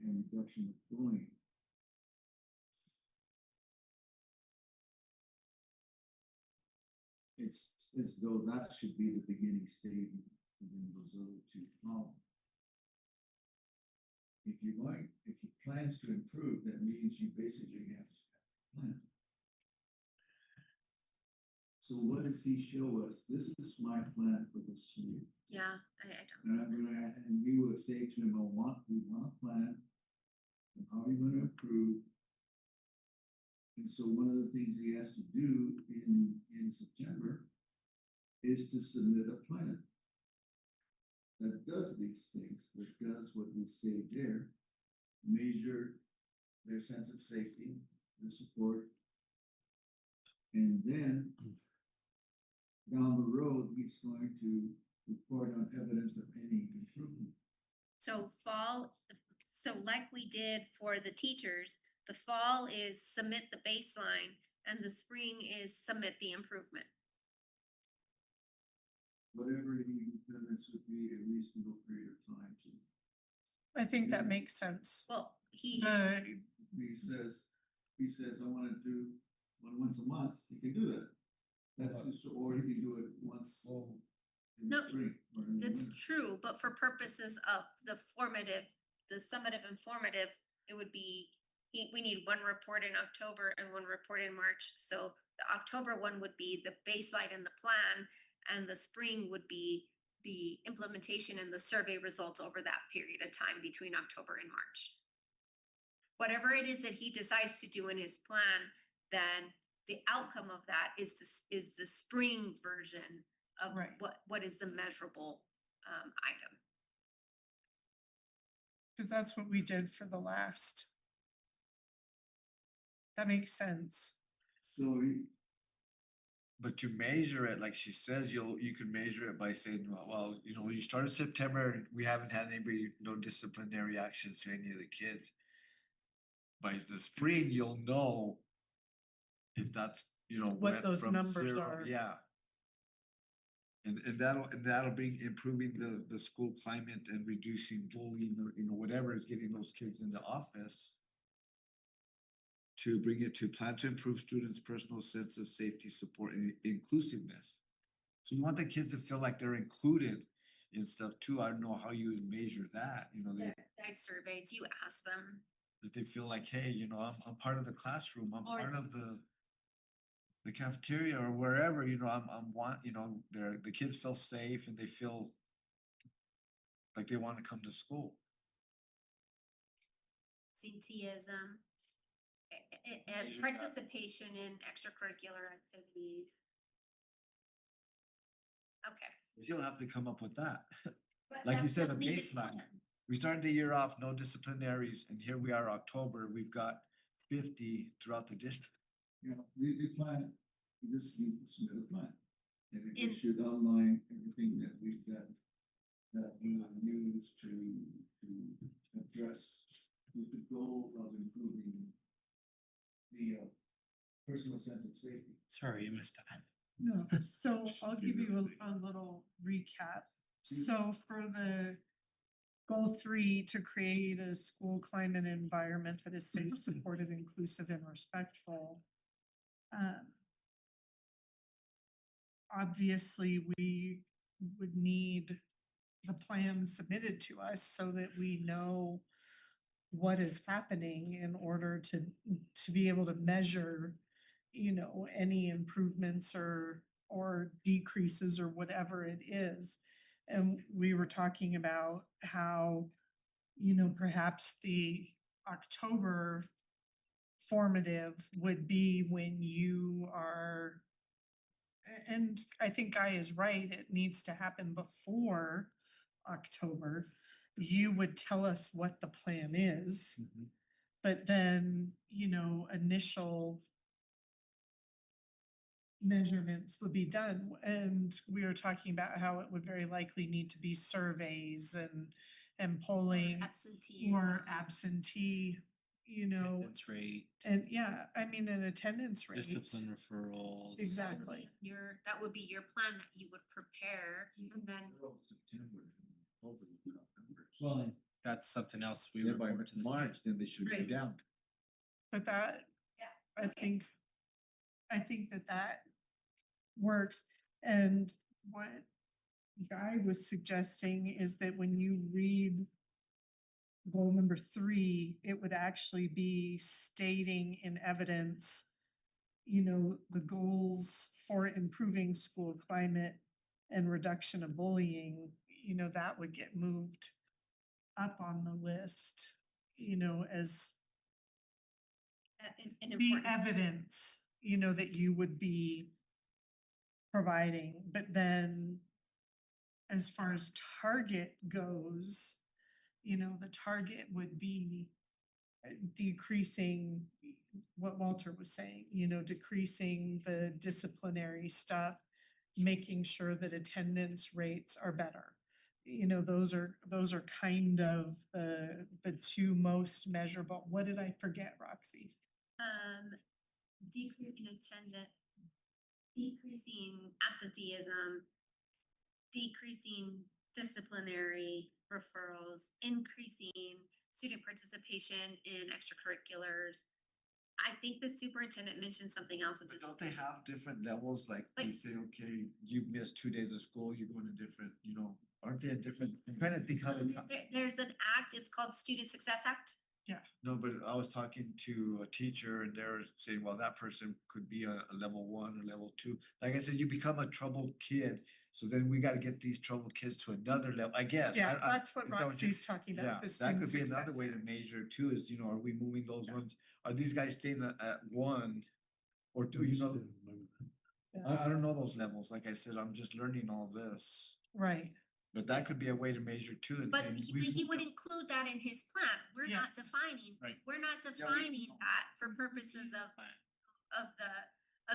and reduction of bullying. It's as though that should be the beginning statement, and then those other two follow. If you plans to improve, that means you basically have to have a plan. So what does he show us? This is my plan for this year. Yeah, I don't. And we would say to him, we want a plan. And how are you going to improve? And so one of the things he has to do in September is to submit a plan that does these things, that does what we say there, measure their sense of safety, the support, and then down the road, he's going to report on evidence of any improvement. So like we did for the teachers, the fall is submit the baseline and the spring is submit the improvement. Whatever he determines would be a reasonable period of time to. I think that makes sense. Well, He says, I want to do once a month, he can do that. That's just, or he can do it once in the No, spring or in the that's winter. true, but for purposes of the summative informative, it would be, we need one report in October and one report in March. So the October one would be the baseline and the plan, and the spring would be the implementation and the survey results over that period of time between October and March. Whatever it is that he decides to do in his plan, then the outcome of that is the spring version of Right. what is the measurable item. Because that's what we did for the last. That makes sense. So But to measure it, like she says, you can measure it by saying, well, you started September, we haven't had no disciplinary actions to any of the kids. By the spring, you'll know if that's, What went those from numbers 0, are. yeah. And that'll bring improving the school climate and reducing bullying, or, whatever is getting those kids in the office. To bring it to plan to improve students' personal sense of safety, support, and inclusiveness. So you want the kids to feel like they're included in stuff too. I don't know how you would measure that, Nice surveys, you ask them. that they feel like, hey, I'm part of the classroom, I'm Or- part of the cafeteria or wherever, the kids feel safe and they feel like they want to come to school. Absenteeism. And Measure that. participation in extracurricular activities. Okay. You'll have to come up with that. But Like you that's said, a needed baseline. plan. We started the year off, no disciplinaries, and here we are, October, we've got 50 throughout the district. the plan, you just need to submit a plan. And In- it should outline everything that we use to address with the goal of improving the personal sense of safety. Sorry, you missed that. No, so I'll give you a little recap. So for the goal 3, to create a school climate environment that is safe, supportive, inclusive, and respectful. Obviously, we would need the plan submitted to us so that we know what is happening in order to be able to measure, any improvements or decreases or whatever it is. And we were talking about how, perhaps the October formative would be when you are, and I think Guy is right, it needs to happen before October. You would tell us what the plan is, but then, initial measurements would be done. And we were talking about how it would very likely need to be surveys and polling Absenteeism. or absentee, Attendance rate, and yeah, I mean, an attendance rate. discipline referrals. Exactly. That would be your plan that you would prepare and then. Well, and that's something else we Yeah, by report to the March, state. then they should be Right. down. But that, Yeah. I okay. think that works. And what Guy was suggesting is that when you read goal number 3, it would actually be stating in evidence, the goals for improving school climate and reduction of bullying, that would get moved up on the list, as An the important. evidence, that you would be providing. But then as far as target goes, the target would be decreasing what Walter was saying, decreasing the disciplinary stuff, making sure that attendance rates are better. Those are kind of the two most measurable. What did I forget, Roxy? Decreasing attendance, decreasing absenteeism, decreasing disciplinary referrals, increasing student participation in extracurriculars. I think the superintendent mentioned something else. That But just don't they have different levels? Like they Like- say, okay, you've missed 2 days of school, you're going to different, aren't they a different? I'm trying to think how they. There's an act, it's called Student Success Act. No, but I was talking to a teacher and they're saying, well, that person could be a level 1 or level 2. Like I said, you become a troubled kid. So then we gotta get these troubled kids to another level, I guess. Yeah, I- that's what is that what you- Roxy's talking Yeah, about. the that could student be success another way to act. measure too, is, are we moving those Yeah. ones? Are these guys staying at 1 or 2, Yeah. I don't know those levels. Like I said, I'm just learning all this. Right, But that could be a way to measure too. and But saying, he would include that in his plan. We're not Yes. defining, Right. we're not defining that for purposes of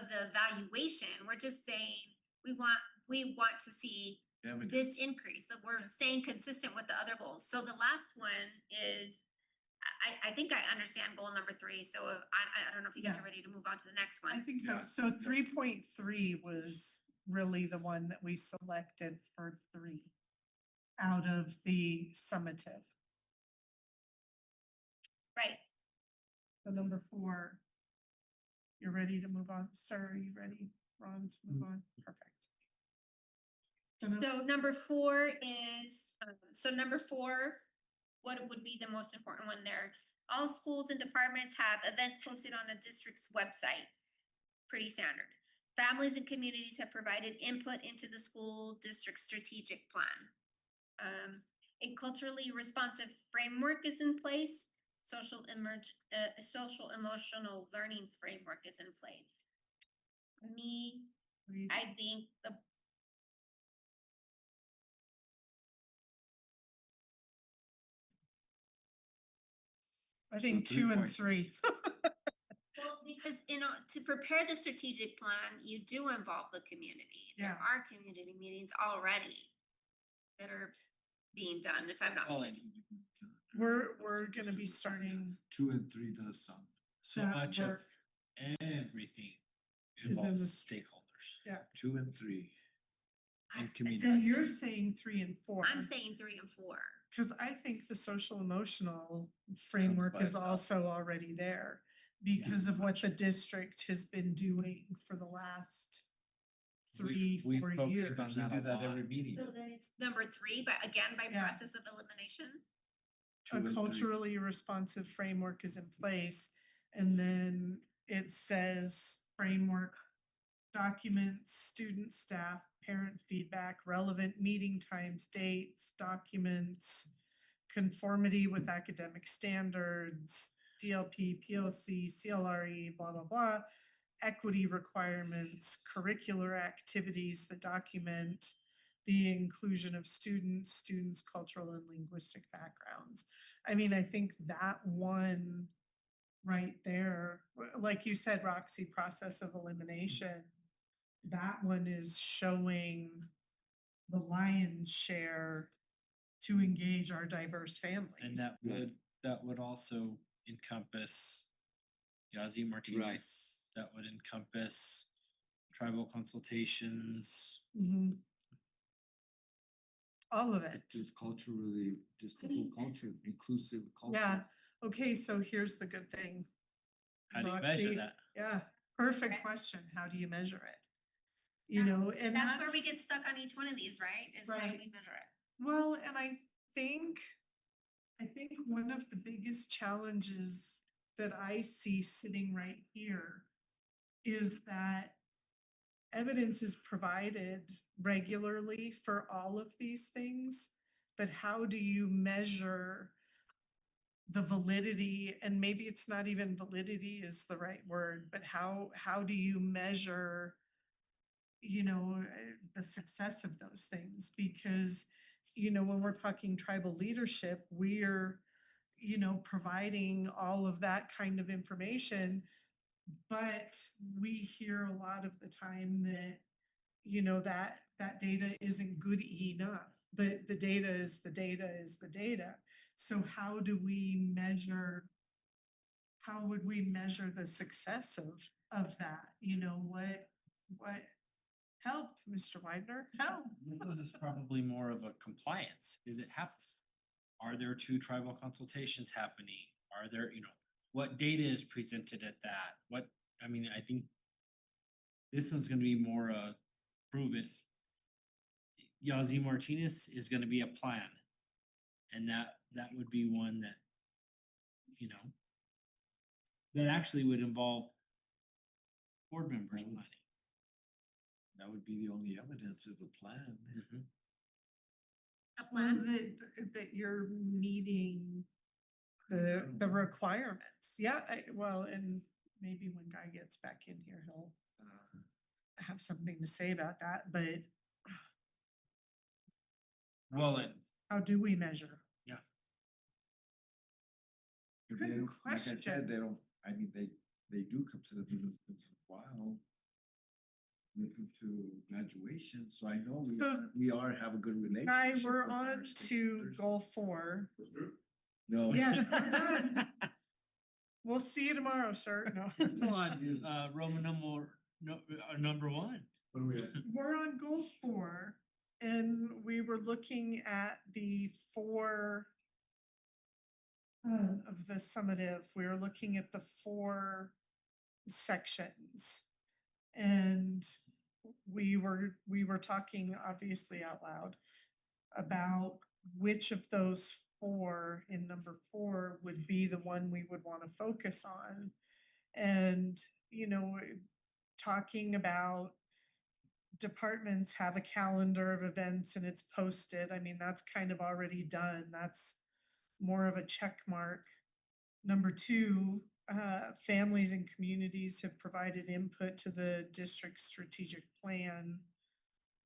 the evaluation. We're just saying, we want to see this evidence. increase, that we're staying consistent with the other goals. So the last one is, I think I understand goal number 3, so I don't know if you guys Yeah. are ready to move on to the next I one. think so. Yeah. So 3.3 was really the one that we selected for 3 out of the summative. Right, So number 4, you're ready to move on? Sir, are you ready, Ron, to move on? Perfect. so number 4 is, what would be the most important one there? All schools and departments have events posted on a district's website. Pretty standard. Families and communities have provided input into the school district strategic plan. A culturally responsive framework is in place. Social emotional learning framework is in place. Me, I think I think So 2 and 3.3. 3. well, because to prepare the strategic plan, you do involve the community. There Yeah. are community meetings already that are being done, if I'm not. Well, mistaken. We're gonna be starting 2 and 3 does some. so that much of work. everything Is in involves the- stakeholders. 2 and 3. And I- community. So you're saying 3 and 4. I'm saying 3 and 4. Because I think the social emotional framework by is itself. also already there because of what the district has been doing for the last 3, We've 4 focused years. on We that do a that every lot. meeting. So then it's number 3, but again, by Yeah. process of elimination. two a and three. culturally responsive framework is in place. And then it says framework documents, student, staff, parent feedback, relevant meeting times, dates, documents, conformity with academic standards, DLP, PLC, CLRE, blah, blah, blah, equity requirements, curricular activities that document the inclusion of students' cultural and linguistic backgrounds. I mean, I think that one right there, like you said, Roxy, process of elimination, that one is showing the lion's share to engage our diverse families. And that would also encompass Yazi Martinez, that would encompass tribal consultations. Mhm. All of it. Just culturally, just the whole culture, inclusive culture. Yeah. Okay, so here's the good thing. How do you measure Roxy, that? Yeah, perfect Okay. question. How do you measure it? You know, and That's where we get stuck on each one of these, right? Is how do Right. we measure it? Well, and think, I think one of the biggest challenges that I see sitting right here is that evidence is provided regularly for all of these things, but how do you measure the validity? And maybe it's not even validity is the right word, but how do you measure, the success of those things? Because, when we're talking tribal leadership, we're, providing all of that kind of information. But we hear a lot of the time that, that data isn't good enough, but the data is the data is the data. So how would we measure the success of that? What help, Mr. Widener? Help. This is probably more of a compliance. Is it happening? Are there two tribal consultations happening? Are there, what data is presented at that? I think this one's gonna be more prove it. Yazi Martinez is gonna be a plan. And that would be one that, that actually would involve board members planning. That would be the only evidence of the plan. A Well, plan? that you're meeting the requirements. Yeah, and maybe when Guy gets back in here, he'll have something to say about that, but Well, how do we measure? If Good they don't- Like I question. said, they do come to the meetings once in a while. We come to graduation, so I know So- we have a good relationship. Guy, we're with our on to stakeholders. goal 4. No. Yes, we're done. We'll see you tomorrow, sir. No. come on, Roman number 1. What do we have? We're on goal 4, and we were looking at the 4 of the summative. We were looking at the 4 sections, and we were talking obviously out loud about which of those 4 in number 4 would be the one we would want to focus on. And, talking about departments have a calendar of events and it's posted. I mean, that's kind of already done. That's more of a check mark. Number 2, families and communities have provided input to the district strategic plan.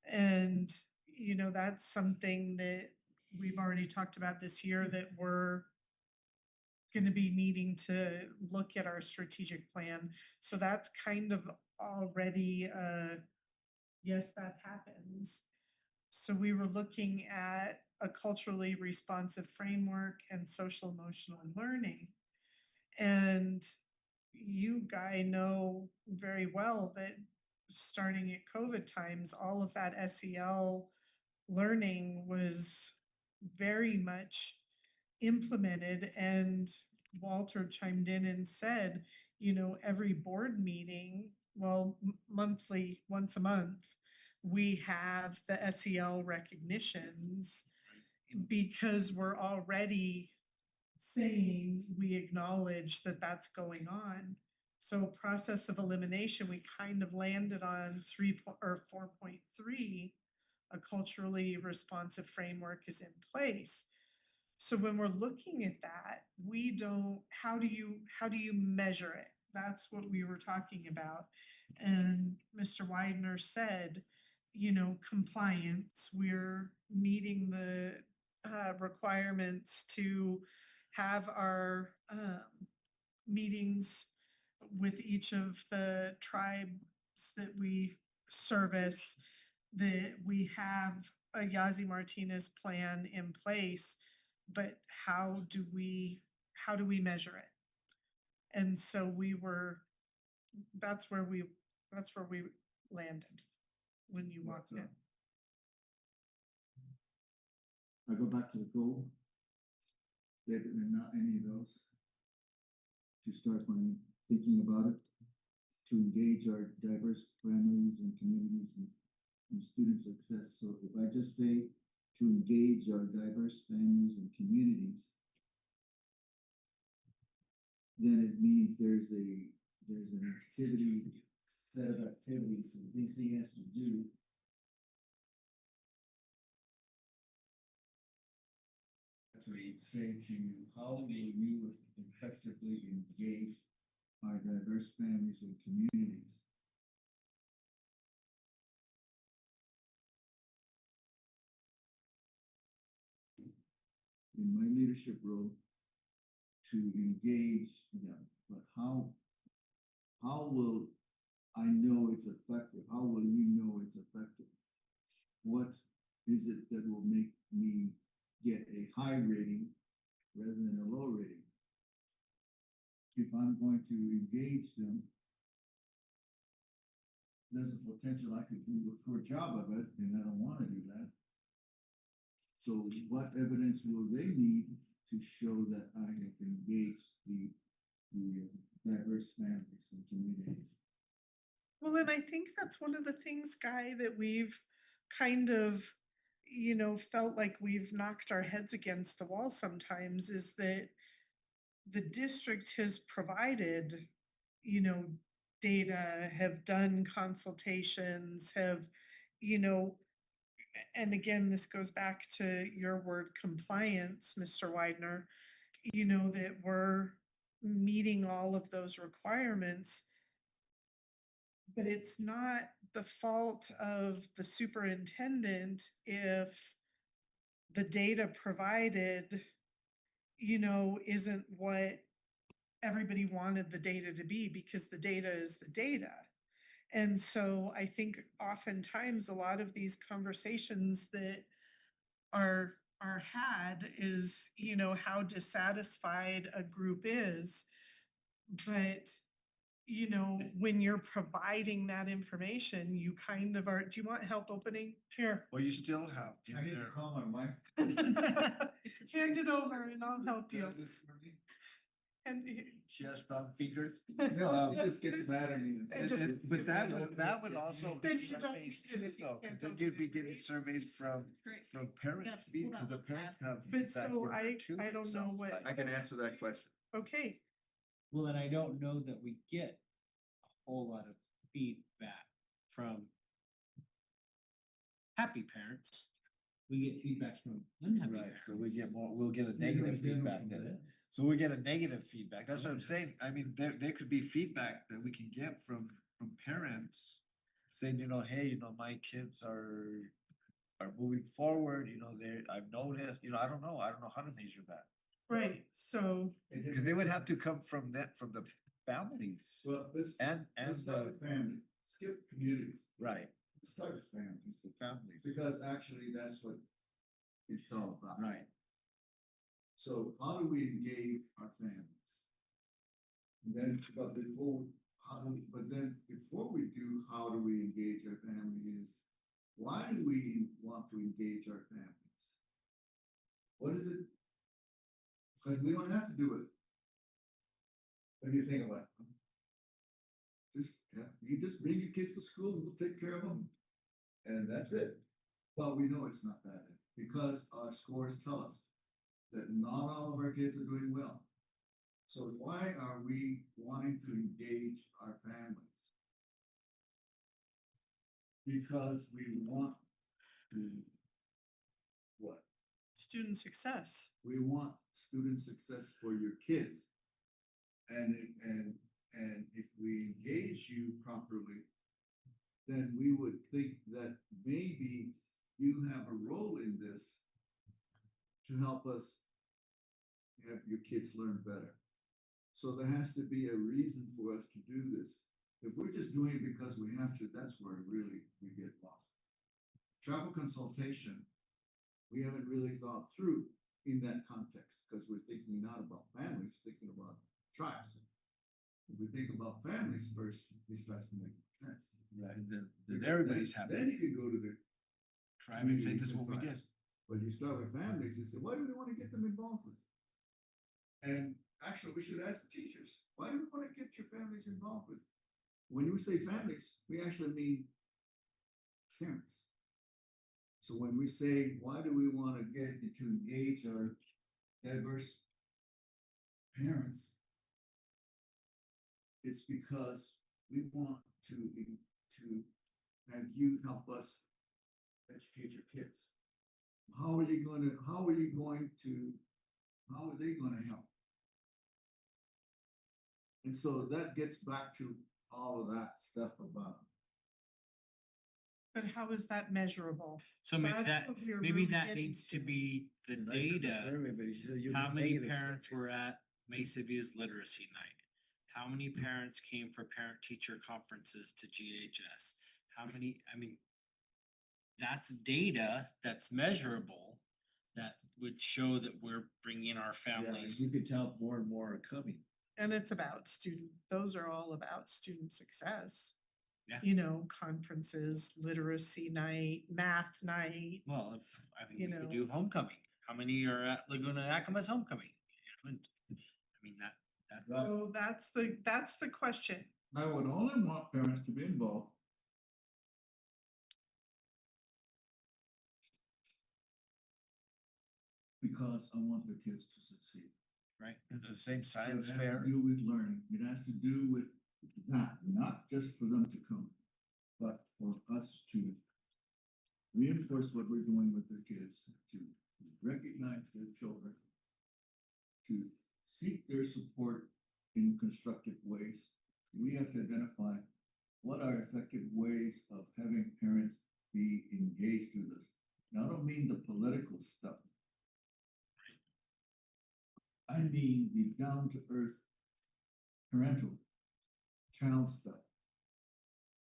And, that's something that we've already talked about this year, that we're going to be needing to look at our strategic plan. So that's kind of already, yes, that happens. So we were looking at a culturally responsive framework and social emotional learning. And you Guy know very well that starting at COVID times, all of that SEL learning was very much implemented. And Walter chimed in and said, every board meeting, monthly, once a month, we have the SEL recognitions because we're already saying we acknowledge that that's going on. So process of elimination, we kind of landed on 4.3, a culturally responsive framework is in place. So when we're looking at that, we don't, how do you measure it? That's what we were talking about. And Mr. Widener said, compliance, we're meeting the requirements to have our meetings with each of the tribes that we service, that we have a Yazi Martinez plan in place, but how do we measure it? And so that's where we landed when you walked in. I go back to the goal. There are not any of those. To start my thinking about it, to engage our diverse families and communities and student success. So if I just say to engage our diverse families and communities, then it means there's an activity, set of activities and things he has to do. Actually say to you, how will you effectively engage our diverse families and communities? In my leadership role, to engage them, but how will I know it's effective? How will you know it's effective? What is it that will make me get a high rating rather than a low rating? If I'm going to engage them, there's a potential I could do a poor job of it, and I don't want to do that. So what evidence will they need to show that I have engaged the diverse families and communities? Well, and I think that's one of the things, Guy, that we've kind of, felt like we've knocked our heads against the wall sometimes, is that the district has provided, data, have done consultations, have, and again, this goes back to your word compliance, Mr. Widener, that we're meeting all of those requirements. But it's not the fault of the superintendent if the data provided, isn't what everybody wanted the data to be, because the data is the data. And so I think oftentimes a lot of these conversations that are had is, how dissatisfied a group is. But when you're providing that information, you kind of are, do you want help opening? Here. Well, you still have. I need to call my wife. Hand it over and I'll help you. Does this for me? And She has strong features. No, he just gets mad at me. But that would also be Then you don't surveys need too, it. though, Yeah, 'cause don't then you'd do be that. getting surveys from parents, pull that the little parents tab. have. But feedback so in there too, I don't know what, I can answer that question. okay, Well, and I don't know that we get a whole lot of feedback from happy parents. We get feedback from unhappy Right, parents. so we get more, we'll get a negative feedback then. So we get a negative feedback. That's what I'm saying. I mean, there could be feedback that we can get from parents saying, hey, my kids are moving forward, I've noticed, I don't know how to measure that. right, so, Because they would have to come from the families. Well, And let's start with family, skip communities. right, Let's start with families. the families, Because actually that's what it's all about. right. So how do we engage our families? And then, but before we do, how do we engage our families? Why do we want to engage our families? What is it? Because we don't have to do it. What do you think about it? You just bring your kids to school and we'll take care of them. And that's it. But we know it's not that, because our scores tell us that not all of our kids are doing well. So why are we wanting to engage our families? Because we want to, what? Student success. We want student success for your kids. And if we engage you properly, then we would think that maybe you have a role in this to help us have your kids learn better. So there has to be a reason for us to do this. If we're just doing it because we have to, that's where really we get lost. Travel consultation, we haven't really thought through in that context because we're thinking not about families, thinking about tribes. If we think about families first, this starts to make sense. Right, then Because everybody's then- happy. Then you can go to the Tribe and say communities this is and what we did. tribes. But you start with families and say, what do we want to get them involved with? And actually, we should ask the teachers, why do we want to get your families involved with? When we say families, we actually mean parents. So when we say, why do we want to get to engage our diverse parents? It's because we want to have you help us educate your kids. How are they going to help? And so that gets back to all of that stuff about. But how is that measurable? So maybe That's that, what we're maybe really that getting needs to to. be the And I took a data. survey, but he said you How get many negative. parents were at Mesa Via's literacy night? How many parents came for parent-teacher conferences to GHS? How many, I mean, that's data that's measurable that would show that we're bringing our families. You could tell more and more are coming. And it's about student, those are all about student success. Yeah. You know, conferences, literacy night, math night. Well, I mean, You we could know. do homecoming. How many are at Laguna Yakima's homecoming? You know, and- I mean, that. So that's the question. I would only want parents to be involved. Because I want the kids to succeed. Right? The same It science has fair. to do with learning. It has to do with that, not just for them to come, but for us to reinforce what we're doing with the kids, to recognize their children, to seek their support in constructive ways. We have to identify what are effective ways of having parents be engaged with us. Now, I don't mean the political stuff. I mean the down to earth parental child stuff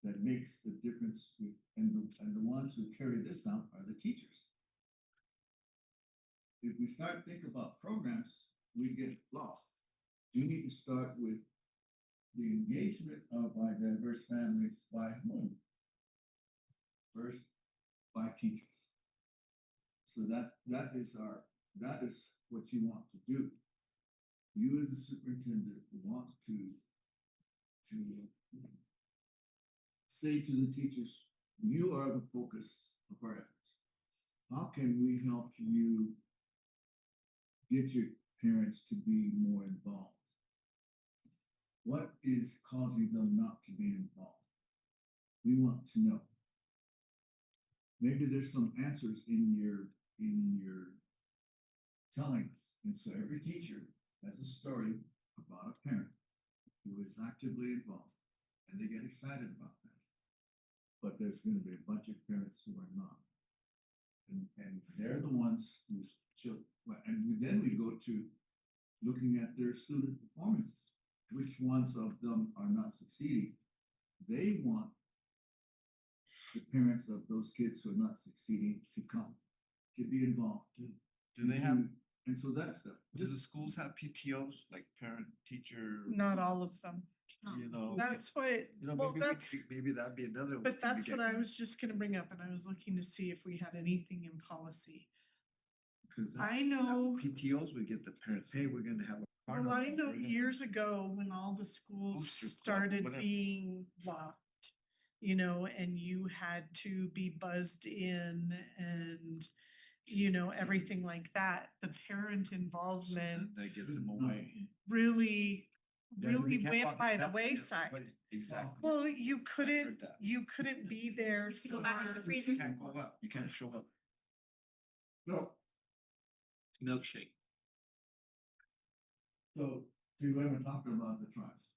that makes the difference with, and the ones who carry this out are the teachers. If we start thinking about programs, we get lost. We need to start with the engagement of our diverse families by whom? First, by teachers. So that is what you want to do. You as a superintendent want to say to the teachers, you are the focus of our efforts. How can we help you get your parents to be more involved? What is causing them not to be involved? We want to know. Maybe there's some answers in your telling us. And so every teacher has a story about a parent who is actively involved, and they get excited about that. But there's going to be a bunch of parents who are not. And they're the ones who's children. And then we go to looking at their student performances. Which ones of them are not succeeding? They want the parents of those kids who are not succeeding to come, to be involved. Do they have, And so that stuff. do the schools have PTOs, like parent, teacher? Not all of them. You know, That's what, you know, well, maybe, that's, maybe that'd be another. but thing to that's get what I going. was just gonna bring up, and I was looking to see if we had anything in policy. I know, PTOs would get the parents, hey, we're gonna have a. well, carnival, I know we're gonna-" years ago when all the schools Booster club, started whatever. being locked, you know, and you had to be buzzed in and you know, everything like that, the parent involvement That gets them away. really, Yeah, you really can't walk went by the step- wayside. Exactly. Well, you heard couldn't, that. you couldn't be there. You go back to the for- freezer. You can't go up, you can't show up. No, Milkshake. so, see, we haven't talked about the tribes.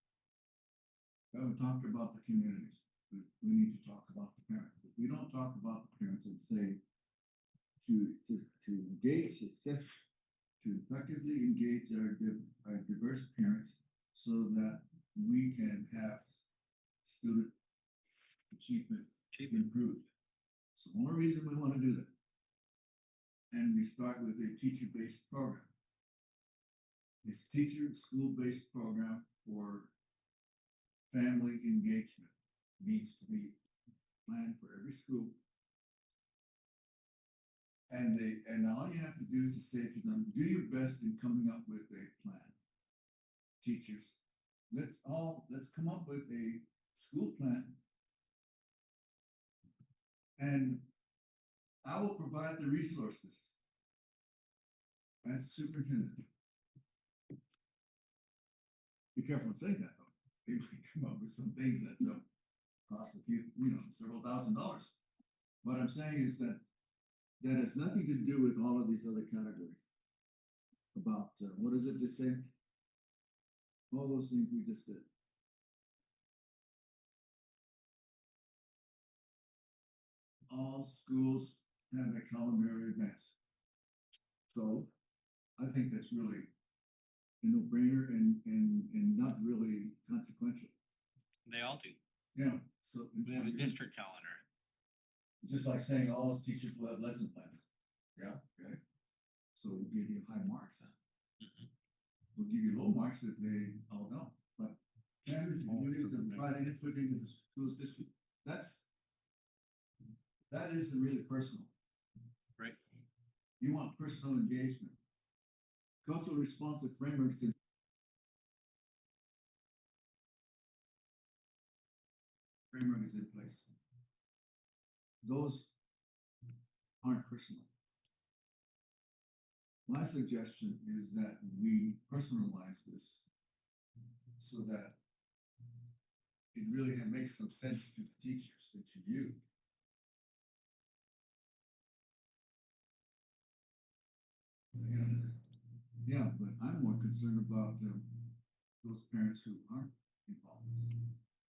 We haven't talked about the communities. We need to talk about the parents. If we don't talk about the parents and say to engage success, to effectively engage our diverse parents so that we can have student achievement improved. It's the only reason we want to do that. And we start with a teacher-based program. This school-based program for family engagement needs to be planned for every school. And all you have to do is to say to them, do your best in coming up with a plan. Teachers, let's come up with a school plan. And I will provide the resources. As the superintendent. Be careful in saying that though. They might come up with some things that cost a few, several $1,000s. What I'm saying is that has nothing to do with all of these other categories. About, what is it they say? All those things we just said. All schools have a culinary events. So I think that's really a no-brainer and not really consequential. They all do. Yeah, so. We have a district calendar. Just like saying all those teachers will have lesson plans. Yeah, okay. So we'll give you high marks. Mhm. We'll give you low marks if they all don't, but parents and communities have provided input into the schools district. That is really personal. Right. You want personal engagement. Cultural responsive frameworks in framework is in place. Those aren't personal. My suggestion is that we personalize this so that it really makes some sense to the teachers and to you. Yeah, but I'm more concerned about those parents who aren't involved.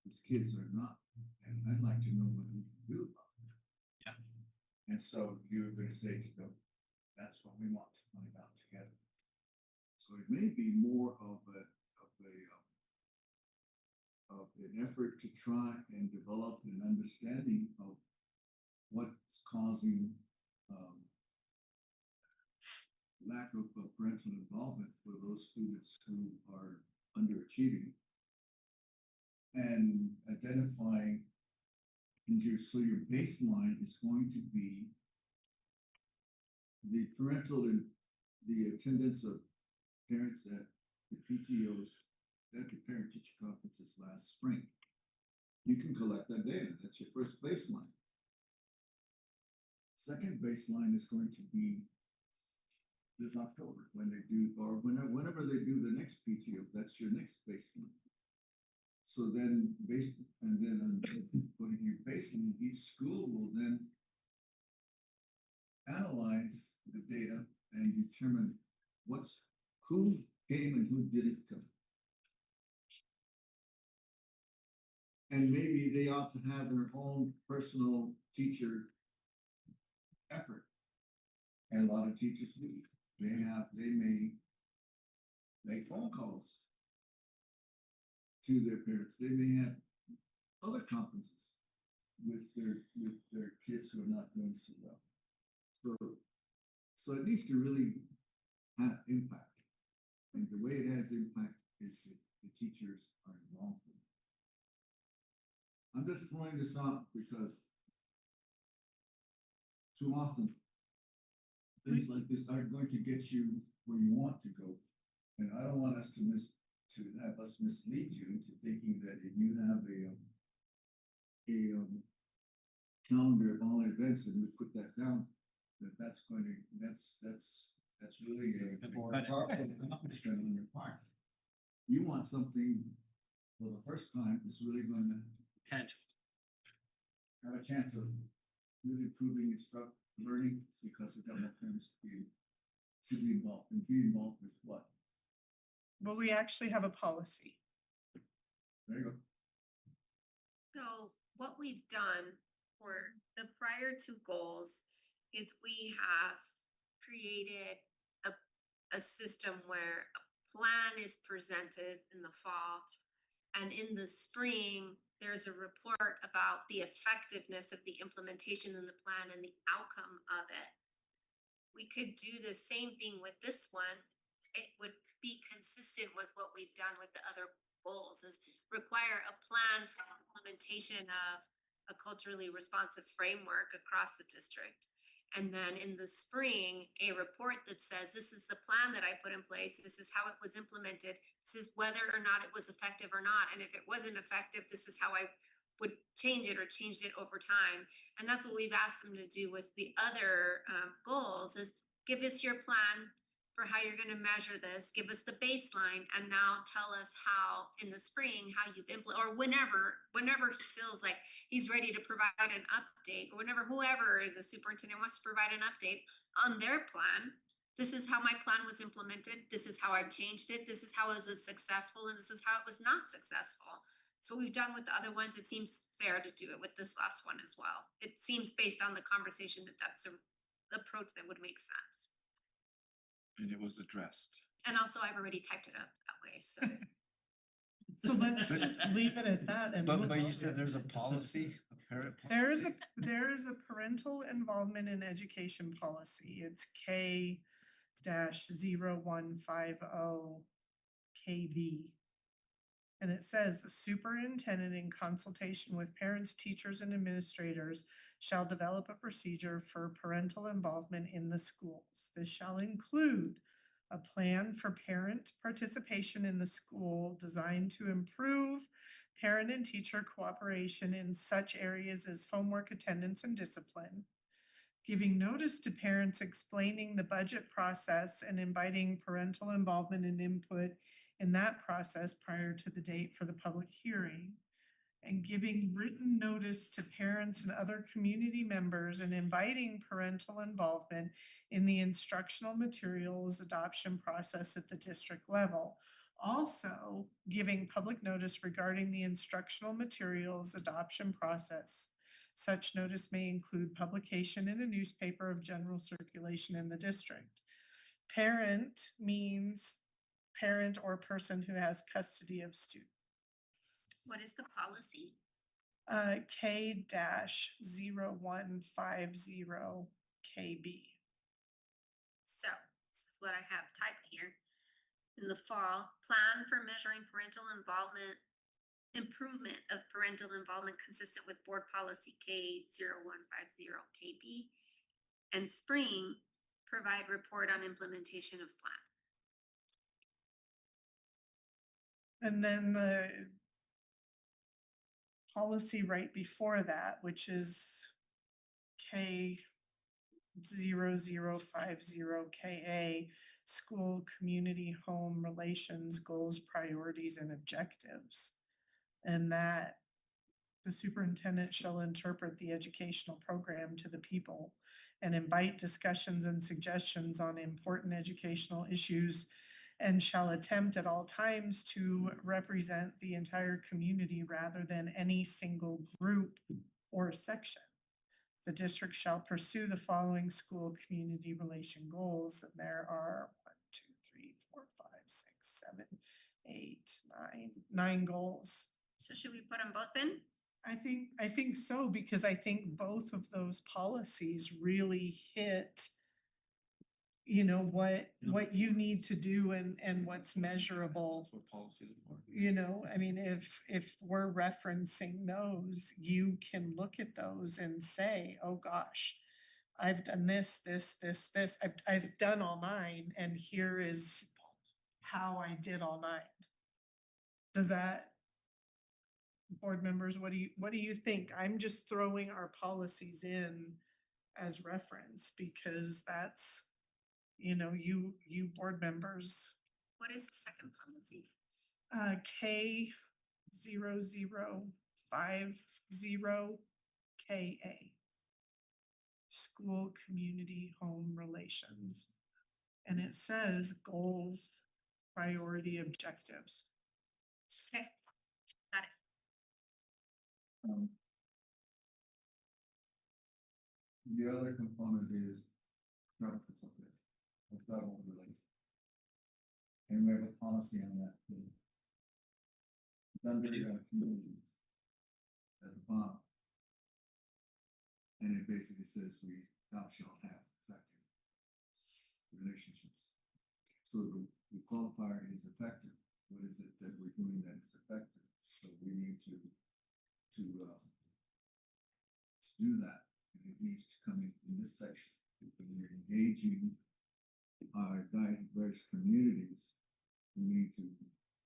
Those kids are not, and I'd like to know what we can do about it. Yeah. And so you're going to say to them, that's what we want to find out together. So it may be more of an effort to try and develop an understanding of what's causing lack of parental involvement for those students who are underachieving, and identifying, so your baseline is going to be the parental and the attendance of parents at the PTOs at the parent teacher conferences last spring. You can collect that data. That's your first baseline. Second baseline is going to be this October when they do, or whenever they do the next PTO. That's your next baseline. So then, putting your baseline, each school will then analyze the data and determine who came and who didn't come. And maybe they ought to have their own personal teacher effort. And a lot of teachers do. They may make phone calls to their parents. They may have other conferences with their kids who are not doing so well. So it needs to really have impact. And the way it has impact is if the teachers are involved in it. I'm just throwing this out because too often things like this aren't going to get you where you want to go. And I don't want us to have us mislead you into thinking that if you have a calendar of all events and we put that down, that's going to, that's really a powerful accomplishment on your part. You want something for the first time that's really gonna Potential. have a chance of really improving learning, because we've got more parents to be involved, and be involved with what? Well, we actually have a policy. There you go. So what we've done for the prior two goals is we have created a system where a plan is presented in the fall. And in the spring, there's a report about the effectiveness of the implementation in the plan and the outcome of it. We could do the same thing with this one. It would be consistent with what we've done with the other goals, is require a plan for implementation of a culturally responsive framework across the district. And then in the spring, a report that says, this is the plan that I put in place, this is how it was implemented, this is whether or not it was effective or not, and if it wasn't effective, this is how I would change it or changed it over time. And that's what we've asked them to do with the other goals, is give us your plan for how you're gonna measure this, give us the baseline, and now tell us how in the spring, how you've or whenever he feels like he's ready to provide an update, or whenever whoever is a superintendent wants to provide an update on their plan. This is how my plan was implemented, this is how I've changed it, this is how it was successful, and this is how it was not successful. So what we've done with the other ones, it seems fair to do it with this last one as well. It seems based on the conversation that that's the approach that would make sense. And it was addressed. And also, I've already typed it up that way, so. So let's just leave it at that and. move But you on. said there's a policy, a parent. There is policy? there is a parental involvement in education policy. It's K dash 0150 KB. And it says the superintendent, in consultation with parents, teachers, and administrators, shall develop a procedure for parental involvement in the schools. This shall include a plan for parent participation in the school designed to improve parent and teacher cooperation in such areas as homework, attendance, and discipline. Giving notice to parents, explaining the budget process, and inviting parental involvement and input in that process prior to the date for the public hearing. And giving written notice to parents and other community members and inviting parental involvement in the instructional materials adoption process at the district level. Also, giving public notice regarding the instructional materials adoption process. Such notice may include publication in a newspaper of general circulation in the district. Parent means parent or person who has custody of student. What is the policy? K dash 0150 KB. So this is what I have typed here. In the fall, plan for measuring parental involvement, improvement of parental involvement consistent with board policy K0150 KB. And spring, provide report on implementation of plan. And then the policy right before that, which is K 0050 KA, school, community, home relations, goals, priorities, and objectives. And that the superintendent shall interpret the educational program to the people and invite discussions and suggestions on important educational issues, and shall attempt at all times to represent the entire community rather than any single group or section. The district shall pursue the following school community relation goals, and there are 1, 2, 3, 4, 5, 6, 7, 8, 9 goals. So should we put them both in? I think so, because I think both of those policies really hit, you know, what you need to do and what's measurable. That's what policy is for. You know, I mean, if we're referencing those, you can look at those and say, oh gosh, I've done this. I've done all 9, and here is how I did all 9. Does that, board members, what do you think? I'm just throwing our policies in as reference because that's, you board members, What is the second policy? K 0050 KA. School Community Home Relations. And it says goals, priority objectives. Okay, got it. The other component is travel consultant, or travel related. And we have a policy on that too. Under communities. At the bottom. And it basically says thou shalt have effective relationships. So the qualifier is effective. What is it that we're doing that is effective? So we need to do that. And it needs to come in this section. When we're engaging our diverse communities, we need to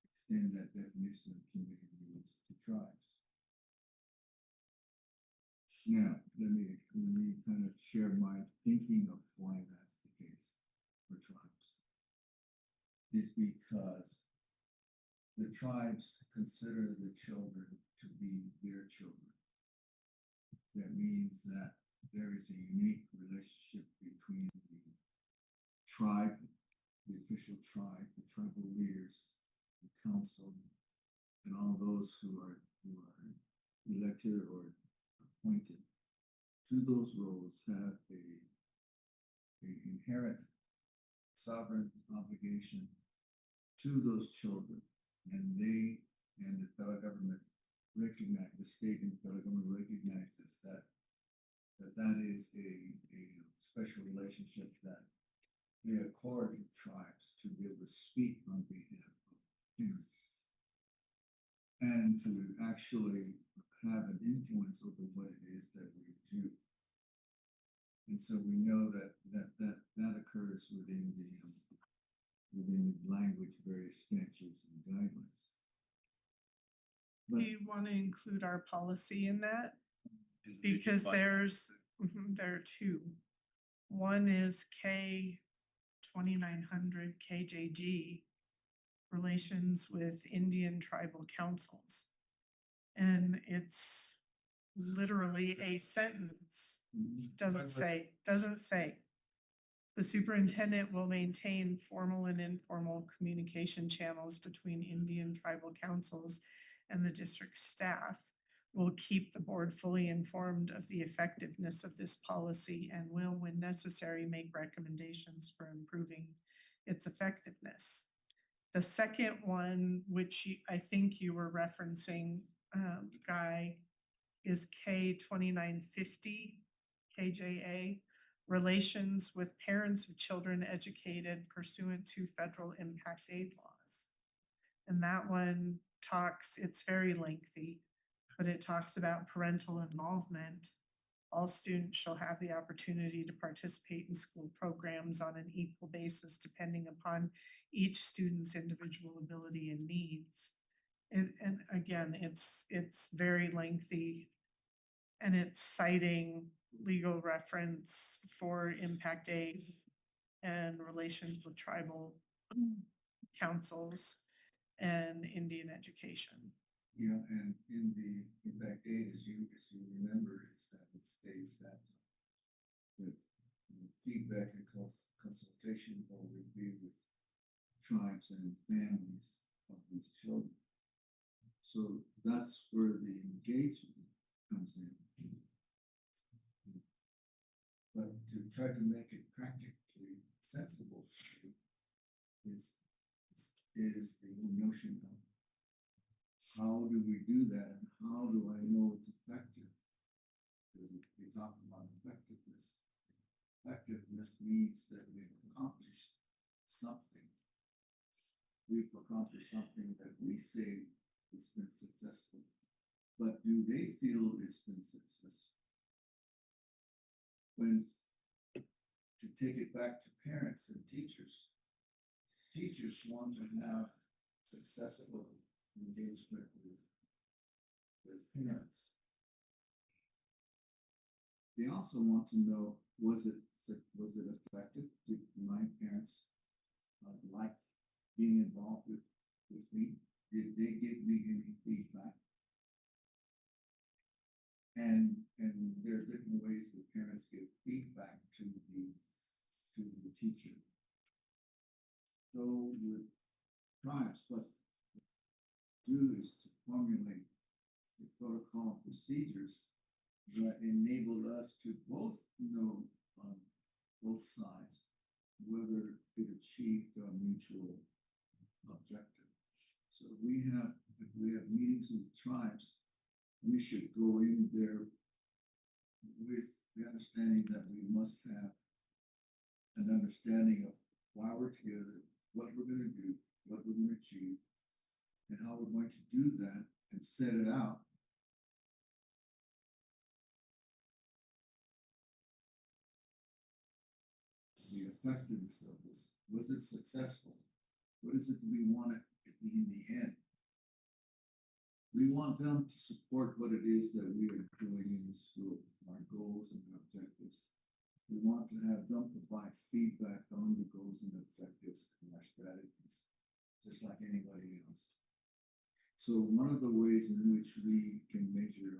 extend that definition of community units to tribes. Now, let me kind of share my thinking of why that's the case for tribes. Is because the tribes consider the children to be their children. That means that there is a unique relationship between the tribe, the official tribe, the tribal leaders, the council, and all those who are elected or appointed to those roles have a inherent sovereign obligation to those children, and they and the federal government recognize, the state and federal government recognizes that is a special relationship that they accord to tribes to be able to speak on behalf of parents and to actually have an influence over what it is that we do. And so we know that occurs within the language, various statutes and guidelines. Do you want to include our policy in that? Is it Because like- there are two. One is K 2900 KJG, relations with Indian tribal councils. And it's literally a sentence. Doesn't say. The superintendent will maintain formal and informal communication channels between Indian tribal councils and the district staff. Will keep the board fully informed of the effectiveness of this policy and will, when necessary, make recommendations for improving its effectiveness. The second one, which I think you were referencing, Guy, is K 2950 KJA, relations with parents of children educated pursuant to federal impact aid laws. And that one it's very lengthy, but it talks about parental involvement. All students shall have the opportunity to participate in school programs on an equal basis, depending upon each student's individual ability and needs. And again, it's very lengthy, and it's citing legal reference for impact aid and relations with tribal councils and Indian education. Yeah, and in the impact aid, as you remember, is that it states that the feedback and consultation will be with tribes and families of these children. So that's where the engagement comes in. But to try to make it practically sensible is the notion of how do we do that and how do I know it's effective? Because if we talk about effectiveness, effectiveness means that we've accomplished something. We've accomplished something that we say has been successful. But do they feel it's been successful? When, to take it back to parents and teachers want to have successful engagement with parents. They also want to know, was it effective? Did my parents like being involved with me? Did they give me any feedback? And there are different ways that parents give feedback to the teacher. So with tribes, what do is to formulate the protocol and procedures that enable us to both know on both sides whether it achieved our mutual objective. So if we have meetings with tribes, we should go in there with the understanding that we must have an understanding of why we're together, what we're going to do, what we're going to achieve, and how we're going to do that and set it out. The effectiveness of this. Was it successful? What is it that we want in the end? We want them to support what it is that we are doing in the school, our goals and our objectives. We want to have them provide feedback on the goals and objectives and our strategies, just like anybody else. So one of the ways in which we can measure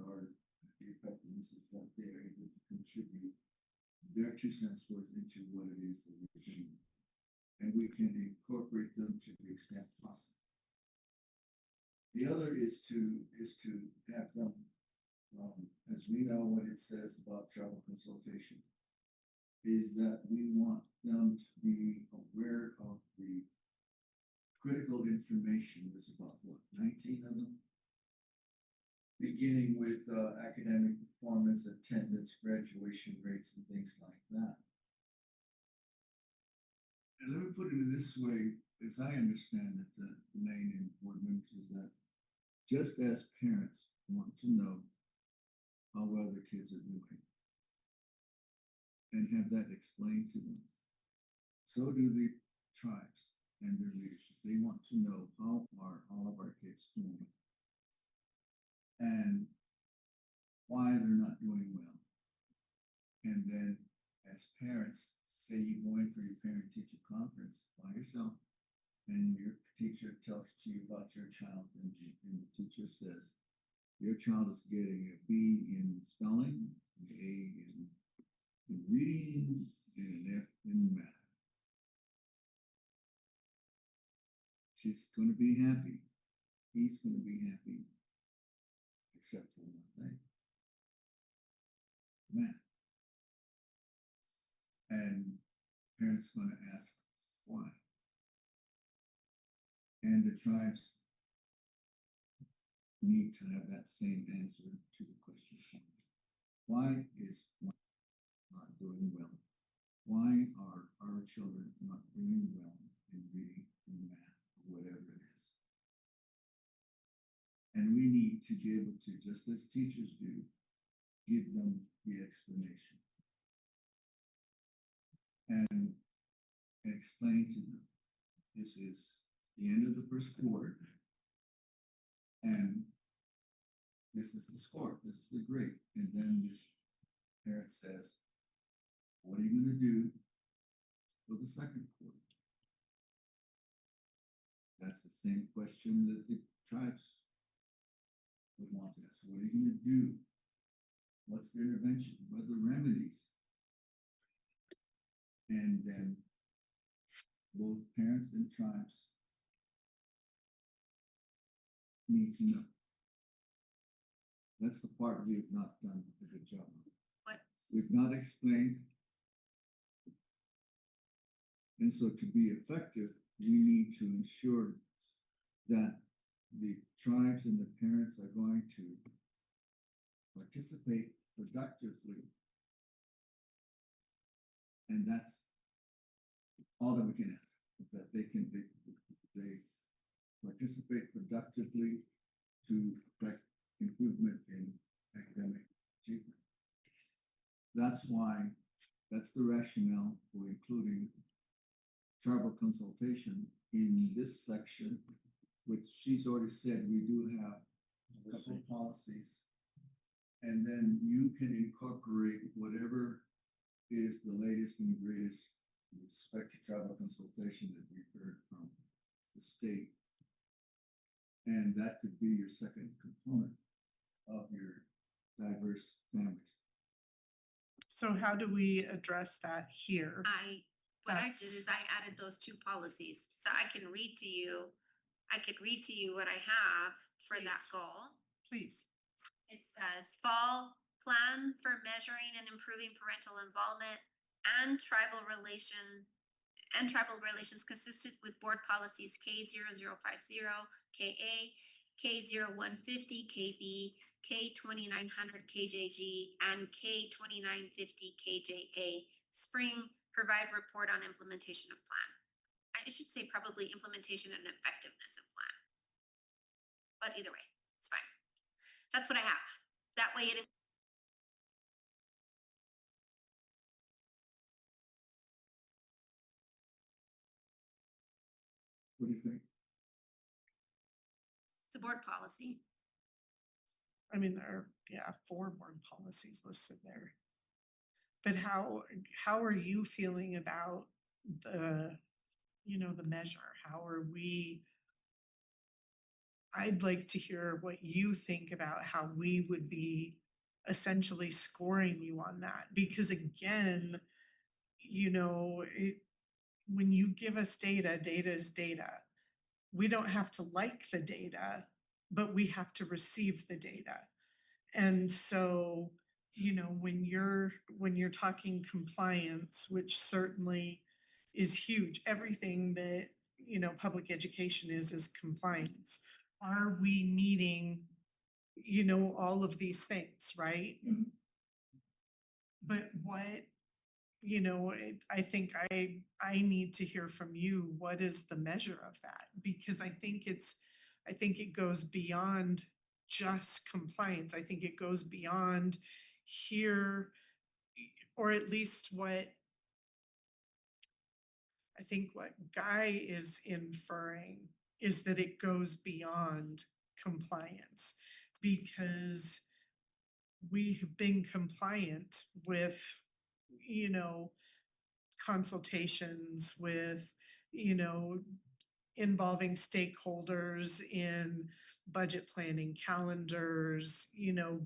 the effectiveness is that they are able to contribute their 2 cents worth into what it is that we're doing. And we can incorporate them to the extent possible. The other is to have them, as we know what it says about travel consultation, is that we want them to be aware of the critical information. There's about 19 of them, beginning with academic performance, attendance, graduation rates, and things like that. And let me put it in this way, as I understand it, the main important is that just as parents want to know how well their kids are doing and have that explained to them, so do the tribes and their leadership. They want to know how are all of our kids doing and why they're not doing well. And then as parents, say you're going through your parent-teacher conference by yourself, and your teacher talks to you about your child, and the teacher says, your child is getting a B in spelling, an A in reading, and an F in math. She's going to be happy. He's going to be happy, except for one thing: math. And parents going to ask why. And the tribes need to have that same answer to the question. Why is one not doing well? Why are our children not doing well in reading, in math, or whatever it is? And we need to be able to, just as teachers do, give them the explanation and explain to them, this is the end of the first quarter, and this is the score, this is the grade. And then this parent says, what are you going to do for the second quarter? That's the same question that the tribes would want to ask. What are you going to do? What's the intervention? What are the remedies? And then both parents and tribes need to know. That's the part we have not done a good job of. What? We've not explained. And so to be effective, we need to ensure that the tribes and the parents are going to participate productively. And that's all that we can ask, that they participate productively to affect improvement in academic achievement. That's the rationale for including tribal consultation in this section, which she's already said we do have a couple of policies And then you can incorporate whatever is the latest and greatest with respect to travel consultation that we've heard from the state. And that could be your second component of your diverse families. So how do we address that here? What I did That's- is I added those two policies, so I can read to you. I could read to you what I have for that Please. goal. Please. It says fall plan for measuring and improving parental involvement and tribal relations consistent with board policies K0050, KA, K0150, KB, K2900, KJG, and K2950, KJA. Spring, provide report on implementation of plan. I should say probably implementation and effectiveness of plan. But either way, it's fine. That's what I have. That way it. What do you think? It's a board policy. I mean, there are, yeah, 4 board policies listed there. But how are you feeling about the, the measure? How are we? I'd like to hear what you think about how we would be essentially scoring you on that, because again, when you give us data, data is data. We don't have to like the data, but we have to receive the data. And so, when you're talking compliance, which certainly is huge, everything that, public education is compliance. Are we meeting, all of these things, right? But what, I think I need to hear from you, what is the measure of that? Because I think it goes beyond just compliance. I think it goes beyond here, or at least what I think what Guy is inferring is that it goes beyond compliance, because we have been compliant with, consultations with, involving stakeholders in budget planning, calendars,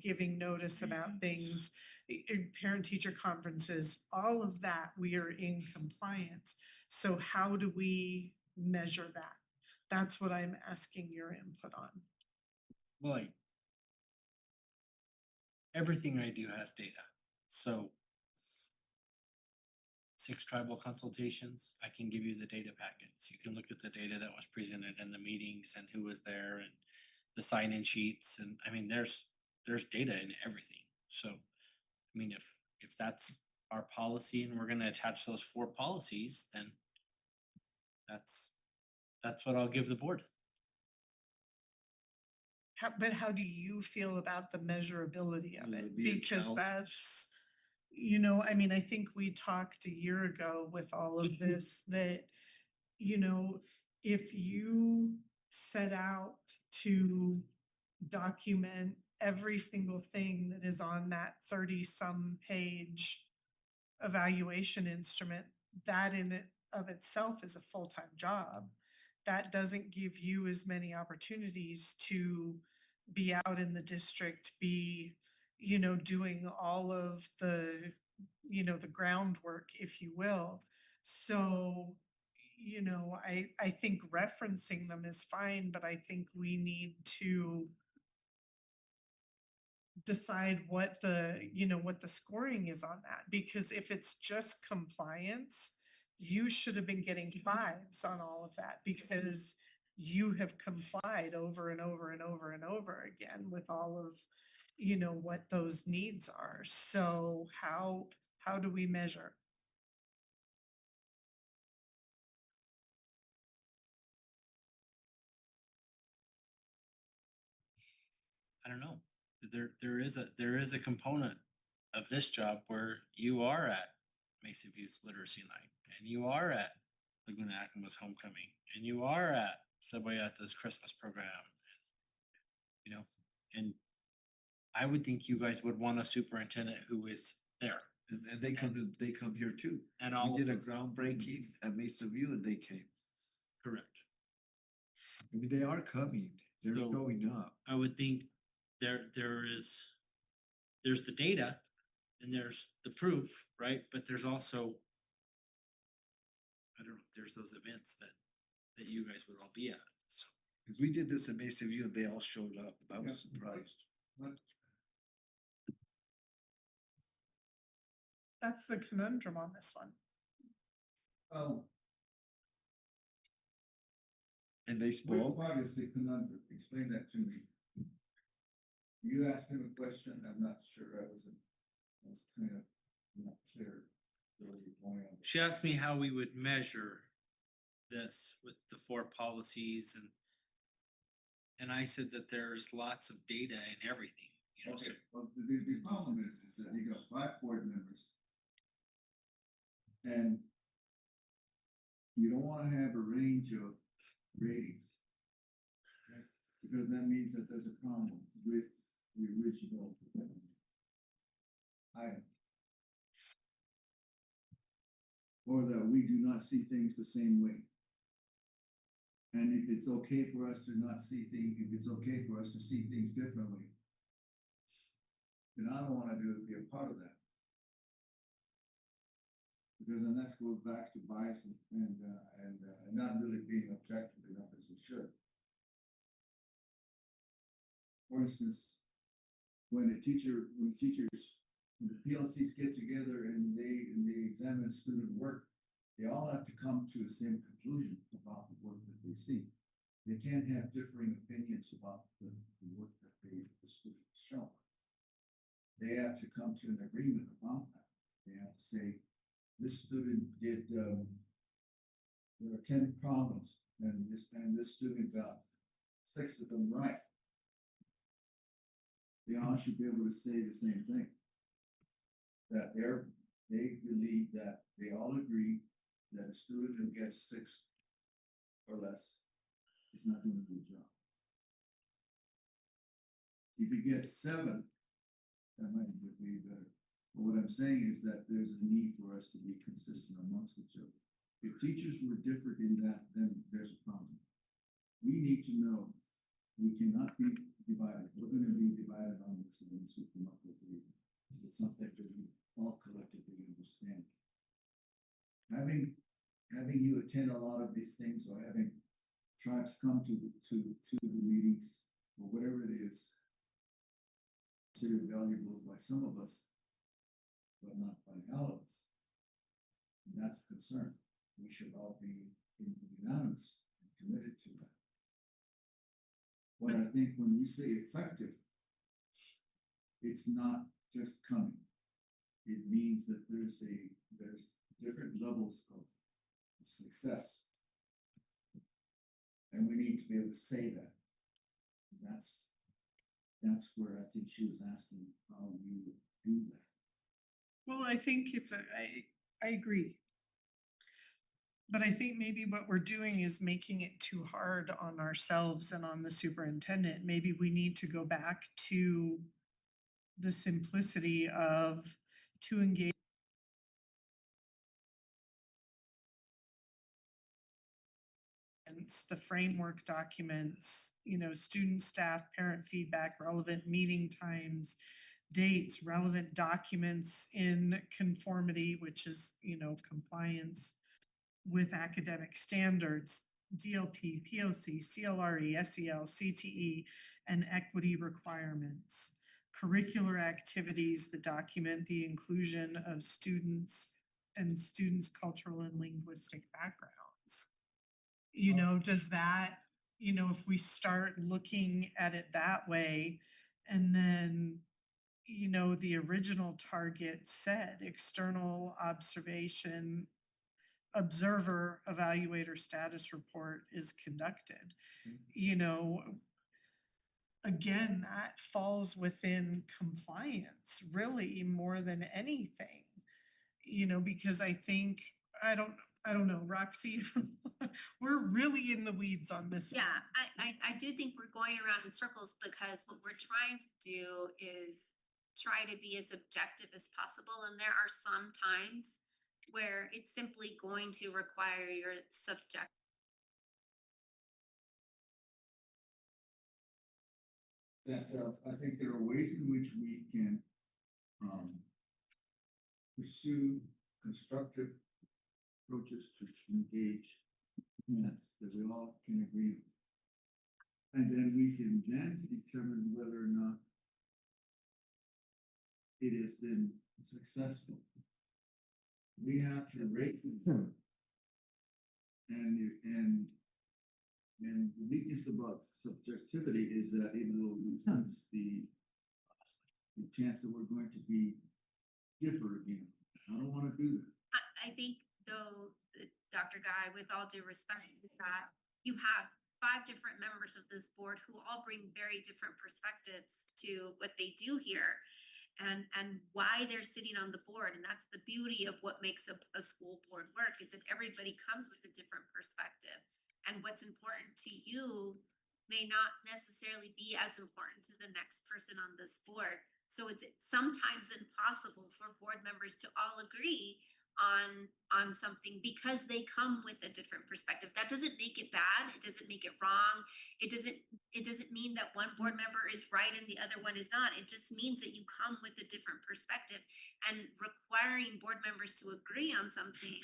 giving notice about things, parent-teacher conferences, all of that, we are in compliance. So how do we measure that? That's what I'm asking your input on. Well, everything I do has data, so 6 tribal consultations, I can give you the data packets. You can look at the data that was presented in the meetings and who was there and the sign-in sheets, and I mean, there's data in everything. So, I mean, if that's our policy and we're gonna attach those 4 policies, then that's what I'll give the board. But how do you feel about the measurability of Will it? it be a Because challenge? that's, I mean, I think we talked a year ago with all of this that, if you set out to document every single thing that is on that 30-some page evaluation instrument, that in it of itself is a full-time job. That doesn't give you as many opportunities to be out in the district, be, doing all of the, the groundwork, if you will. So, I think referencing them is fine, but I think we need to decide what what the scoring is on that, because if it's just compliance, you should have been getting 5s on all of that, because you have complied over and over and over and over again with all of, what those needs are. So how do we measure? I don't know. There is a component of this job where you are at Mesa View's Literacy Night, and you are at Laguna Acamas Homecoming, and you are at Cibola at this Christmas program, and I would think you guys would want a superintendent who is there. And they come here too. And all We of did a those. groundbreaking at Mesa View and they came. Correct. I mean, they are coming, they're So- showing up. I would think there's the data and there's the proof, right? But there's also, I don't know, there's those events that you guys would all be at, so. Cause we did this at Mesa View and they all showed up. I was Yeah. surprised. That's the conundrum on this one. Oh, And they what spoke. part is the conundrum? Explain that to me. You asked him a question, I'm not sure, I was kind of not clear where you're going on. She asked me how we would measure this with the 4 policies and I said that there's lots of data and everything, you know, so. Okay, well, the problem is that you got 5 board members. And you don't wanna have a range of ratings. Okay? Because that means that there's a problem with the original item. Or that we do not see things the same way. And if it's okay for us to not see things, if it's okay for us to see things differently, then I don't wanna be a part of that. Because then that goes back to bias and not really being objective enough as we should. For instance, when the PLCs get together and they examine student work, they all have to come to the same conclusion about the work that they see. They can't have differing opinions about the work that the students show. They have to come to an agreement about that. They have to say, this student did, there were 10 problems, and this student got 6 of them right. They all should be able to say the same thing. That they believe that they all agree that a student who gets 6 or less is not doing a good job. If he gets 7, that might be better. But what I'm saying is that there's a need for us to be consistent amongst each other. If teachers were different in that, then there's a problem. We need to know, we cannot be divided. We're gonna be divided on this unless we come up with something that we all collectively understand. Having you attend a lot of these things or having tribes come to the meetings or whatever it is, considered valuable by some of us, but not by all of us. And that's a concern. We should all be unanimous and committed to that. But I think when we say effective, it's not just coming. It means that there's different levels of success. And we need to be able to say that. That's where I think she was asking how you would do that. Well, I think I agree. But I think maybe what we're doing is making it too hard on ourselves and on the superintendent. Maybe we need to go back to the simplicity of to engage the framework documents, student, staff, parent feedback, relevant meeting times, dates, relevant documents in conformity, which is, compliance with academic standards, DLP, POC, CLRE, SEL, CTE, and equity requirements. Curricular activities that document the inclusion of students and students' cultural and linguistic backgrounds. Does that, if we start looking at it that way, and then, the original target said external observation, observer, evaluator status report is conducted. Again, that falls within compliance really more than anything, because I I don't know, Roxy, we're really in the weeds on this one. Yeah, I do think we're going around in circles because what we're trying to do is try to be as objective as possible, and there are some times where it's simply going to require your subject. That, I think there are ways in which we can, pursue constructive approaches to engage units that we all can agree on. And then we can then determine whether or not it has been successful. We have to rate them. And the weakness about subjectivity is that it will enhance the chance that we're going to be differ again. I don't wanna do that. I think though, Dr. Guy, with all due respect, is that you have 5 different members of this board who all bring very different perspectives to what they do here. And why they're sitting on the board, and that's the beauty of what makes a school board work, is that everybody comes with a different perspective. And what's important to you may not necessarily be as important to the next person on this board. So it's sometimes impossible for board members to all agree on something because they come with a different perspective. That doesn't make it bad, it doesn't make it wrong. It doesn't mean that one board member is right and the other one is not. It just means that you come with a different perspective, and requiring board members to agree on something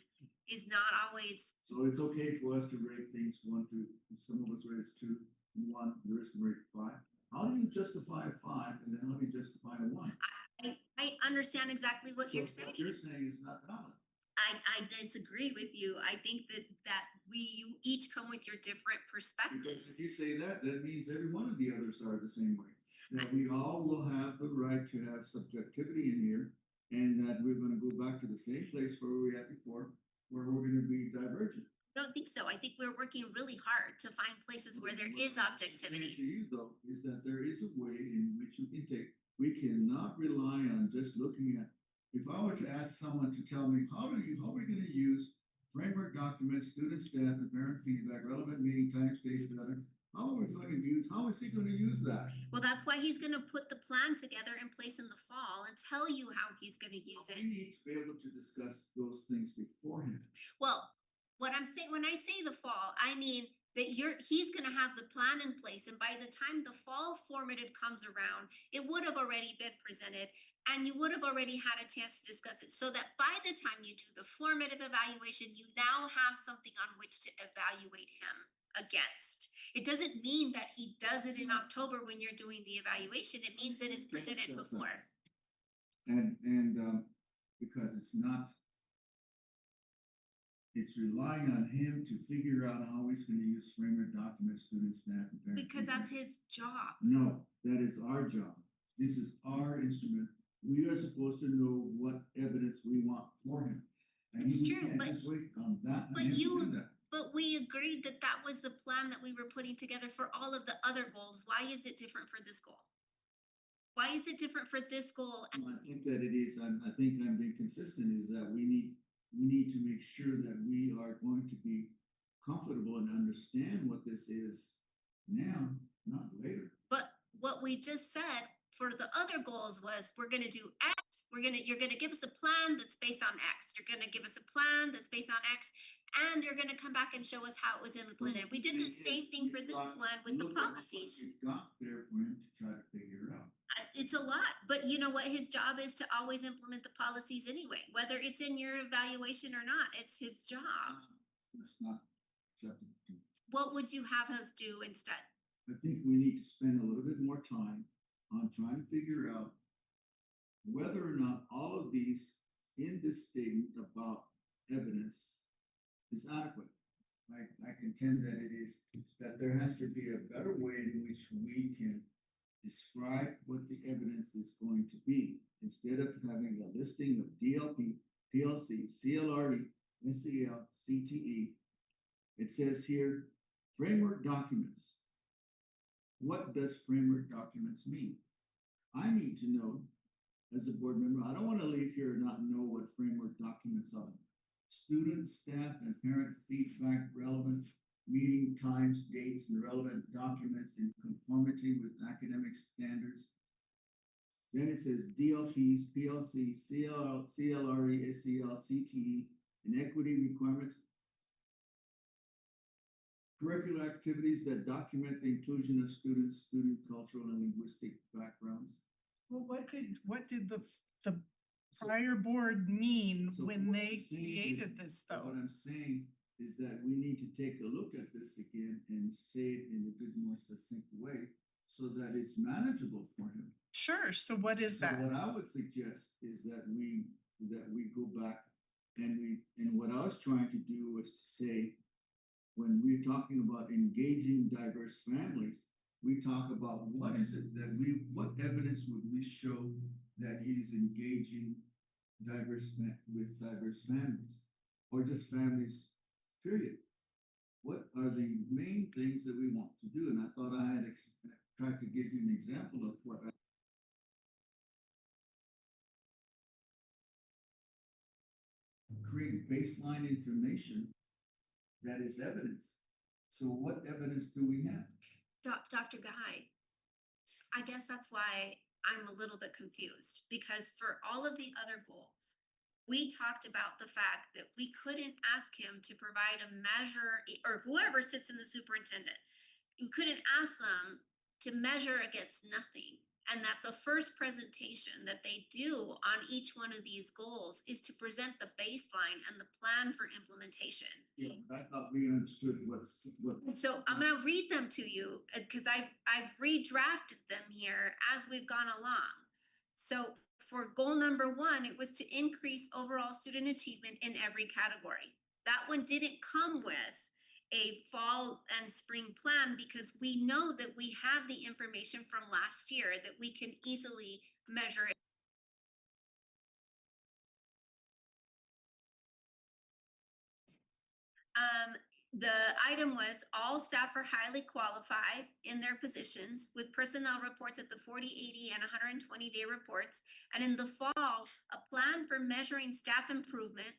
is not always. So it's okay for us to rate things 1, 2, some of us rate 2, 1, the rest of them rate 5. How do you justify a 5 and then how do you justify a 1? I understand exactly what you're saying. What you're saying is not valid. I disagree with you. I think that you each come with your different Because perspectives. if you say that, that means every one of the others are the same way. That we all will have the right to have subjectivity in here, and that we're gonna go back to the same place where we were at before, where we're gonna be divergent. I don't think so. I think we're working really hard to find places where there is What I'm saying objectivity. to you though, is that there is a way in which you can take, we cannot rely on just looking at. If I were to ask someone to tell me, how are we gonna use framework documents, student, staff, and parent feedback, relevant meeting times, dates, how is he gonna use that? Well, that's why he's gonna put the plan together in place in the fall and tell you how he's gonna use We it. need to be able to discuss those things beforehand. Well, what I'm saying, when I say the fall, I mean that he's gonna have the plan in place, and by the time the fall formative comes around, it would have already been presented, and you would have already had a chance to discuss it, so that by the time you do the formative evaluation, you now have something on which to evaluate him against. It doesn't mean that he does it in October when you're doing the evaluation, it means that it's presented Accept that. before. And because it's relying on him to figure out how he's gonna use framework documents, student, staff, and parent. Because that's feedback. his job. No, that is our job. This is our instrument. We are supposed to know what evidence we want for him. And It's we true, can't but- just wait on that and but him to you- do that. But we agreed that that was the plan that we were putting together for all of the other goals. Why is it different for this goal? Why is it different for this goal? Well, I think that it is, I think I'm being consistent, is that we need to make sure that we are going to be comfortable and understand what this is now, not later. But what we just said for the other goals was, we're gonna do X, you're gonna give us a plan that's based on X. You're gonna give us a plan that's based on X, and you're gonna come back and show us how it was implemented. We did the same thing for this one with the Look at what policies. you've got there for him to try to figure out. It's a lot, but you know what? His job is to always implement the policies anyway, whether it's in your evaluation or not. It's his job. That's not acceptable. What would you have us do instead? I think we need to spend a little bit more time on trying to figure out whether or not all of these in this statement about evidence is adequate. I contend that it is, that there has to be a better way in which we can describe what the evidence is going to be, instead of having a listing of DLP, PLC, CLRE, NCL, CTE. It says here, framework documents. What does framework documents mean? I need to know as a board member. I don't want to leave here and not know what framework documents are. student, staff, and parent feedback relevant meeting times, dates, and relevant documents in conformity with academic standards. Then it says DLPs, PLC, CLRE, SEL, CTE, and equity requirements. Curricular activities that document the inclusion of students, student cultural and linguistic backgrounds. Well, what did the prior board mean So when what they I'm saying is- created this What though? I'm saying is that we need to take a look at this again and say it in a bit more succinct way so that it's manageable for him. Sure, so what is So that? what I would suggest is that we go back and what I was trying to do was to say, when we're talking about engaging diverse families, we talk about what is it that what evidence would we show that he's engaging with diverse families, or just families, period. What are the main things that we want to do? And I thought I had tried to give you an example of what I create baseline information that is evidence. So what evidence do we have? Dr. Guy, I guess that's why I'm a little bit confused, because for all of the other goals, we talked about the fact that we couldn't ask him to provide a measure, or whoever sits in the superintendent, you couldn't ask them to measure against nothing. And that the first presentation that they do on each one of these goals is to present the baseline and the plan for implementation. Yeah, I thought we understood what. So I'm gonna read them to you, because I've redrafted them here as we've gone along. So for goal number 1, it was to increase overall student achievement in every category. That one didn't come with a fall and spring plan, because we know that we have the information from last year that we can easily measure it. The item was all staff are highly qualified in their positions with personnel reports at the 40, 80, and 120-day reports. And in the fall, a plan for measuring staff improvement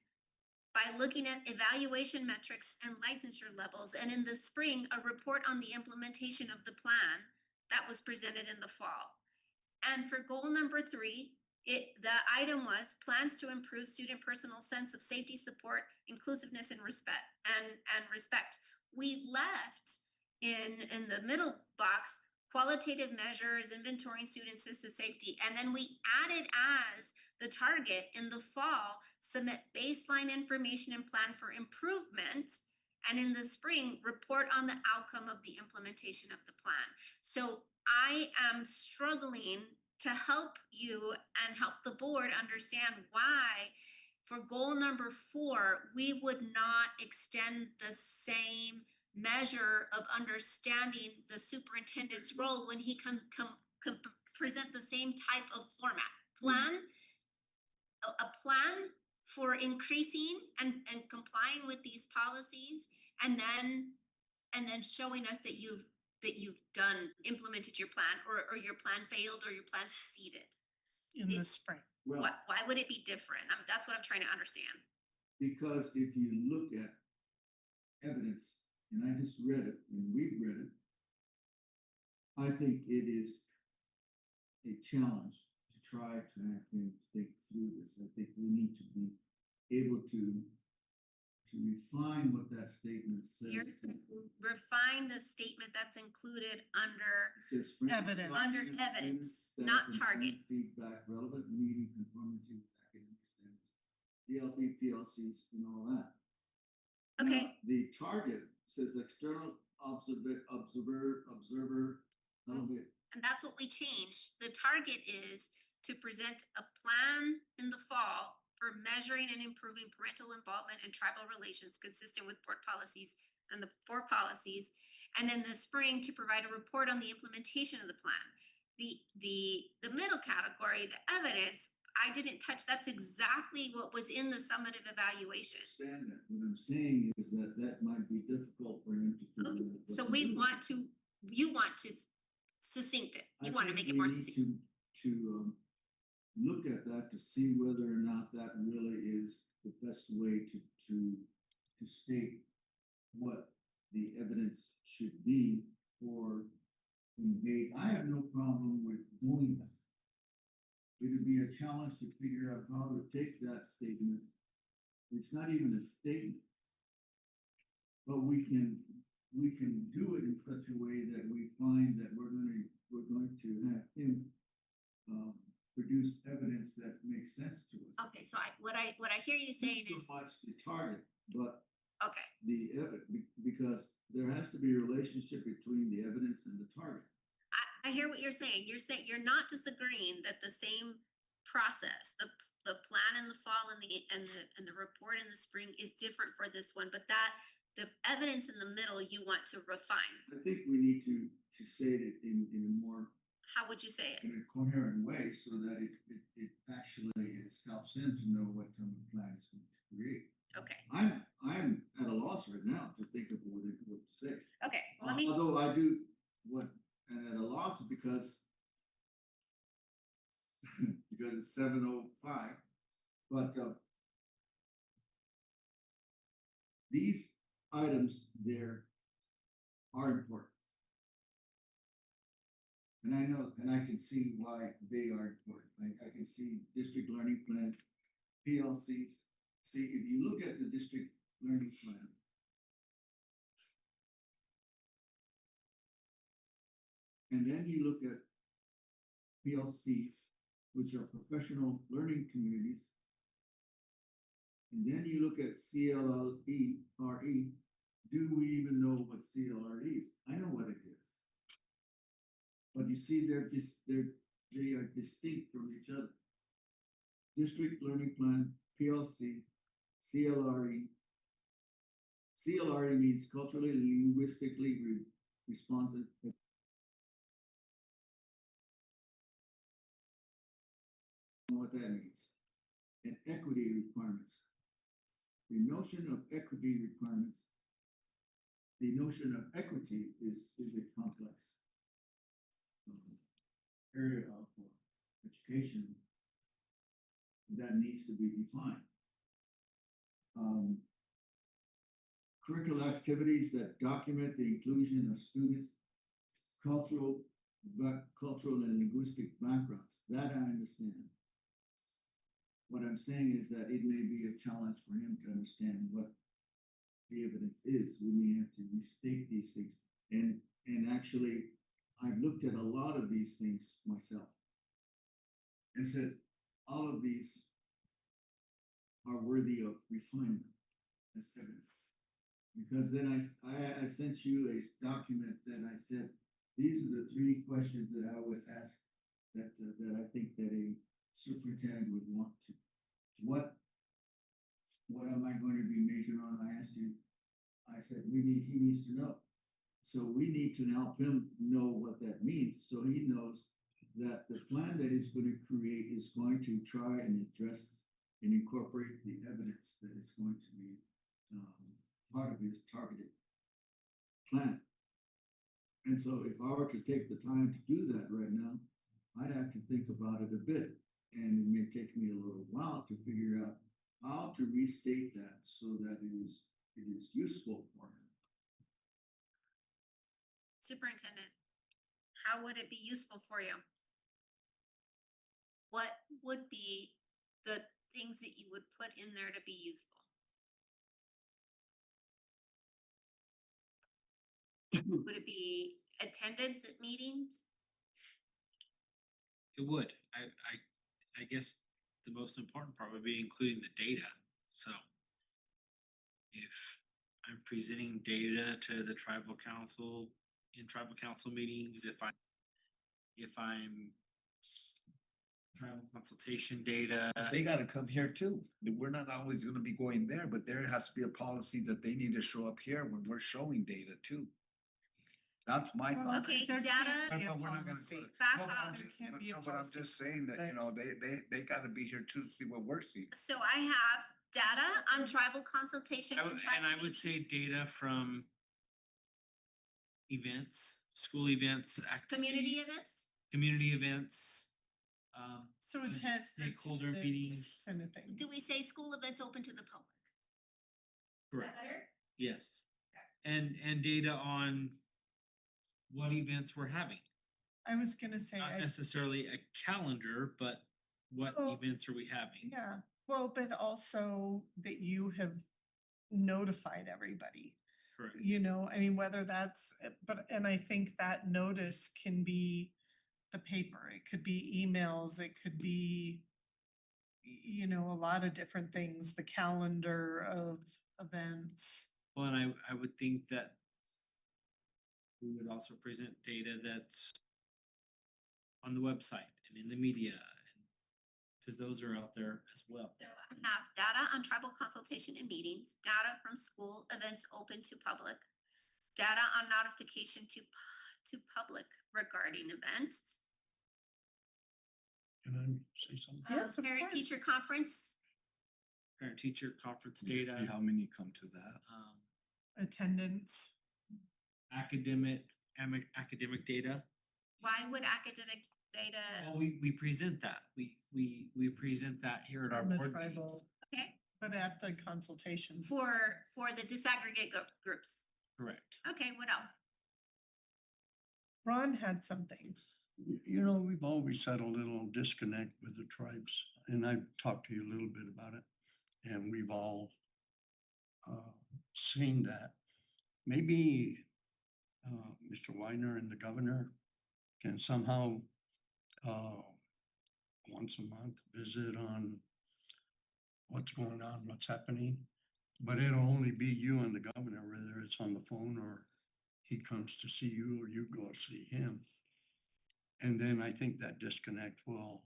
by looking at evaluation metrics and licensure levels. And in the spring, a report on the implementation of the plan that was presented in the fall. And for goal number 3, the item was plans to improve student personal sense of safety, support, inclusiveness, and respect. We left in the middle box qualitative measures, inventorying student assisted safety, and then we added as the target in the fall, submit baseline information and plan for improvement, and in the spring, report on the outcome of the implementation of the plan. So I am struggling to help you and help the board understand why for goal number 4, we would not extend the same measure of understanding the superintendent's role when he can present the same type of format. A plan for increasing and complying with these policies, and then showing us that you've implemented your plan, or your plan failed, or your plan succeeded. In the spring? Well, Why would it be different? That's what I'm trying to understand. because if you look at evidence, and I just read it, and we've read it, I think it is a challenge to try to have him think through this. I think we need to be able to refine what that statement says. Refine the statement that's included under It says Evidence. Under evidence, not target. Feedback, relevant meeting conformity with academic standards, DLP, PLCs, and all that. Okay. Now, the target says external observer. And that's what we changed. The target is to present a plan in the fall for measuring and improving parental involvement and tribal relations consistent with board policies and the 4 policies. And then the spring to provide a report on the implementation of the plan. The middle category, the evidence, I didn't touch. That's exactly what was in the summative evaluation. I understand that. What I'm saying is that might be difficult for him to figure out. what So to do. you want to succinct it. You want to make it more succinct. To look at that to see whether or not that really is the best way to state what the evidence should be for convey. I have no problem with doing that. It would be a challenge to figure out how to take that statement. It's not even a statement. But we can do it in such a way that we find that we're going to have him produce evidence that makes sense to us. Okay, so what I hear you saying Not is, so much the target, but okay, because there has to be a relationship between the evidence and the target. I hear what you're saying. You're saying, you're not disagreeing that the same process, the plan in the fall and the report in the spring is different for this one, but that the evidence in the middle you want to refine. I think we need to say it in a more How would you say it? in a coherent way so that it actually helps him to know what kind of plan it's going to create. Okay, I'm at a loss right now to think of what to say. okay, well, let me, Although I do what at a loss because because it's 7:05, but these items there are important. And I know, and I can see why they are important. I can see district learning plan, PLCs. See, if you look at the district learning plan, and then you look at PLCs, which are professional learning communities, and then you look at CLLE, do we even know what CLRE is? I know what it is. But you see, they are distinct from each other. District Learning Plan, PLC, CLRE. CLRE means culturally, linguistically responsive. What that means. And equity requirements. The notion of equity requirements, the notion of equity is a complex area of education that needs to be defined. Curricular activities that document the inclusion of students, cultural and linguistic backgrounds, that I understand. What I'm saying is that it may be a challenge for him to understand what the evidence is. We may have to restate these things. And actually, I've looked at a lot of these things myself and said, all of these are worthy of refinement as evidence. Because then I sent you a document that I said, these are the 3 questions that I would ask that I think that a superintendent would want to. What am I going to be majoring on? I asked you, I said, he needs to know. So we need to help him know what that means. So he knows that the plan that he's going to create is going to try and address and incorporate the evidence that is going to be part of his targeted plan. And so if I were to take the time to do that right now, I'd have to think about it a bit. And it may take me a little while to figure out how to restate that so that it is useful for him. Superintendent, how would it be useful for you? What would be the things that you would put in there to be useful? Would it be attendance at meetings? It would. I guess the most important part would be including the data. So if I'm presenting data to the tribal council in tribal council meetings, if I'm tribal consultation data. They gotta come here too. We're not always gonna be going there, but there has to be a policy that they need to show up here when we're showing data too. That's my Well, thought. Okay, there data, can't be a But we're not gonna. policy. Back No, but I'm up. ju- There can't but be a no, but I'm policy. just saying that, you know, they gotta be here too to see what we're seeing. so I have data on tribal consultation and And tribal I would say meetings. data from events, school events, Community activities, events, community events. So budget attend. stakeholder meetings. Kind of thing. Do we say school events open to the public? Is that Correct. better? Yes. And data on what events we're having. I was gonna say, Not necessarily a calendar, but what Oh, events are we having? yeah, well, but also that you have notified everybody. Correct. You know, I mean, whether that's, but, and I think that notice can be the paper, it could be emails, it could be, you know, a lot of different things, the calendar of events. Well, and I would think that we would also present data that's on the website and in the media, because those are out there as well. So I have data on tribal consultation and meetings, data from school events open to public, data on notification to public regarding events. Can I say something? Yes, of Parent course. teacher conference, Parent teacher conference See data, how many come to that. Attendance, academic data. why would academic data, Well, we present that. We present that here at our on the board meetings. tribal, okay, but at the consultations. for the disaggregate groups? Correct. Okay, what else? Ron had something. You know, we've always had a little disconnect with the tribes, and I've talked to you a little bit about it. And we've all seen that. Maybe Mr. Weiner and the governor can somehow once a month visit on what's going on, what's happening. But it'll only be you and the governor, whether it's on the phone or he comes to see you or you go see him. And then I think that disconnect will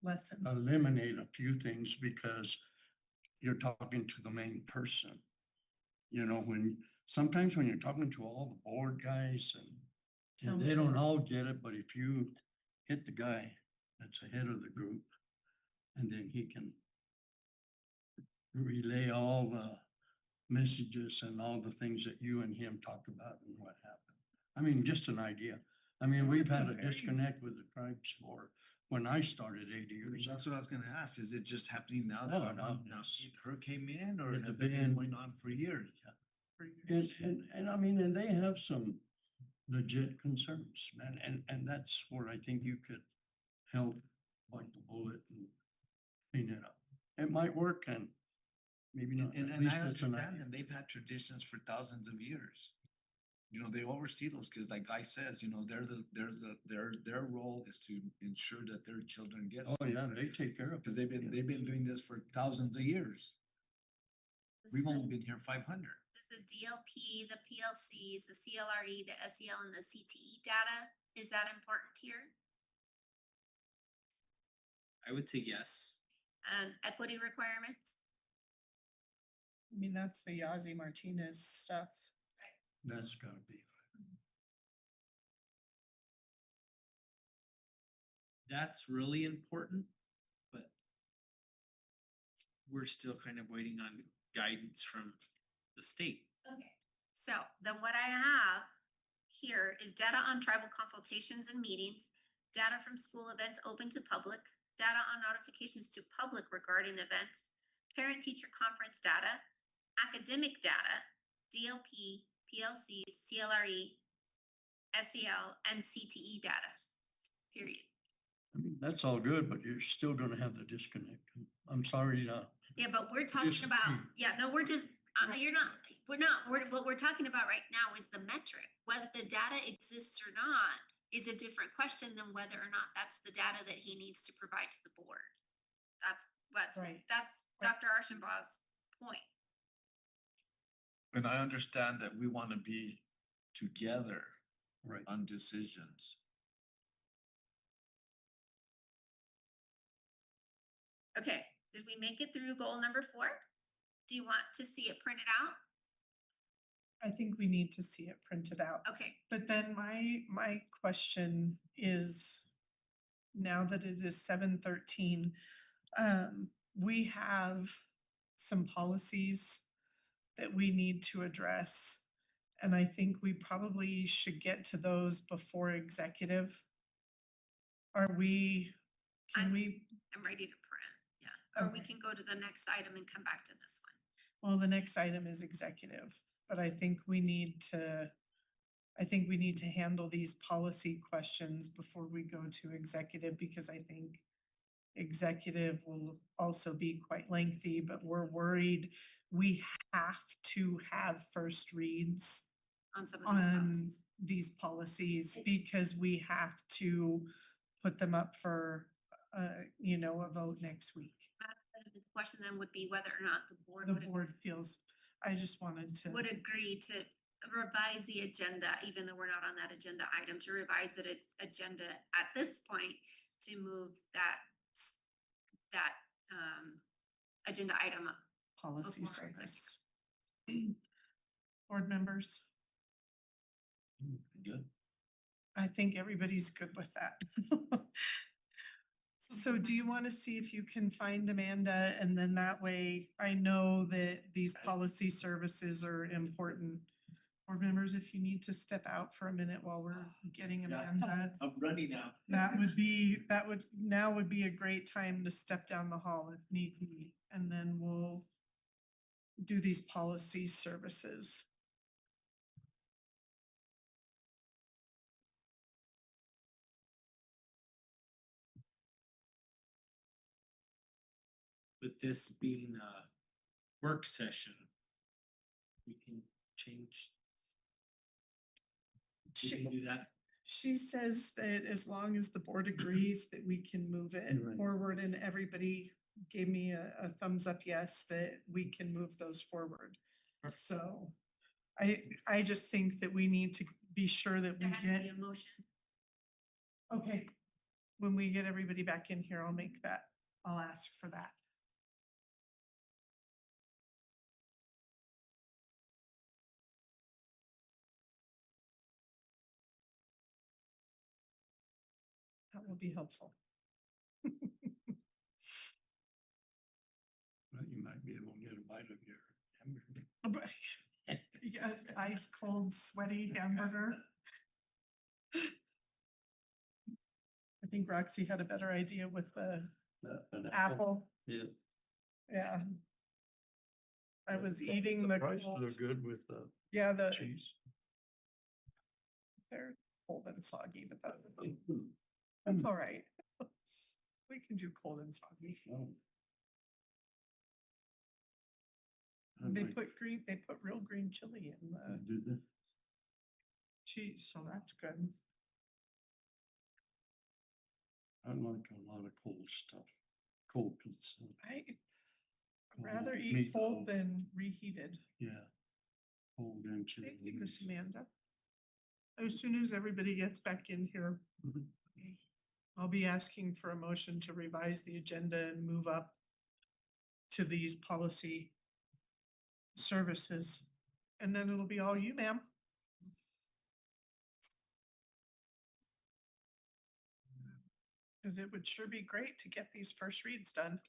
Lesson. eliminate a few things because you're talking to the main person. You know, sometimes when you're talking to all the board guys and they don't all get it, but if you hit the guy that's ahead of the group, and then he can relay all the messages and all the things that you and him talked about and what happened. I mean, just an idea. I mean, we've That's a had a very- disconnect with the tribes for when I started 80 years ago. That's what I was gonna ask. Is it just happening now No, that no, her came in, or It's has it been been- going on for years? And I mean, and they have some legit concerns, man, and that's where I think you could help bite the bullet and clean it up. It might work and maybe not. And, At and least I it's an understand idea. them. They've had traditions for thousands of years. You know, they oversee those, because like Guy says, you know, their role is to ensure that their children get. Oh, yeah, they take care of it. Because they've been doing this for thousands of years. Does We've the- only been here 500. Does the DLP, the PLCs, the CLRE, the SEL, and the CTE data, is that important here? I would say yes. And equity requirements? I mean, that's the Yazzie Martinez stuff. That's gotta be. That's really important, but we're still kind of waiting on guidance from the state. Okay. So then what I have here is data on tribal consultations and meetings, data from school events open to public, data on notifications to public regarding events, parent-teacher conference data, academic data, DLP, PLC, CLRE, SEL, and CTE data, period. I mean, that's all good, but you're still gonna have the disconnect. I'm sorry to. Yeah, but we're talking Disagree. about, yeah, no, we're just, what we're talking about right now is the metric. Whether the data exists or not is a different question than whether or not that's the data that he needs to provide to the board. That's Right. that's Right. Dr. Archambault's point. And I understand that we want to be together Right. on decisions. Okay, did we make it through goal number 4? Do you want to see it printed out? I think we need to see it printed out. Okay, But then my question is, now that it is 7:13, we have some policies that we need to address. And I think we probably should get to those before executive. Are we, can I'm- we, I'm ready to print, yeah, or we Okay. can go to the next item and come back to this one. well, the next item is executive, but I think we need to, I think we need to handle these policy questions before we go to executive, because I think executive will also be quite lengthy, but we're worried we have to have first reads On some of these on policies. these policies because we have to put them up for, a vote next week. The question then would be whether or not the board The would, board feels, I just wanted to. would agree to revise the agenda, even though we're not on that agenda item, to revise the agenda at this point to move that agenda item up. Policy before our service. Board members, Good. I think everybody's good with that. So do you want to see if you can find Amanda, and then that way I know that these policy services are important. Board members, if you need to step out for a minute while we're getting Amanda, I'm running now. now would be a great time to step down the hall if need be, and then we'll do these policy services. With this being a work session, we can change. We can do that. She says that as long as the board agrees that we can move it Right. forward, and everybody gave me a thumbs up, yes, that we can move those forward. So I just think that we need to be sure that we There has to be get, a motion. okay, when we get everybody back in here, I'll make that, I'll ask for that. That will be helpful. Well, you might be able to get a bite of your hamburger. Yeah, ice cold, sweaty hamburger. I think Roxy had a better idea with the An apple. Yeah. Yeah. I was eating the Prices cold, are good with yeah, the, cheese. they're cold and soggy, but that's all right. We can do cold and soggy. Oh. They put real green chili in the Did they? cheese, so that's good. I like a lot of cold stuff, cold pizza. I'd cold rather eat cold meatloaf. than reheated. Yeah. Cold and chili. Thank you, Miss Amanda. As soon as everybody gets back in here, Mhm. I'll be asking for a motion to revise the agenda and move up to these policy services. And then it'll be all you, ma'am. Because it would sure be great to get these first reads done.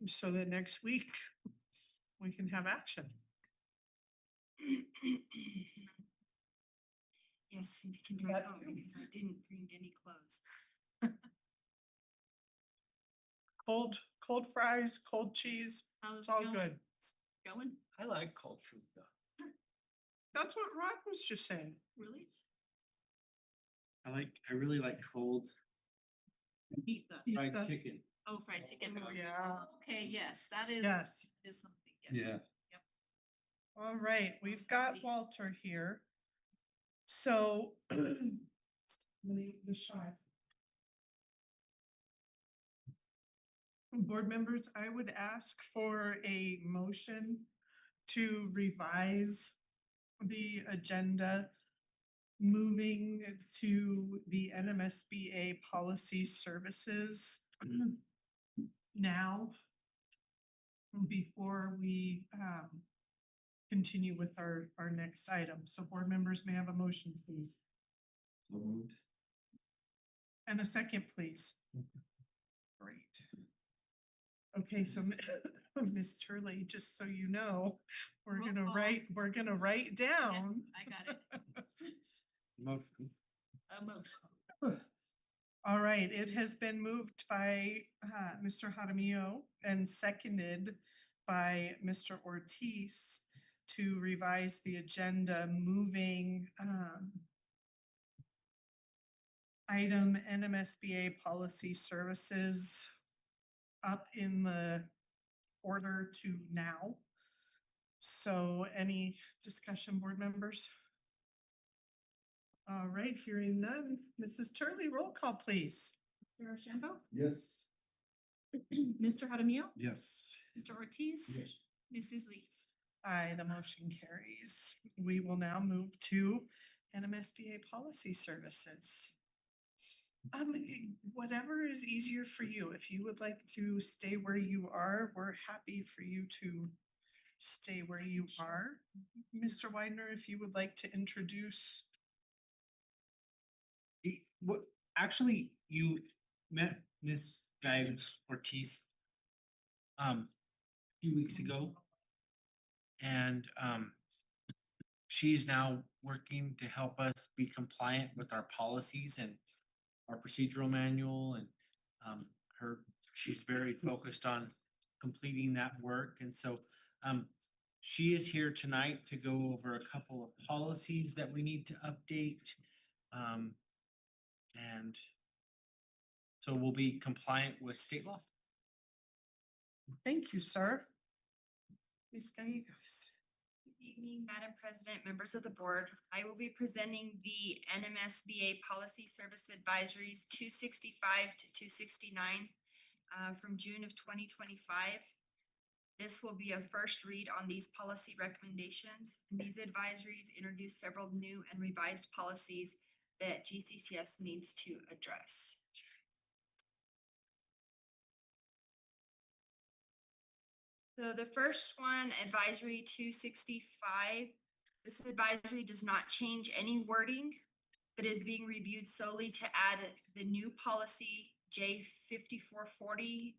So that next week we can have action. Yes, and you can That drive home too. because I didn't bring any clothes. Cold fries, cold cheese, How's it's it all going? good. Going? I like cold food though. That's what Rod was just saying. Really? I really like cold Pizza. fried Pizza. chicken. Oh, fried chicken. Oh, yeah. Okay, yes, that is. Yes. Is something, yes. Yeah. All right, we've got Walter here. So. The shot. Board members, I would ask for a motion to revise the agenda, moving to the NMSBA policy services now, before we continue with our next item. So board members may have a motion, please. So moved. And a second, please. Great. Okay, so Ms. Turley, just so you know, we're Roll gonna call. write down. I got it. Motion. A motion. All right, it has been moved by Mr. Jaramillo and seconded by Mr. Ortiz to revise the agenda, moving item NMSBA policy services up in the order to now. So any discussion, board members? All right, hearing none. Mrs. Turley, roll call, please. Mr. Roshambo, Yes. Mr. Jaramillo, Yes. Mr. Ortiz, Mrs. Lee. Aye, the motion carries. We will now move to NMSBA policy services. Whatever is easier for you. If you would like to stay where you are, we're happy for you to stay where you are. Mr. Widener, if you would like to introduce. What, actually, you met Miss Giles Ortiz a few weeks ago. And she's now working to help us be compliant with our policies and our procedural manual, and she's very focused on completing that work. And so she is here tonight to go over a couple of policies that we need to update. And so we'll be compliant with state law. Thank you, sir. Ms. Gallegos. Good evening, Madam President, members of the board. I will be presenting the NMSBA Policy Service Advisories 265 to 269 from June of 2025. This will be a first read on these policy recommendations. And these advisories introduce several new and revised policies that GCCS needs to address. So the first one, advisory 265, this advisory does not change any wording, but is being reviewed solely to add the new policy J5440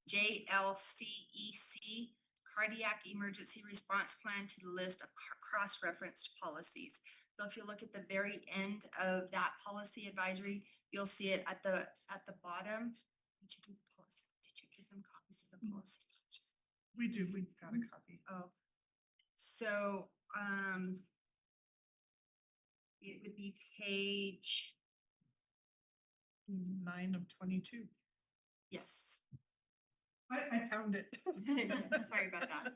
JLCEC, Cardiac Emergency Response Plan, to the list of cross-referenced policies. So if you look at the very end of that policy advisory, you'll see it at the bottom. Did you give them copies of the policy? We do, we got a copy. Oh, so it would be page, 9 of 22. yes. I found it. Sorry about that.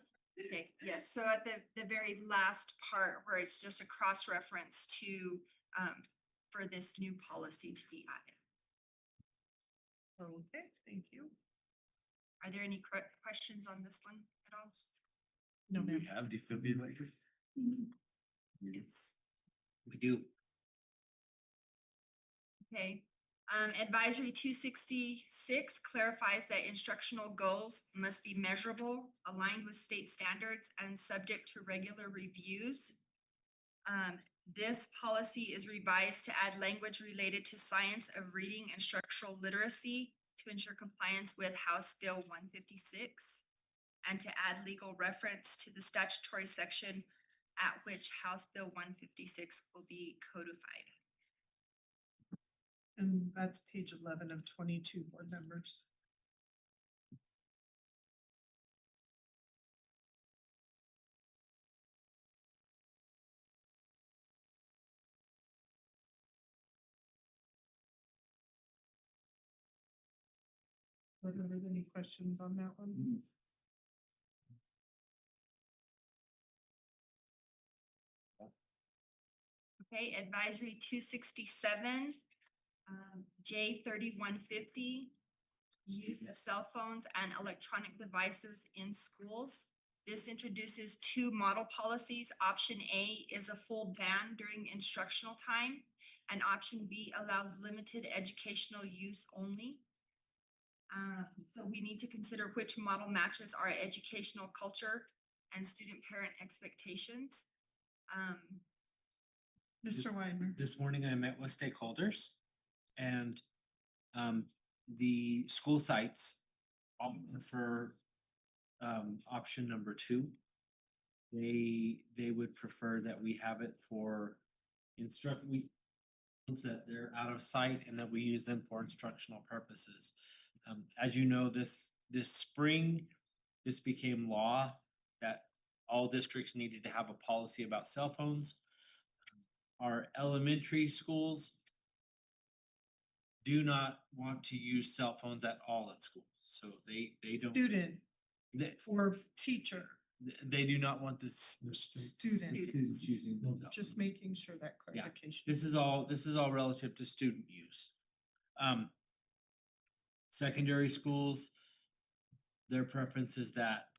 Okay, yes, so at the very last part where it's just a cross-reference to for this new policy to be added. Okay, thank you. Are there any questions on this one at all? No, Do ma'am. we have defibrillators? It's We do. okay. Advisory 266 clarifies that instructional goals must be measurable, aligned with state standards, and subject to regular reviews. This policy is revised to add language related to science of reading and structural literacy to ensure compliance with House Bill 156, and to add legal reference to the statutory section at which House Bill 156 will be codified. And that's page 11 of 22, board members. Board members, any questions on that one? Okay, advisory 267, J3150, use of cell phones and electronic devices in schools. This introduces two model policies. Option A is a full ban during instructional time, and option B allows limited educational use only. So we need to consider which model matches our educational culture and student parent expectations. Mr. Widener. This morning I met with stakeholders, and the school sites for option number 2, they would prefer that we have it for that they're out of sight and that we use them for instructional purposes. As you know, this spring, this became law that all districts needed to have a policy about cell phones. Our elementary schools do not want to use cell phones at all in school, so they don't. Student They, or teacher, they do not want this. The state. student, Students using them. just making sure that Yeah, clarification. this is all relative to student use. Secondary schools, their preference is that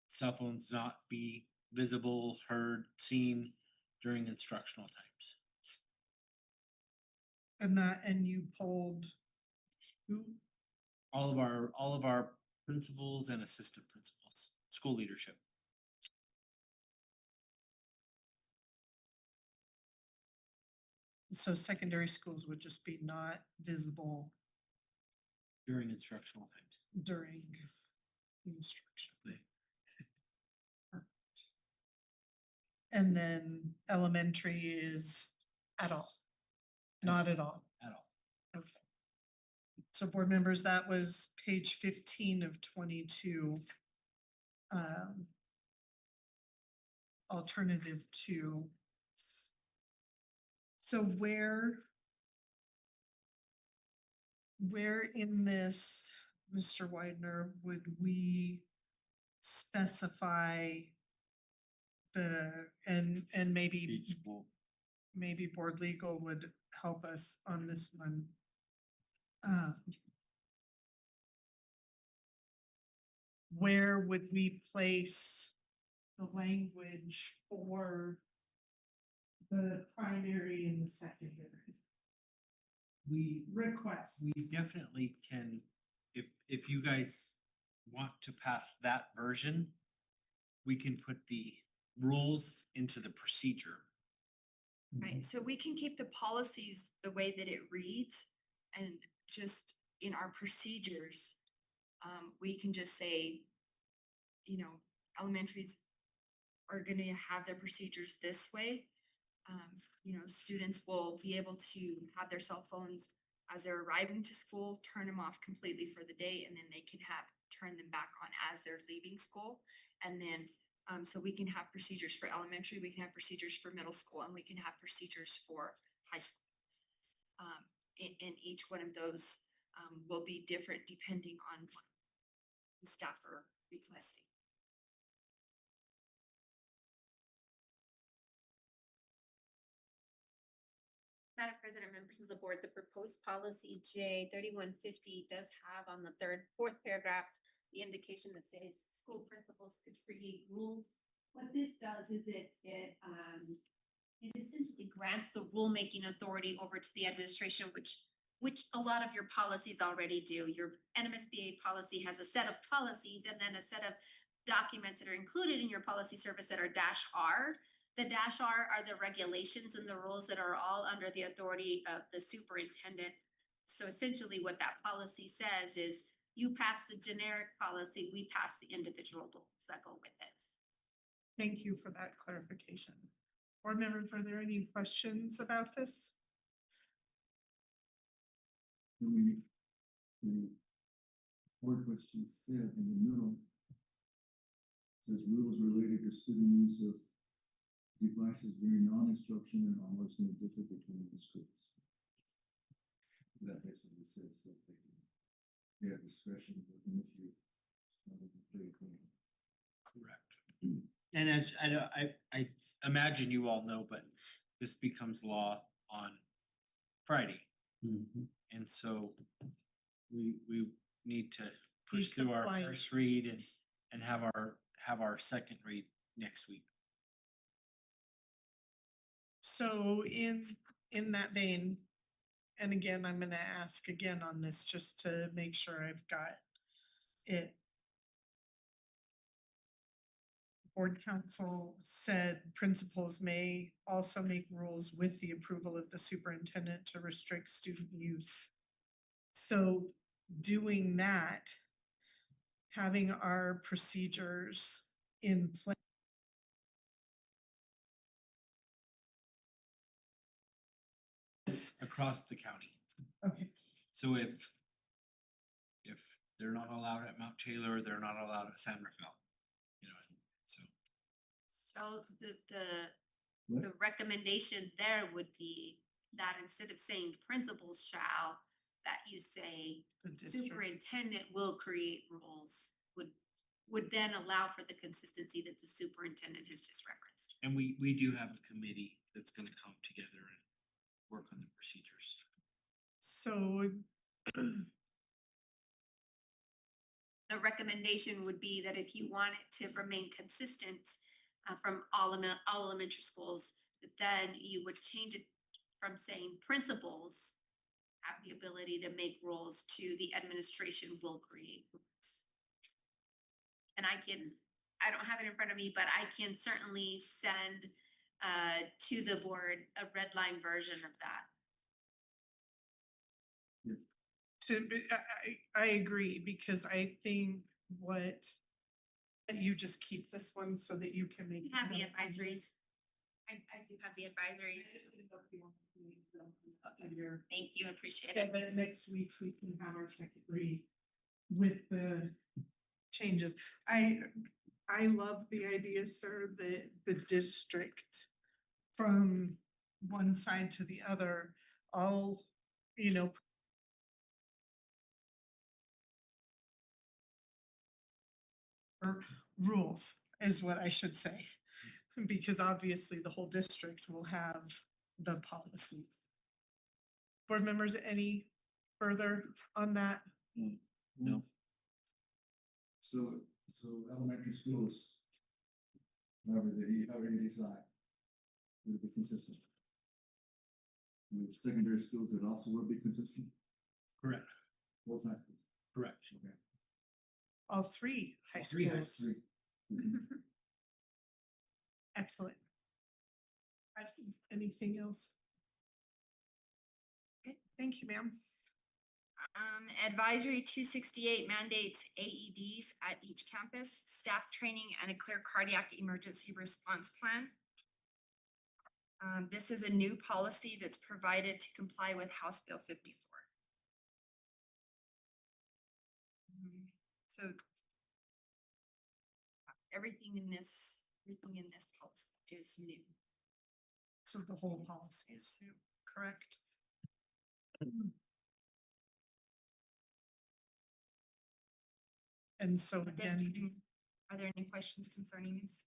cell phones not be visible, heard, seen during instructional times. And you polled who? All of our principals and assistant principals, school leadership. So secondary schools would just be not visible During instructional times. during instruction. And then elementary is at all, not at all. At all. Okay. So board members, that was page 15 of 22. Alternative two. So where in this, Mr. Widener, would we specify and maybe Each school. maybe board legal would help us on this one. Where would we place the language for the primary and the secondary We requests? we definitely can, if you guys want to pass that version, we can put the rules into the procedure. Right, so we can keep the policies the way that it reads and just in our procedures, we can just say, elementaries are gonna have their procedures this way. Students will be able to have their cell phones as they're arriving to school, turn them off completely for the day, and then they can turn them back on as they're leaving school. And then so we can have procedures for elementary, we can have procedures for middle school, and we can have procedures for high school. And each one of those will be different depending on what the staff are requesting. Madam President, members of the board, the proposed policy J 3150 does have on the fourth paragraph, the indication that says school principals could create rules. What this does is it essentially grants the rulemaking authority over to the administration, which a lot of your policies already do. Your NMSBA policy has a set of policies and then a set of documents that are included in your policy service that are -R. The -R are the regulations and the rules that are all under the authority of the superintendent. So essentially what that policy says is you pass the generic policy, we pass the individual rules that go with it. Thank you for that clarification. Board members, are there any questions about this? The board question said in the middle, says rules related to student use of devices during non-instruction and hours may differ between the schools. That basically says that they have discretion working with you. Correct. And as I know, I imagine you all know, but this becomes law on Friday. And so we need to push through our compliant. first read and have our second read next week. So in that vein, and again, I'm gonna ask again on this just to make sure I've got it. Board council said principals may also make rules with the approval of the superintendent to restrict student use. So doing that, having our procedures in place. across the county. Okay, So if they're not allowed at Mount Taylor, they're not allowed at San Rafael. You know, so So What? the recommendation there would be that instead of saying principals shall, that you say the district. superintendent will create rules, would then allow for the consistency that the superintendent has just referenced. and we do have a committee that's gonna come together and work on the procedures. So The recommendation would be that if you want it to remain consistent from all elementary schools, that then you would change it from saying principals have the ability to make rules to the administration will create rules. And I don't have it in front of me, but I can certainly send to the board a red line version of that. I agree, because I think that you just keep this one so that you can make. We have the advisories. I do have the advisories. Thank you, appreciate So it. that next week we can have our second read with the changes. I love the idea, sir, that the district from one side to the other, all, or rules is what I should say. Because obviously the whole district will have the policy. Board members, any further on that? No. So elementary schools, however they decide, will be consistent. With secondary schools, it also will be consistent, Correct, both high schools. correct. Okay. All three high All three high schools. Excellent. Anything else? Okay. Thank you, ma'am. Advisory 268 mandates AEDs at each campus, staff training, and a clear cardiac emergency response plan. This is a new policy that's provided to comply with House Bill 54. So everything in this policy is new. So the whole policy is new, correct? And so At this again, time, are there any questions concerning this?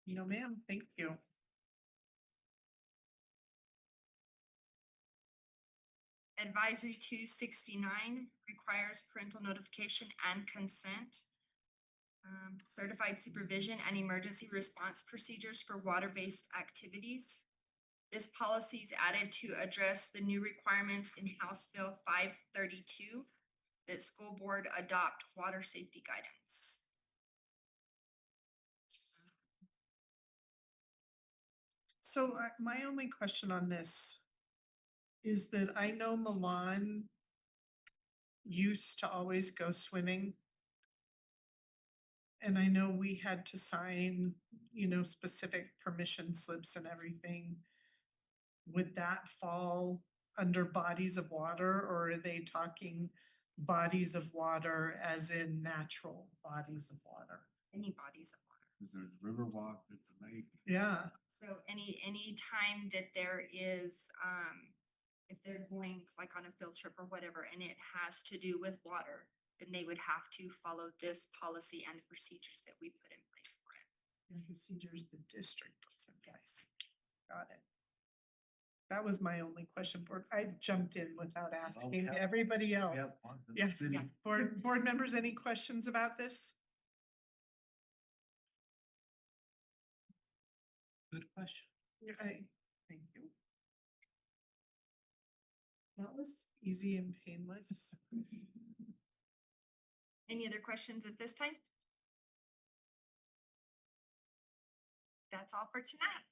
no, ma'am, thank you. Advisory 269 requires parental notification and consent. Certified supervision and emergency response procedures for water-based activities. This policy is added to address the new requirements in House Bill 532 that school board adopt water safety guidance. So my only question on this is that I know Milan used to always go swimming. And I know we had to sign, specific permission slips and everything. Would that fall under bodies of water, or are they talking bodies of water as in natural bodies of water? Any bodies of water. Cause there's river walk, there's a lake. Yeah, So any time that there is, if they're going like on a field trip or whatever, and it has to do with water, then they would have to follow this policy and the procedures that we put in place for it. and procedures the district puts in place. Got it. That was my only question. I jumped in without asking Okay. everybody else. Yeah. City. Board members, any questions about this? Good question. Thank you. That was easy and painless. Any other questions at this time? That's all for tonight.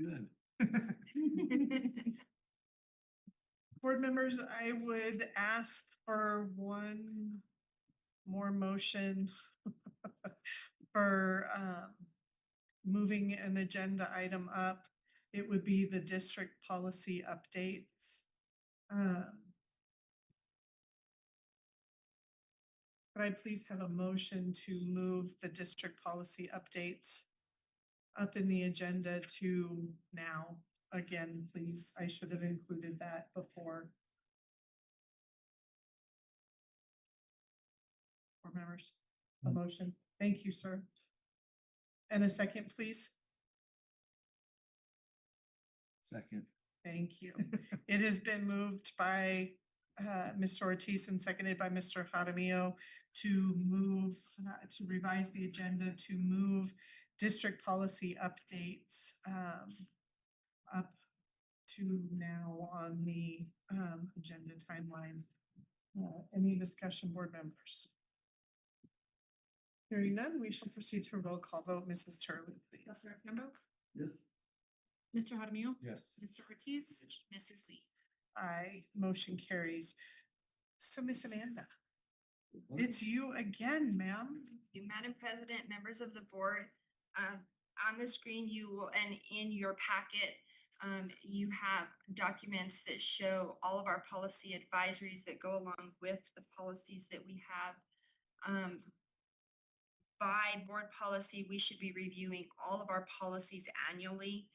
Good. Board members, I would ask for one more motion for moving an agenda item up, it would be the district policy updates. Could I please have a motion to move the district policy updates up in the agenda to now? Again, please, I should have included that before. Board members, a motion. Thank you, sir. And a second, please. Second. Thank you. It has been moved by Mr. Ortiz and seconded by Mr. Jaramillo to move, to revise the agenda, to move district policy updates up to now on the agenda timeline. Any discussion, board members? Hearing none, we shall proceed to a roll call vote. Mrs. Turley, please. Dr. Shambo, Yes. Mr. Jaramillo, Yes. Mr. Ortiz, Mrs. Lee. Aye, motion carries. So Miss Amanda, it's you again, ma'am. You, Madam President, members of the board, on the screen, you will, and in your packet, you have documents that show all of our policy advisories that go along with the policies that we have. By board policy, we should be reviewing all of our policies annually.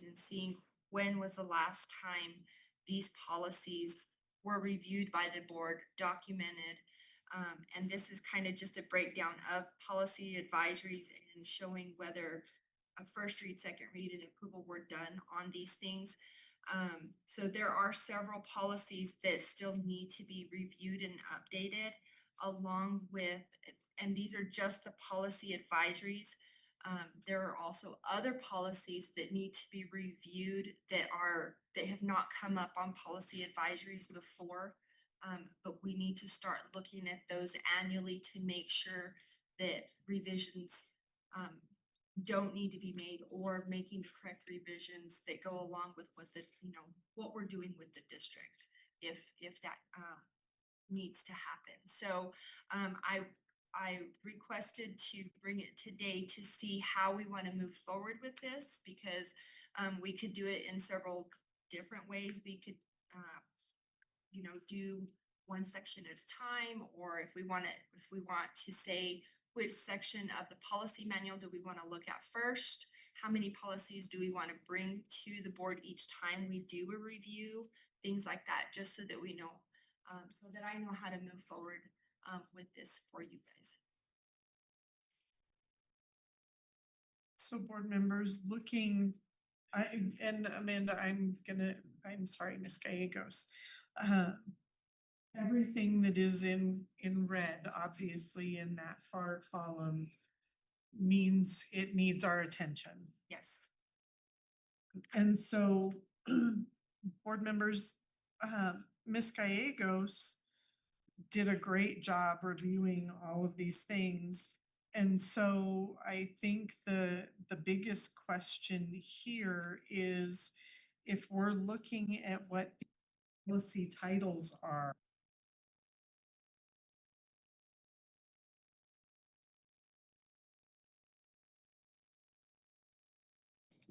And seeing when was the last time these policies were reviewed by the board, documented. And this is kind of just a breakdown of policy advisories and showing whether a first read, second read, and approval were done on these things. So there are several policies that still need to be reviewed and updated along with, and these are just the policy advisories. There are also other policies that need to be reviewed that have not come up on policy advisories before. But we need to start looking at those annually to make sure that revisions don't need to be made, or making the correct revisions that go along with what what we're doing with the district, if that needs to happen. So I requested to bring it today to see how we want to move forward with this, because we could do it in several different ways. We could do one section at a time, or if we want to say which section of the policy manual do we want to look at first, how many policies do we want to bring to the board each time we do a review, things like that, just so that we know, so that I know how to move forward with this for you guys. So board members looking, and Amanda, I'm sorry, Ms. Gallegos. Everything that is in red, obviously in that far column, means it needs our attention. Yes. And so, board members, Ms. Gallegos did a great job reviewing all of these things. And so I think the biggest question here is, if we're looking at what the policy titles are,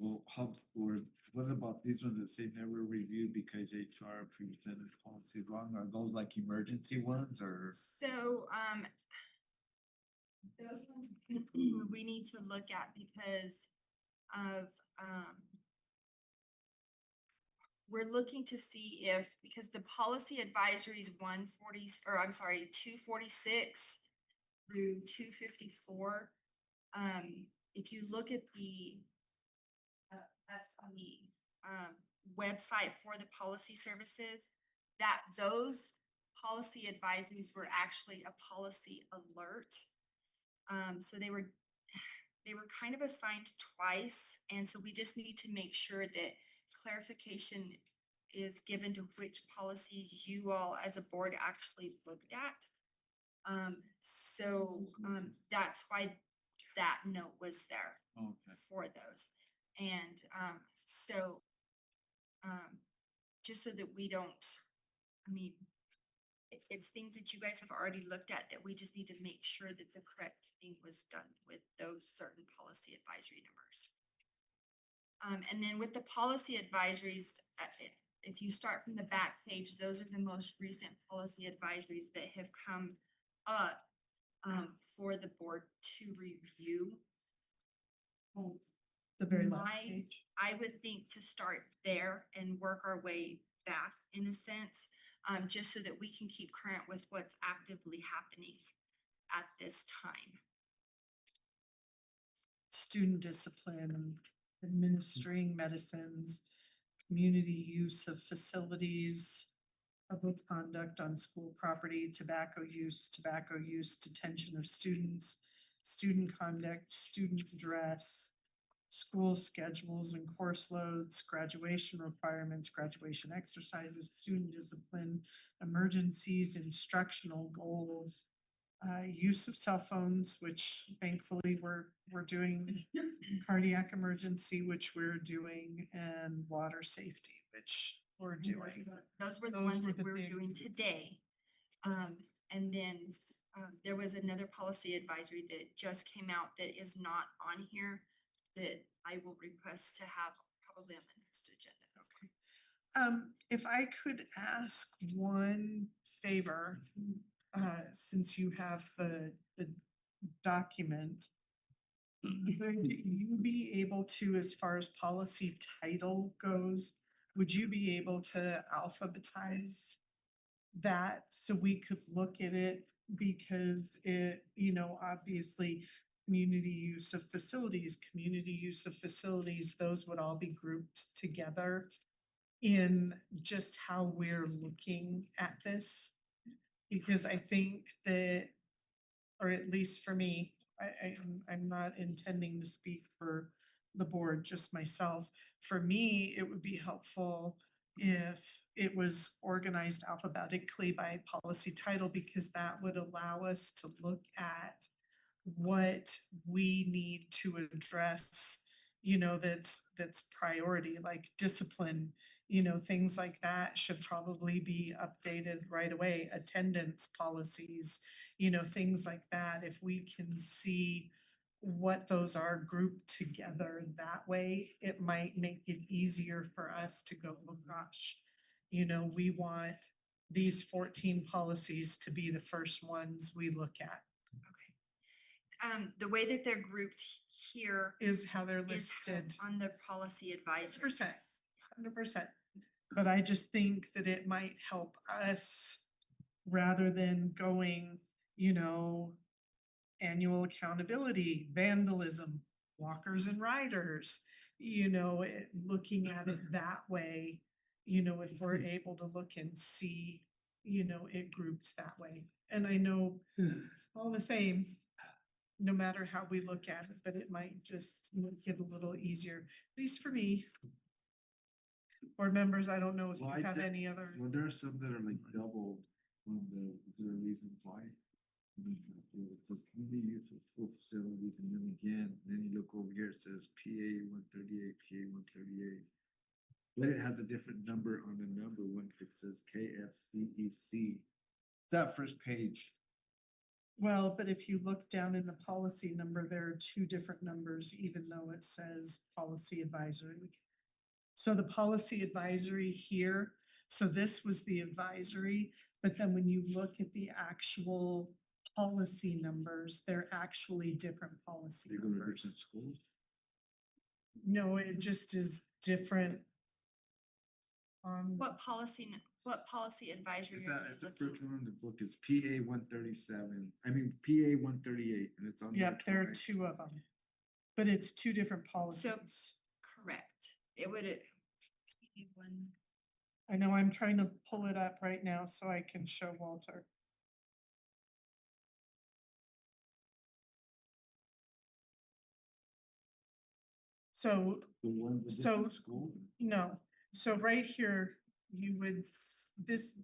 Well, what about these ones that say never reviewed because HR presented policy wrong? Are those like emergency ones, or? So, those ones we need to look at because of, we're looking to see because the policy advisories 246 through 254. If you look at the website for the policy services, that those policy advisories were actually a policy alert. So they were kind of assigned twice, and so we just need to make sure that clarification is given to which policies you all as a board actually looked at. That's why that note was there for those. And just so that we don't, it's things that you guys have already looked at that we just need to make sure that the correct thing was done with those certain policy advisory numbers. And then with the policy advisories, if you start from the back page, those are the most recent policy advisories that have come up for the board to review. The very last My- page. I would think to start there and work our way back in a sense, just so that we can keep current with what's actively happening at this time. Student discipline, administering medicines, community use of facilities, public conduct on school property, tobacco use, detention of students, student conduct, student dress, school schedules and course loads, graduation requirements, graduation exercises, student discipline, emergencies, instructional goals, use of cell phones, which thankfully we're doing, cardiac emergency, which we're doing, and water safety, which we're doing. Those were the Those ones were that the we're big- doing today. And then there was another policy advisory that just came out that is not on here that I will request to have probably on the next agenda. If I could ask one favor, since you have the document, would you be able to, as far as policy title goes, would you be able to alphabetize that so we could look at it? Because it, obviously, community use of facilities, those would all be grouped together in just how we're looking at this. Because I think that, or at least for me, I'm not intending to speak for the board, just myself. For me, it would be helpful if it was organized alphabetically by policy title, because that would allow us to look at what we need to address, that's priority, like discipline, things like that should probably be updated right away. Attendance policies, things like that. If we can see what those are grouped together that way, it might make it easier for us to go, oh gosh, we want these 14 policies to be the first ones we look at, The way that they're grouped here is how they're is listed. on the policy advisory. 100%. But I just think that it might help us, rather than going, annual accountability, vandalism, walkers and riders, looking at it that way, if we're able to look and see, it grouped that way. And I know it's all the same, no matter how we look at it, but it might just make it a little easier, at least for me. Board members, I don't know if Well, you I have did- any other. Well, there are some that are like double on is there a reason why? It says community use of school facilities, and then you look over here, it says PA 138, PA 138. But it has a different number on the number one, it says KFCEC. That first page, Well, but if you look down in the policy number, there are two different numbers, even though it says policy advisory. So the policy advisory here, so this was the advisory, but then when you look at the actual policy numbers, they're actually different policy they go to different numbers. schools. No, it just is different. What policy advisory It's are that, you it's the looking? first one in the book, it's PA 137, PA 138, and it's on. Yep, there are twice. two of them, but it's two different policies. Correct. It would. One. I know, I'm trying to pull it up right now so I can show Walter. So, The one, the So- different school. no, so right here, you would, this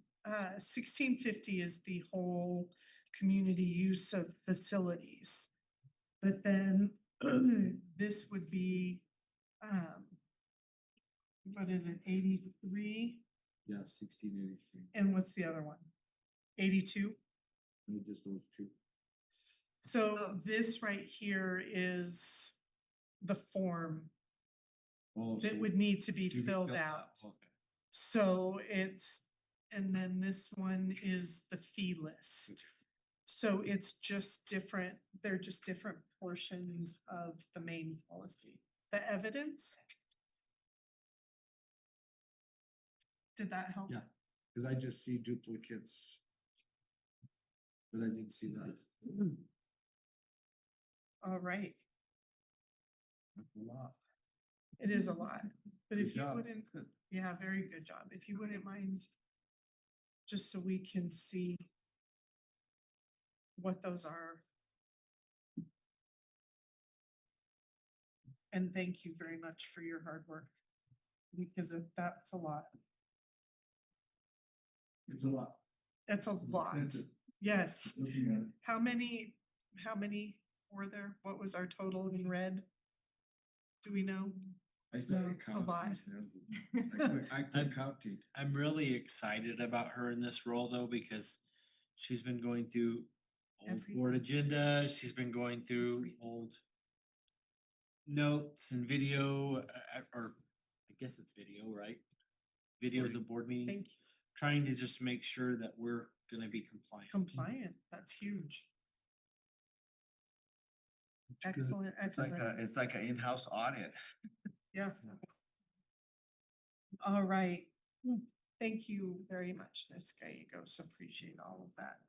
1650 is the whole community use of facilities. But then this would be, what is it, 83? Yeah, 1683. And what's the other one? 82. And just those two. So Oh. this right here is the form Oh, that so would need to be To be filled filled out. Okay. So it's, and then this one is the fee list. So it's just different, they're just different portions of the main policy. The evidence. Did that help? Yeah. Cause I just see duplicates. But I didn't see that. All right, That's a lot. it is a lot, but Good if you job. wouldn't, yeah, very good job. If you wouldn't mind, just so we can see what those are. And thank you very much for your hard work, because that's a lot. It's a lot. That's a It's lot. expensive. Yes. Looking at it. How many were there? What was our total in red? Do we know? I started A lot. counting. I quit counting. I'm really excited about her in this role though, because she's been going through old board agenda, she's been going through old notes and video, or I guess it's video, right? Videos of board meetings, Thank you. trying to just make sure that we're gonna be compliant. Compliant, that's huge. Excellent, It's like excellent. it's like an in-house audit. Yeah. All right. Thank you very much, Ms. Gallegos. Appreciate all of that.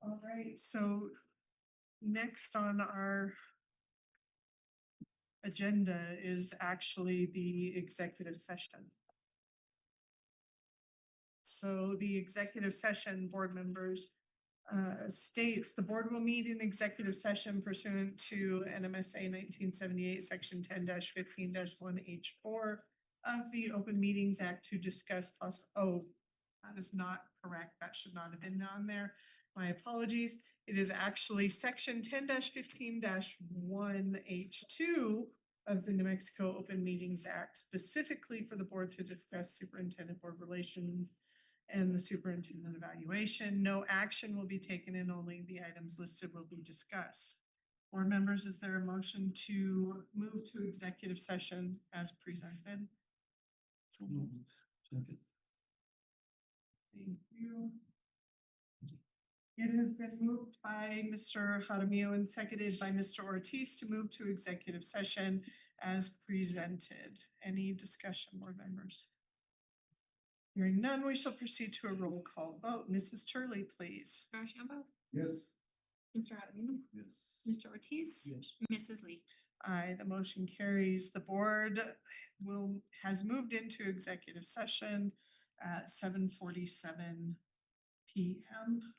All right, so next on our agenda is actually the executive session. So the executive session, board members, states the board will meet in executive session pursuant to NMSA 1978, section 10-15-1H4 of the Open Meetings Act to discuss that is not correct. That should not have been on there. My apologies. It is actually section 10-15-1H2 of the New Mexico Open Meetings Act, specifically for the board to discuss superintendent board relations and the superintendent evaluation. No action will be taken and only the items listed will be discussed. Board members, is there a motion to move to executive session as presented? Second. Thank you. It has been moved by Mr. Jaramillo and seconded by Mr. Ortiz to move to executive session as presented. Any discussion, board members? Hearing none, we shall proceed to a roll call vote. Mrs. Turley, please. Rochambeau, Yes. Mr. Adamino, Yes. Mr. Ortiz. Yes. Mrs. Lee. Aye, the motion carries. The board has moved into executive session at 7:47 PM.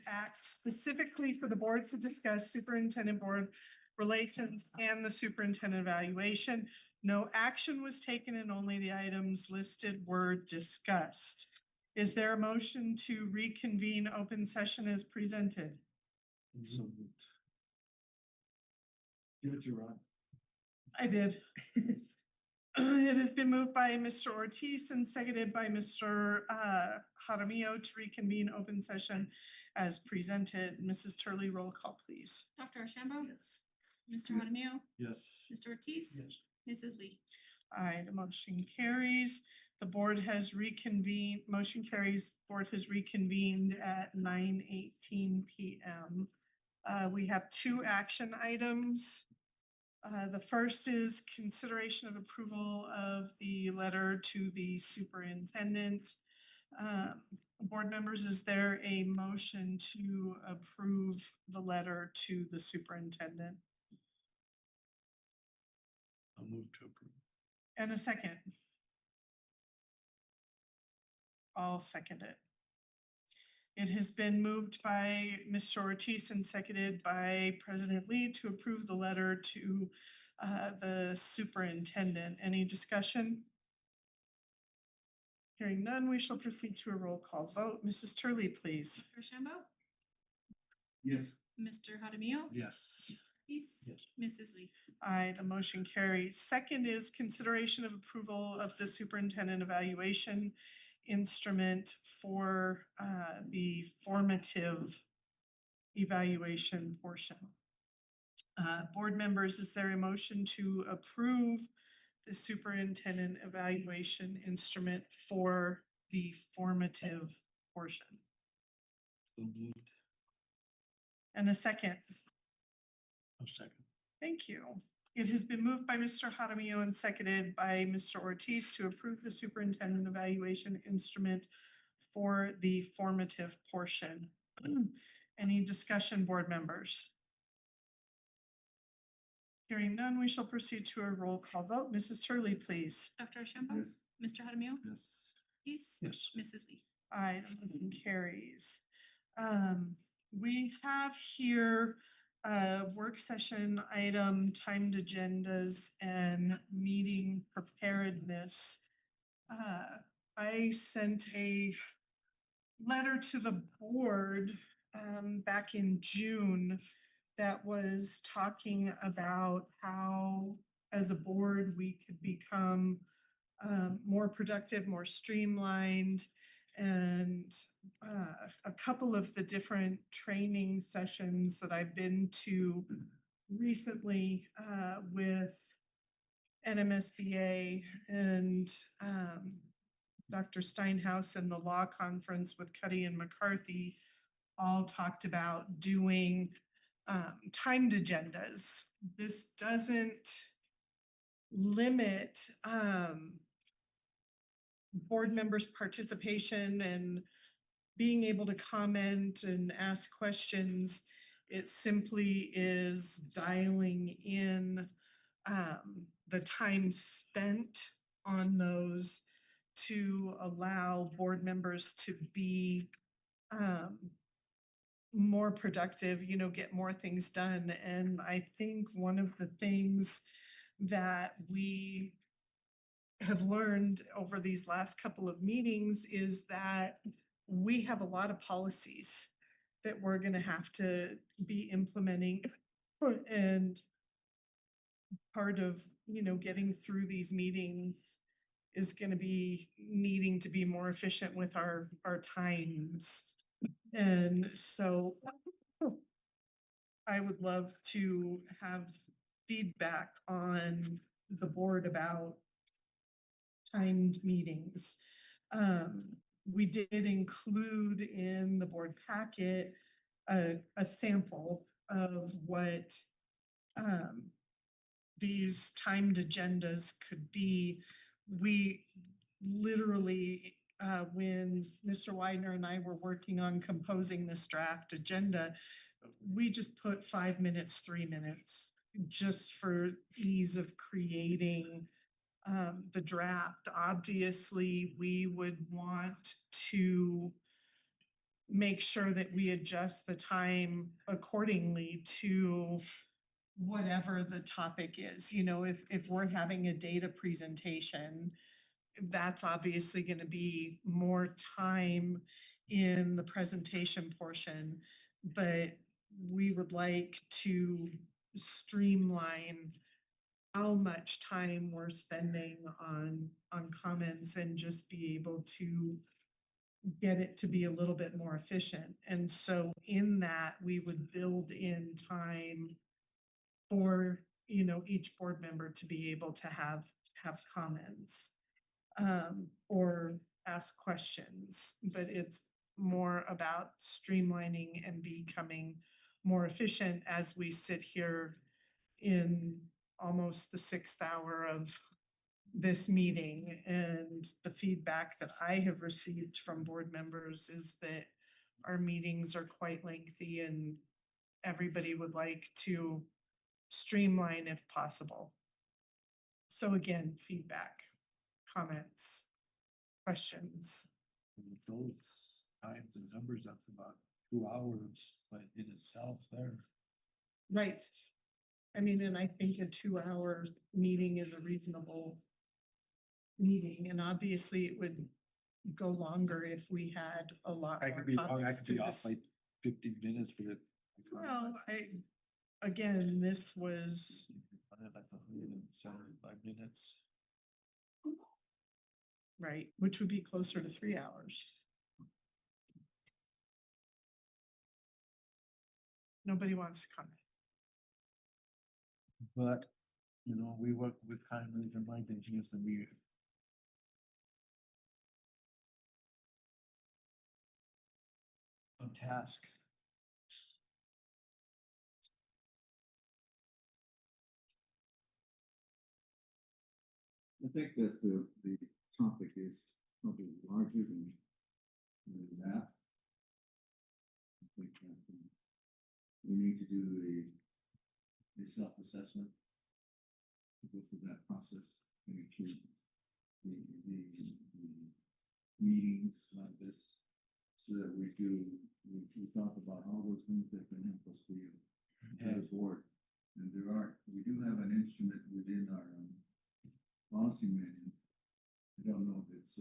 Act specifically for the board to discuss superintendent board relations and the superintendent evaluation. No action was taken and only the items listed were discussed. Is there a motion to reconvene open session as presented? So moved. Give it to Ron. I did. It has been moved by Mr. Ortiz and seconded by Mr. Jaramillo to reconvene open session as presented. Mrs. Turley, roll call, please. Dr. Ashambo? Mr. Jaramillo? Yes. Mr. Ortiz? Mrs. Lee? Aye, the motion carries. The board has reconvened, motion carries, board has reconvened at 9:18 PM. We have two action items. The first is consideration of approval of the letter to the superintendent. Board members, is there a motion to approve the letter to the superintendent? I'll move to approve. And a second? I'll second it. It has been moved by Mr. Ortiz and seconded by President Lee to approve the letter to the superintendent. Any discussion? Hearing none, we shall proceed to a roll call vote. Mrs. Turley, please. Dr. Ashambo? Yes. Mr. Jaramillo? Yes. Ortiz? Yes. Mrs. Lee? Aye, the motion carries. Second is consideration of approval of the superintendent evaluation instrument for the formative evaluation portion. Board members, is there a motion to approve the superintendent evaluation instrument for the formative portion? So moved. And a second? A second. Thank you. It has been moved by Mr. Jaramillo and seconded by Mr. Ortiz to approve the superintendent evaluation instrument for the formative portion. Any discussion, board members? Hearing none, we shall proceed to a roll call vote. Mrs. Turley, please. Dr. Ashambo? Yes. Mr. Jaramillo? Yes. Ortiz? Yes. Mrs. Lee? Aye, the motion carries. We have here a work session item, timed agendas and meeting preparedness. I sent a letter to the board back in June that was talking about how, as a board, we could become more productive, more streamlined, and a couple of the different training sessions that I've been to recently with NMSBA and Dr. Steinhaus and the law conference with Cuddy and McCarthy all talked about doing timed agendas. This doesn't limit board members' participation and being able to comment and ask questions. It simply is dialing in the time spent on those to allow board members to be more productive, you know, get more things done. And I think one of the things that we have learned over these last couple of meetings is that we have a lot of policies that we're going to have to be implementing. And part of, you know, getting through these meetings is going to be needing to be more efficient with our times. And so I would love to have feedback on the board about timed meetings. We did include in the board packet a sample of what these timed agendas could be. We literally, when Mr. Widener and I were working on composing this draft agenda, we just put 5 minutes, 3 minutes, just for ease of creating the draft. Obviously, we would want to make sure that we adjust the time accordingly to whatever the topic is. You know, if we're having a data presentation, that's obviously gonna be more time in the presentation portion, but we would like to streamline how much time we're spending on comments and just be able to get it to be a little bit more efficient. And so in that, we would build in time for, you know, each board member to be able to have comments or ask questions, but it's more about streamlining and becoming more efficient as we sit here in almost the 6th hour of this meeting. And the feedback that I have received from board members is that our meetings are quite lengthy and everybody would like to streamline if possible. So again, feedback, comments, questions. With those times and numbers, that's about 2 hours, but in itself there. Right. I mean, and I think a 2-hour meeting is a reasonable meeting, and obviously it would go longer if we had a lot I more could be, I topics could to be off this. by 15 minutes, but it. Well, again, this was, Like 175 minutes. right, which would be closer to 3 hours. Nobody wants to comment. But, you know, we work with kind of reminding us and we. On task. I think that the topic is probably larger than that. I think that we need to do a self-assessment to go through that process and include the meetings like this, so that we talk about all those things that can help us be a better board. And we do have an instrument within our policy manual. I don't know if it's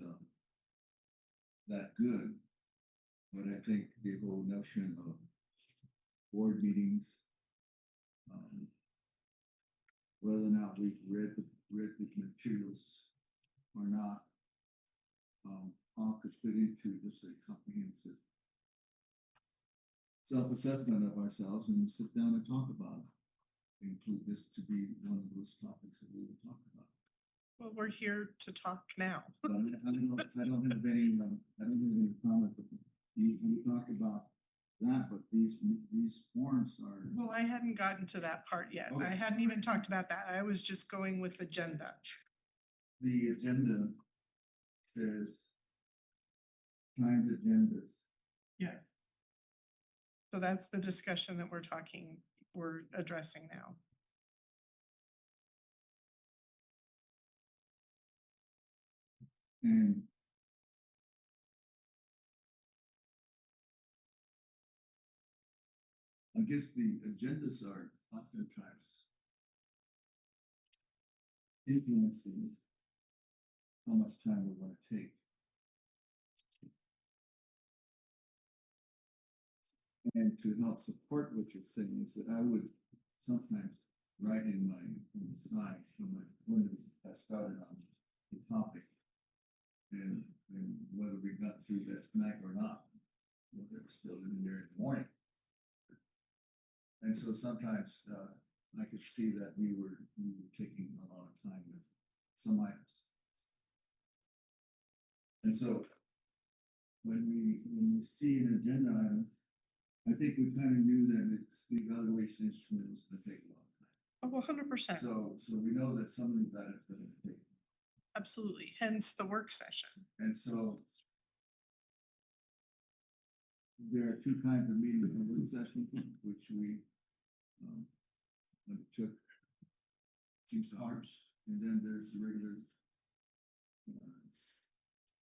that good, but I think the whole notion of board meetings, whether or not we've read the materials or not, all could fit into just a comprehensive self-assessment of ourselves and sit down and talk about it. Include this to be one of those topics that we will talk about. Well, we're here to talk now. But I don't have any comments. You talk about that, but these forms are. Well, I hadn't gotten to that part yet. I Okay. hadn't even talked about that. I was just going with agenda. The agenda says timed agendas. Yeah. So that's the discussion that we're addressing now. And I guess the agendas are oftentimes influencing how much time we're going to take. And to help support what you're saying is that I would sometimes write in the slide when I started on the topic and whether we got through that tonight or not, whether it was still in there in the morning. And so sometimes I could see that we were taking a lot of time with some items. And so when we see an agenda item, I think we kind of knew that it's the evaluation instrument was going to take a long time. Oh, 100%. So we know that some of these items are going to take. Absolutely. Hence the work session. And so there are two kinds of meetings, a work session, which we took 6 hours, and then there's the regular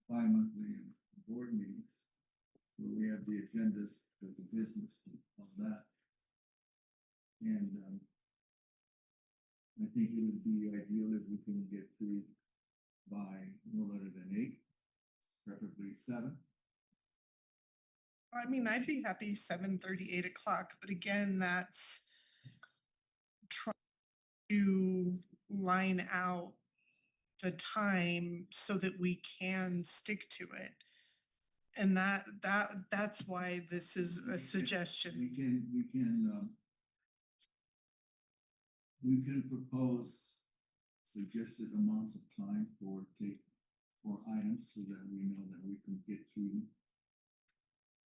bi-monthly board meetings. where we have the agendas of the business on that. And, I think it would be ideal if we can get through by no later than 8, preferably 7. I mean, I'd be happy 7:30, 8 o'clock, but again, that's trying to line out the time so that we can stick to it. And that's why this is a suggestion. We can propose suggested amounts of time for items so that we know that we can get through them.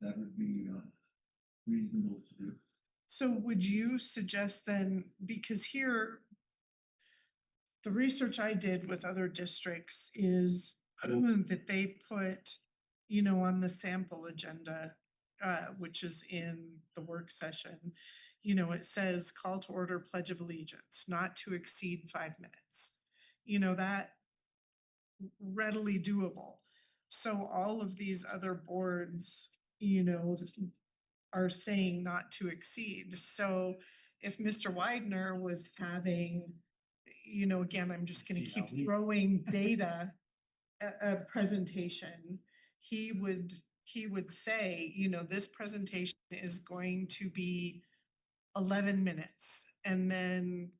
That would be, reasonable to do. So would you suggest then, because here, the research I did with other districts is that they put, on the sample agenda, which is in the work session, it says call to order, pledge of allegiance, not to exceed 5 minutes. That readily doable. So all of these other boards, are saying not to exceed. So if Mr. Widener was having, again, I'm just gonna keep throwing data, a presentation, he would say, this presentation is going to be 11 minutes. And then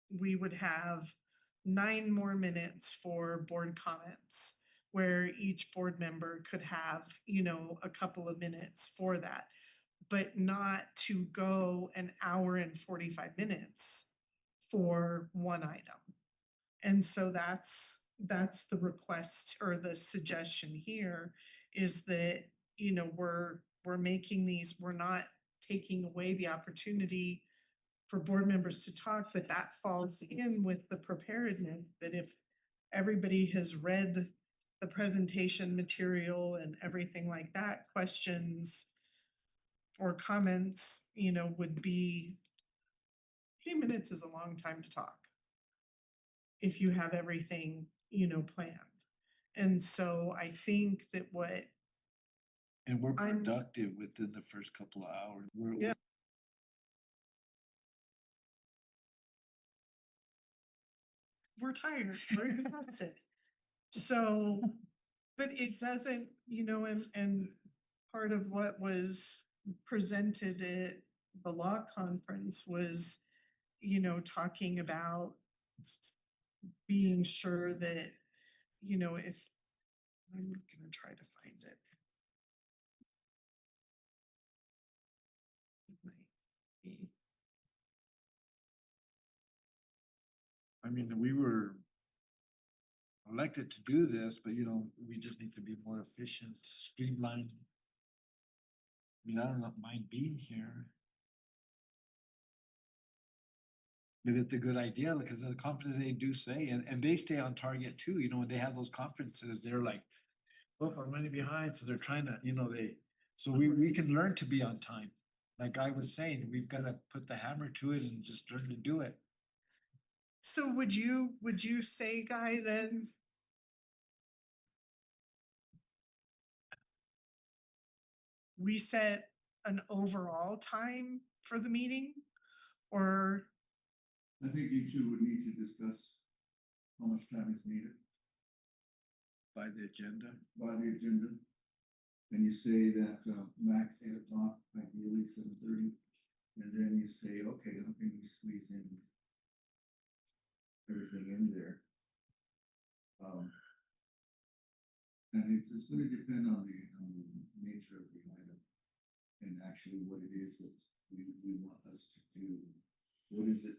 we would have 9 more minutes for board comments, where each board member could have, a couple of minutes for that, but not to go an hour and 45 minutes for one item. And so that's the request or the suggestion here is that, we're making these, we're not taking away the opportunity for board members to talk, but that falls in with the preparedness that if everybody has read the presentation material and everything like that, questions or comments, would be, 2 minutes is a long time to talk if you have everything, planned. And so I think that And we're I'm- productive within the first couple of hours. Yeah. we're tired, we're exhausted. So, but it doesn't, and part of what was presented at the law conference was, talking about being sure that, if, I'm gonna try to find it. It might be. I mean, we were elected to do this, but we just need to be more efficient, streamlined. I mean, I don't mind being here. But it's a good idea because of the conference they do say, and they stay on target too, when they have those conferences, they're like, oh, I'm running behind, so they're trying to, so we can learn to be on time. Like I was saying, we've got to put the hammer to it and just learn to do it. So would you say, Guy, then we set an overall time for the meeting? Or, I think you two would need to discuss how much time is needed By the agenda. by the agenda. And you say that, max 8 o'clock, ideally 7:30. And then you say, okay, how can we squeeze in everything in there? And it's gonna depend on the nature of the item and actually what it is that we want us to do. What is it?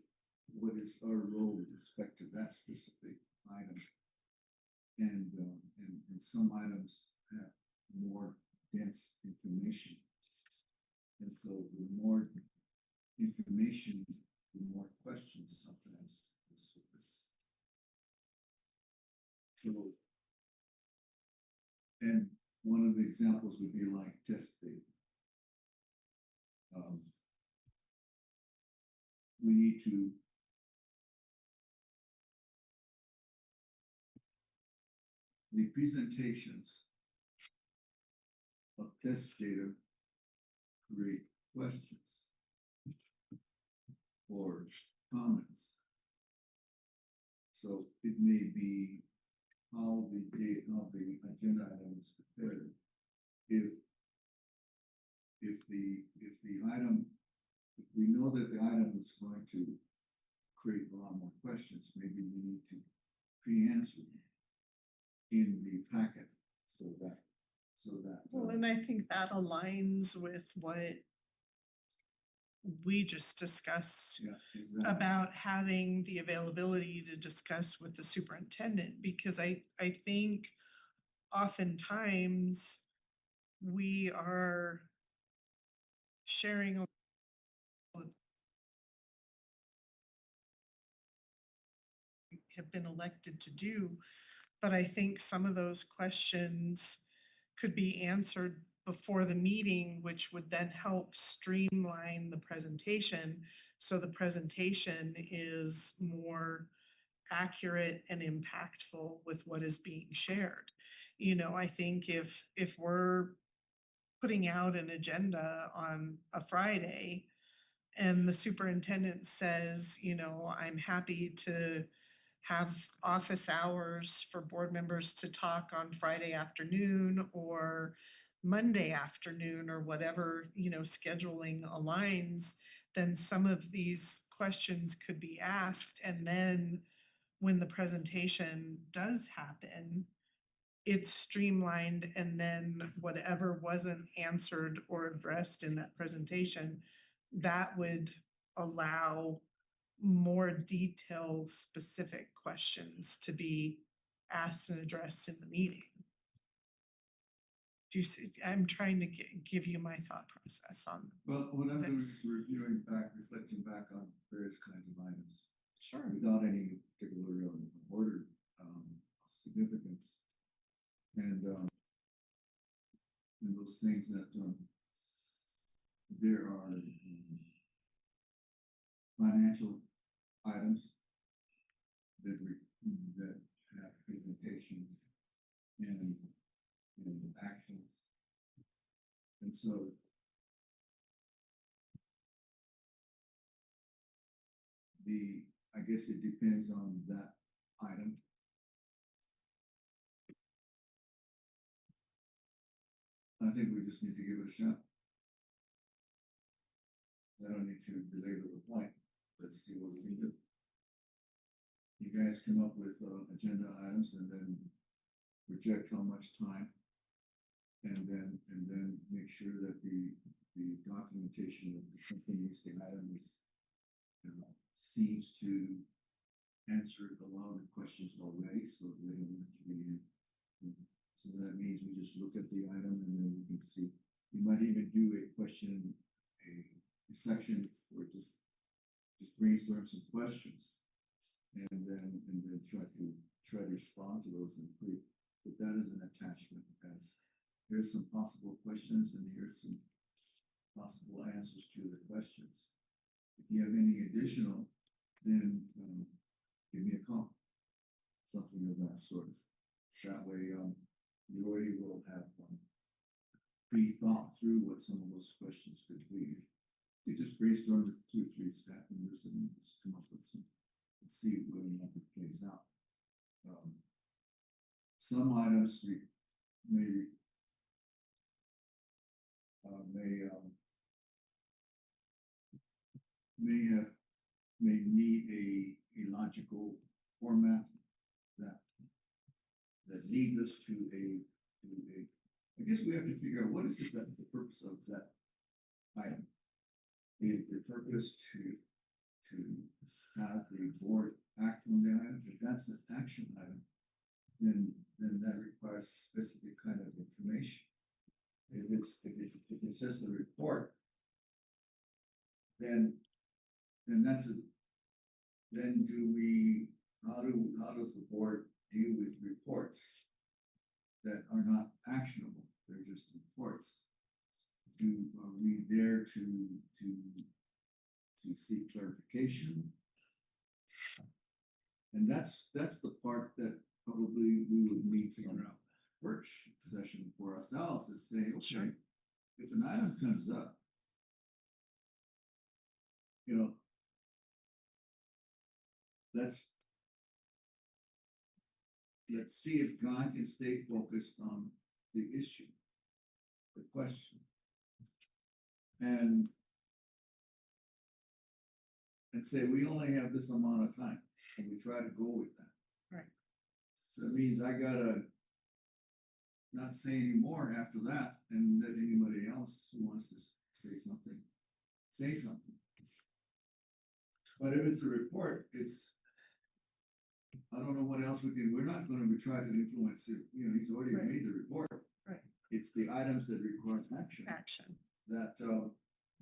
What is our role with respect to that specific item? And some items have more dense information. And so the more information, the more questions sometimes will surface. So, and one of the examples would be like test data. We need to the presentations of test data create questions or comments. So it may be how the agenda item is prepared. If the item, if we know that the item is going to create a lot more questions, maybe we need to pre-answer them in the packet so that. Well, and I think that aligns with what we just discussed Yeah, is that. about having the availability to discuss with the superintendent, because I think oftentimes we are sharing a have been elected to do, but I think some of those questions could be answered before the meeting, which would then help streamline the presentation. So the presentation is more accurate and impactful with what is being shared. You know, I think if we're putting out an agenda on a Friday and the superintendent says, you know, I'm happy to have office hours for board members to talk on Friday afternoon or Monday afternoon or whatever, you know, scheduling aligns, then some of these questions could be asked. And then when the presentation does happen, it's streamlined, and then whatever wasn't answered or addressed in that presentation, that would allow more detailed, specific questions to be asked and addressed in the meeting. Do you see, I'm trying to give you my thought process on. Well, what I'm doing is this. reviewing back, reflecting back on various kinds of items Sure. without any particular order of significance. And those things that there are financial items that have presentations and actions. And so I guess it depends on that item. I think we just need to give it a shot. I don't need to belabor the point. Let's see what we can do. You guys come up with agenda items and then project how much time. And then make sure that the documentation that accompanies the item is seems to answer a lot of the questions already, so they don't have to be in. So that means we just look at the item and then we can see. We might even do a question, a section for just brainstorm some questions, and then try to respond to those and put that as an attachment. As here's some possible questions and here's some possible answers to the questions. If you have any additional, then give me a call. Something of that sort. That way, you already will have pre-thought through what some of those questions could be. You just brainstorm with 2 or 3 staff members and just come up with some and see whether or not it plays out. Some items may need a logical format that leads us to a I guess we have to figure out what is it that the purpose of that item. Is the purpose to have the board act on the item? If that's an action item, then that requires specific kind of information. If it's just a report, then how does the board deal with reports that are not actionable? They're just reports. Are we there to seek clarification? And that's the part that probably we would need some work session for ourselves, is say, okay, if an item comes up, you know, let's see if God can stay focused on the issue, the question. And say, we only have this amount of time, and we try to go with that. Right. So it means I gotta not say any more after that, and let anybody else who wants to say something, say something. But if it's a report, it's, I don't know what else we can, we're not gonna be trying to influence it, you know, he's already Right. made the report. Right. It's the items that require action Action. that,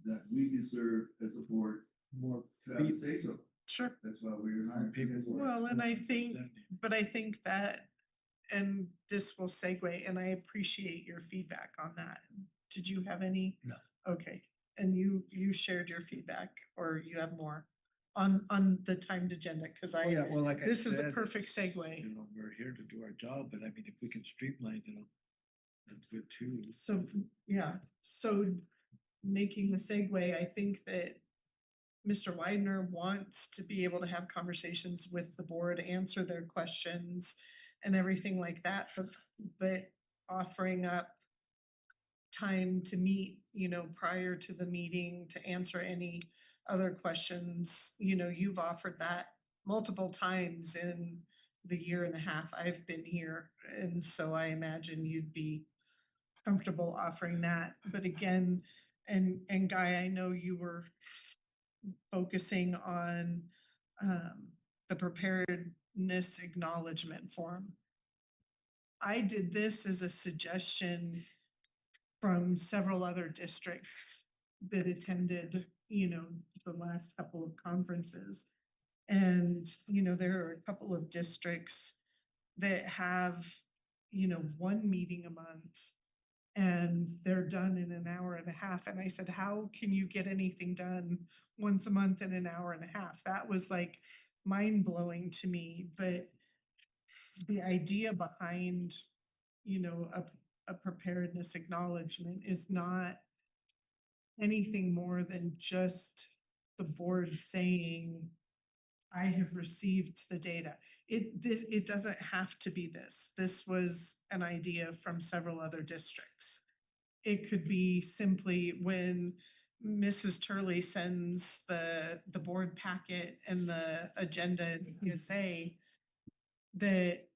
that we deserve as a board More to have a say so. Sure. That's why we're hiring people. people. Well, and I think, but I think that, and this will segue, and I appreciate your feedback on that. Did you have any? No. Okay, and you shared your feedback, or you have more on the timed agenda, because Oh, yeah, I, well, like I this is a said, perfect it's, segue. You know, we're here to do our job, but I mean, if we can streamline, you know, that's good too. So, yeah, so making the segue, I think that Mr. Widener wants to be able to have conversations with the board, answer their questions and everything like that, but offering up time to meet, you know, prior to the meeting to answer any other questions. You know, you've offered that multiple times in the year and a half I've been here. And so I imagine you'd be comfortable offering that. But again, and Guy, I know you were focusing on the preparedness acknowledgement form. I did this as a suggestion from several other districts that attended, you know, the last couple of conferences. And, you know, there are a couple of districts that have, you know, one meeting a month and they're done in an hour and a half. And I said, how can you get anything done once a month in an hour and a half? That was like mind blowing to me. But the idea behind, you know, a preparedness acknowledgement is not anything more than just the board saying, I have received the data. It doesn't have to be this. This was an idea from several other districts. It could be simply when Mrs. Turley sends the board packet and the agenda and PSA, that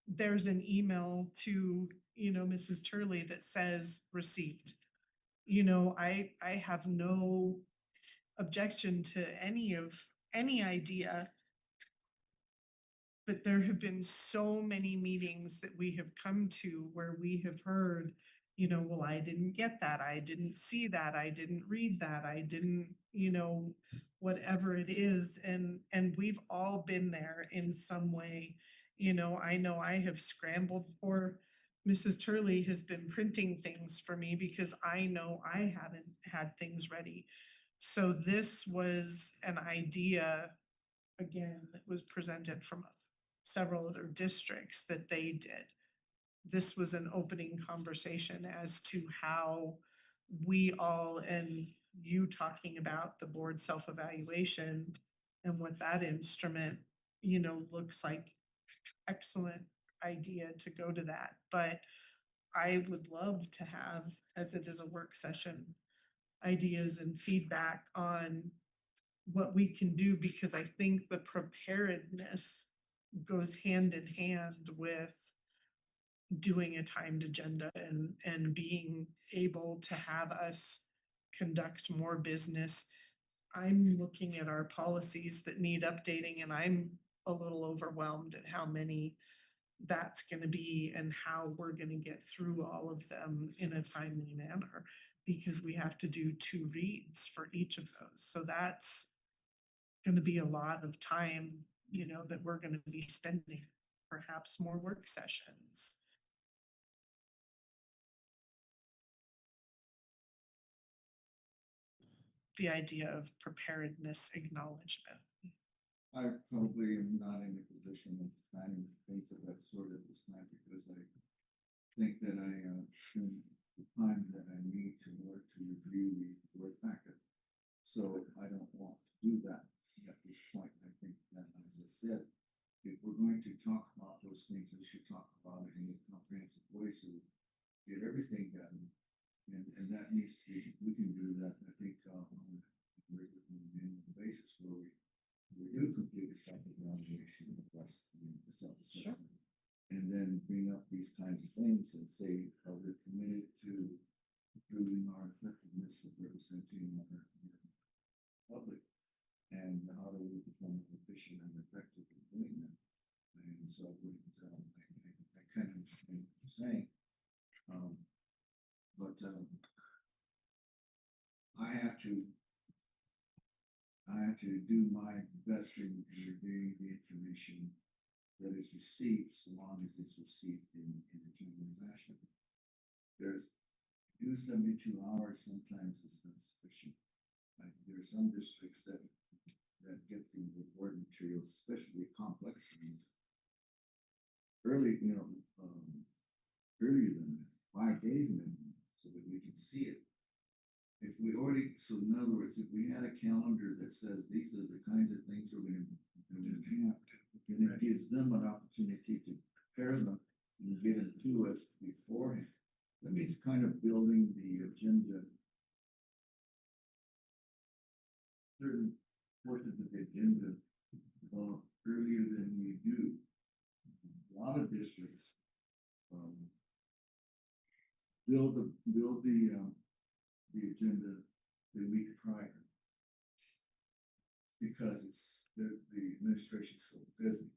there's an email to, you know, Mrs. Turley that says received. You know, I have no objection to any idea. But there have been so many meetings that we have come to where we have heard, you know, well, I didn't get that, I didn't see that, I didn't read that, I didn't, you know, whatever it is. And we've all been there in some way. You know I have scrambled for, Mrs. Turley has been printing things for me because I know I haven't had things ready. So this was an idea, again, that was presented from several other districts that they did. This was an opening conversation as to how we all, and you talking about the board self-evaluation and what that instrument, you know, looks like. Excellent idea to go to that. But I would love to have, as it is a work session, ideas and feedback on what we can do, because I think the preparedness goes hand in hand with doing a timed agenda and being able to have us conduct more business. I'm looking at our policies that need updating, and I'm a little overwhelmed at how many that's gonna be and how we're gonna get through all of them in a timely manner, because we have to do 2 reads for each of those. So that's gonna be a lot of time, you know, that we're gonna be spending, perhaps more work sessions. The idea of preparedness acknowledgement. I probably am not in a position of planning things of that sort at this time, because I think that I, in the time that I need to work to review the board packet. So I don't want to do that at this point. I think that, as I said, if we're going to talk about those things, we should talk about it in a comprehensive way, so we get everything done. And that needs to be, we can do that, I think, on a regular annual basis where we do complete a self-evaluation request, the self-assessment. And then bring up these kinds of things and say, are we committed to improving our effectiveness of representing our public? And how do we become efficient and effective in doing that? And so I wouldn't, I kind of understand what you're saying. But I have to do my best in reviewing the information that is received, so long as it's received in a timely fashion. There's, do 72 hours, sometimes it's not sufficient. There are some districts that get the board materials, especially complex things, early, earlier than that, 5 days in advance, so that we can see it. If we already, so in other words, if we had a calendar that says these are the kinds of things we're gonna have, then it gives them an opportunity to prepare them and get it to us beforehand. That means kind of building the agenda, certain portions of the agenda earlier than we do. A lot of districts build the agenda the week prior, because the administration's so busy.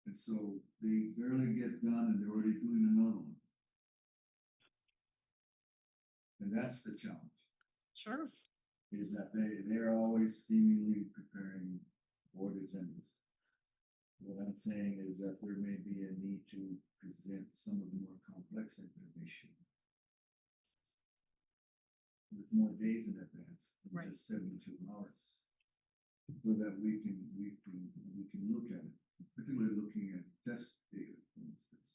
And so they barely get done and they're already doing another one. And that's the challenge, Sure. is that they're always seemingly preparing board agendas. What I'm saying is that there may be a need to present some of the more complex information with more days in advance, Right. just 72 hours, so that we can look at it, particularly looking at test data, for instance.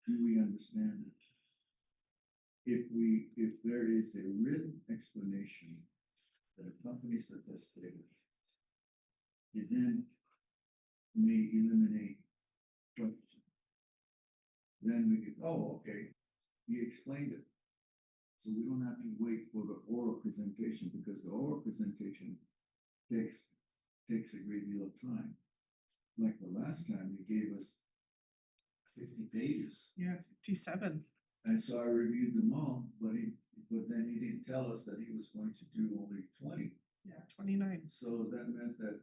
Do we understand it? If there is a written explanation that accompanies the test data, it then may eliminate question. Then we could, oh, okay, he explained it. So we don't have to wait for the oral presentation, because the oral presentation takes a great deal of time. Like the last time, you gave us 50 pages. Yeah, 57. And so I reviewed them all, but then he didn't tell us that he was going to do only 20. Yeah, 29. So that meant that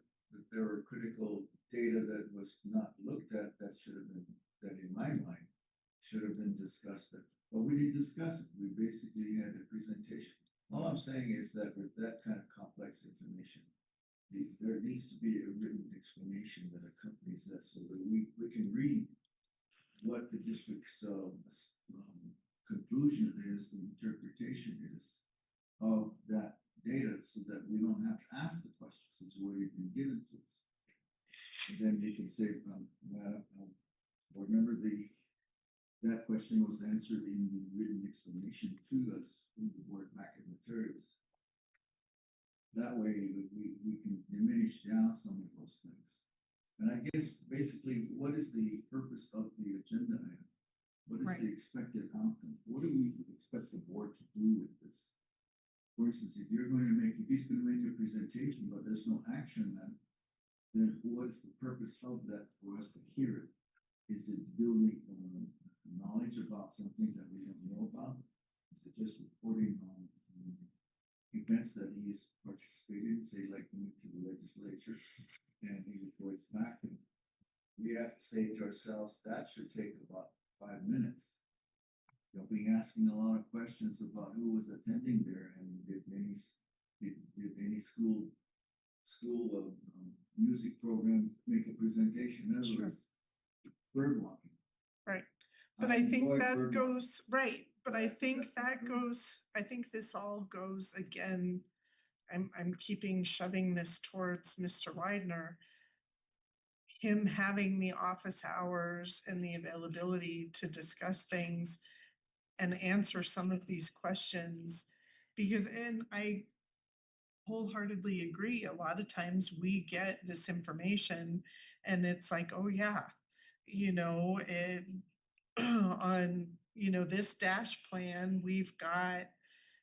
there were critical data that was not looked at, that should have been, that in my mind, should have been discussed. But we didn't discuss it. We basically had a presentation. All I'm saying is that with that kind of complex information, there needs to be a written explanation that accompanies that, so that we can read what the district's conclusion is, the interpretation is of that data, so that we don't have to ask the questions, it's already been given to us. And then you can say, remember that question was answered in the written explanation to us in the board packet materials. That way we can diminish down some of those things. And I guess basically, what is the purpose of the agenda item? What is the expected outcome? What do we expect the board to do with this? For instance, if he's going to make a presentation, but there's no action then what is the purpose of that for us to hear it? Is it building knowledge about something that we don't know about? Is it just reporting on events that he's participated in, say like going to the legislature, and he reports back, and we have to say to ourselves, that should take about 5 minutes. You'll be asking a lot of questions about who was attending there, and did any school music program make a presentation. In other words, bird walking. Right. But I think enjoy that bird goes, right, but I That's- think that's the that thing. goes, I think this all goes again. I'm shoving this towards Mr. Widener. Him having the office hours and the availability to discuss things and answer some of these questions. Because, and I wholeheartly agree, a lot of times we get this information and it's like, oh yeah, it on, this dash plan, we've got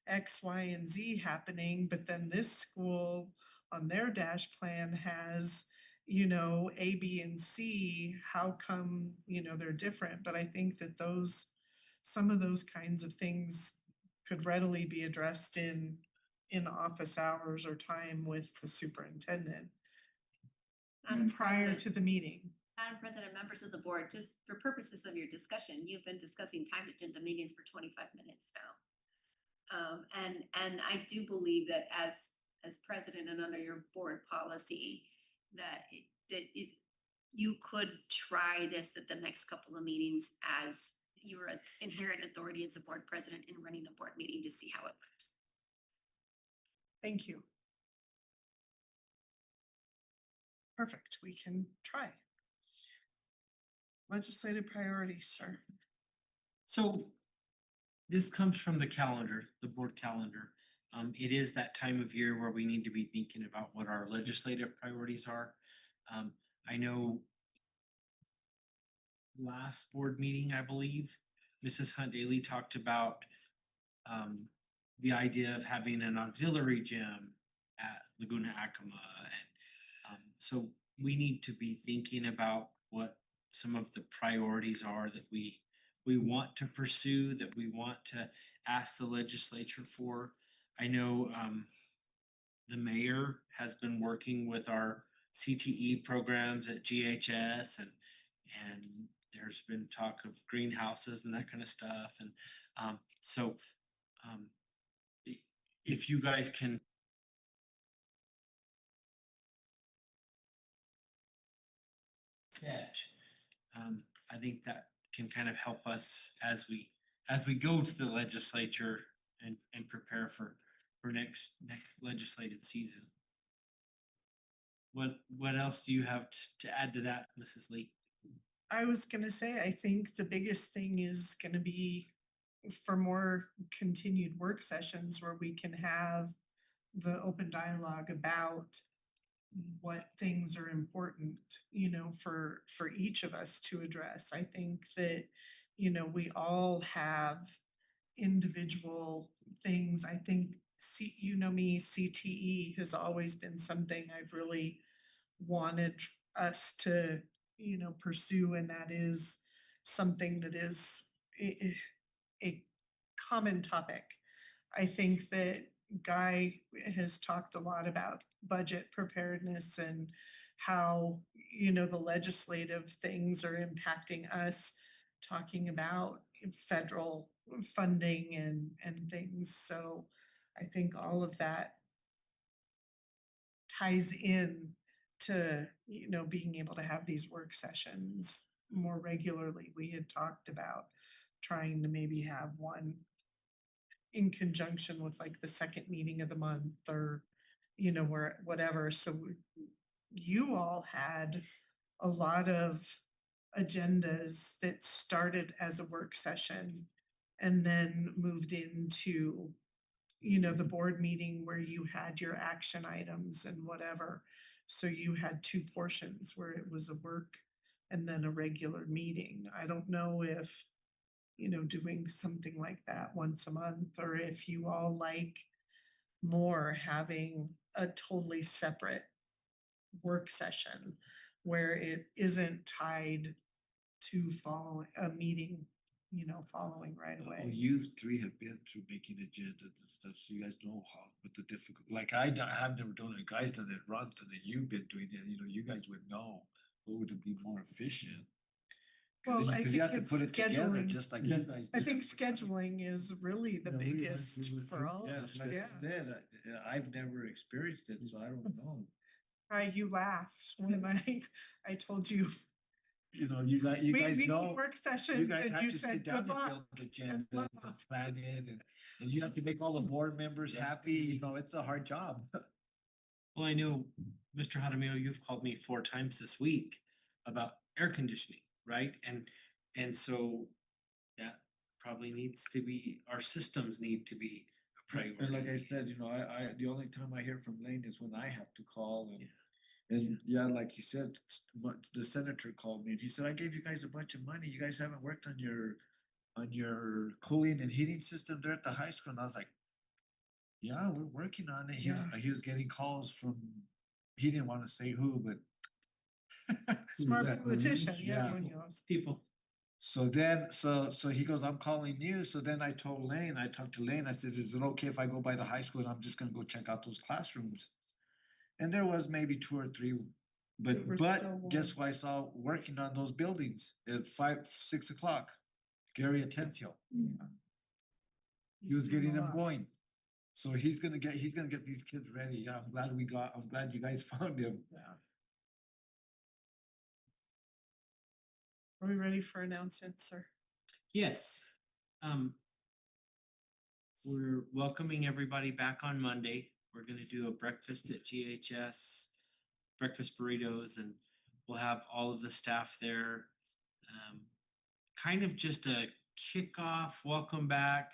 X, Y, and Z happening, but then this school on their dash plan has, A, B, and C. How come, they're different? But I think that some of those kinds of things could readily be addressed in office hours or time with the superintendent Madam prior President- to the meeting. Madam President, members of the board, just for purposes of your discussion, you've been discussing time agenda meetings for 25 minutes now. And I do believe that as president and under your board policy, you could try this at the next couple of meetings as your inherent authority as a board president in running a board meeting to see how it works. Thank you. Perfect, we can try. Legislative priorities, sir. So this comes from the calendar, the board calendar. It is that time of year where we need to be thinking about what our legislative priorities are. I know last board meeting, I believe, Mrs. Hunt Daly talked about the idea of having an auxiliary gym at Laguna Acoma. And so we need to be thinking about what some of the priorities are that we want to pursue, that we want to ask the legislature for. I know the mayor has been working with our CTE programs at GHS, and there's been talk of greenhouses and that kind of stuff. And so if you guys can set, I think that can kind of help us as we go to the legislature and prepare for next legislative season. What else do you have to add to that, Mrs. Lee? I was gonna say, I think the biggest thing is gonna be for more continued work sessions where we can have the open dialogue about what things are important, for each of us to address. I think that, we all have individual things. I think, me, CTE has always been something I've really wanted us to, pursue, and that is something that is a common topic. I think that Guy has talked a lot about budget preparedness and how, the legislative things are impacting us, talking about federal funding and things. So I think all of that ties in to, being able to have these work sessions more regularly. We had talked about trying to maybe have one in conjunction with like the second meeting of the month, or, where, whatever. So you all had a lot of agendas that started as a work session and then moved into, the board meeting where you had your action items and whatever. So you had two portions where it was a work and then a regular meeting. I don't know if, doing something like that once a month, or if you all like more having a totally separate work session where it isn't tied to following a meeting, following right Well, away. you three have been through making agendas and stuff, so you guys know how, what the difficult, like have never done it, guys done it, Ron's done it, you've been doing it, you guys would know what would be more efficient. Well, I Cause think you have to it's put it together, scheduling. just like you guys. I did. think scheduling is really the Yeah, we went biggest through it for too. all Yeah, of us, like yeah. I said, I've never experienced it, so I don't know. You laughed when I told you, You we guys need know, work you sessions, guys and have you to said sit down good and luck. build agendas and plan it, and you have to make all the board members happy, it's a hard job. Well, I know, Mr. Jaramillo, you've called me 4 times this week about air conditioning, right? And so that probably needs to be, our systems need to be a priority. And like I said, you know, the only time I hear from Lane is when I have to call and yeah, like you said, the senator called me and he said, I gave you guys a bunch of money. You guys haven't worked on your cooling and heating system there at the high school. And I was like, yeah, we're working on it. He was getting calls from, he didn't want to say who, but Smart that- politician, yeah. Munoz. People, So then, so he goes, I'm calling you. So then I told Lane, I talked to Lane, I said, is it okay if I go by the high school and I'm just gonna go check out those classrooms? And there was maybe 2 or 3, That were but still guess who I saw working on those buildings at 5, 6 o'clock? Gary Atencio. Yeah. He was He's doing getting a them lot. going. So he's gonna get these kids ready. Yeah, I'm glad you guys found him. Yeah. Are we ready for announcements, sir? yes. We're welcoming everybody back on Monday. We're gonna do a breakfast at GHS, breakfast burritos, and we'll have all of the staff there. Kind of just a kickoff, welcome back,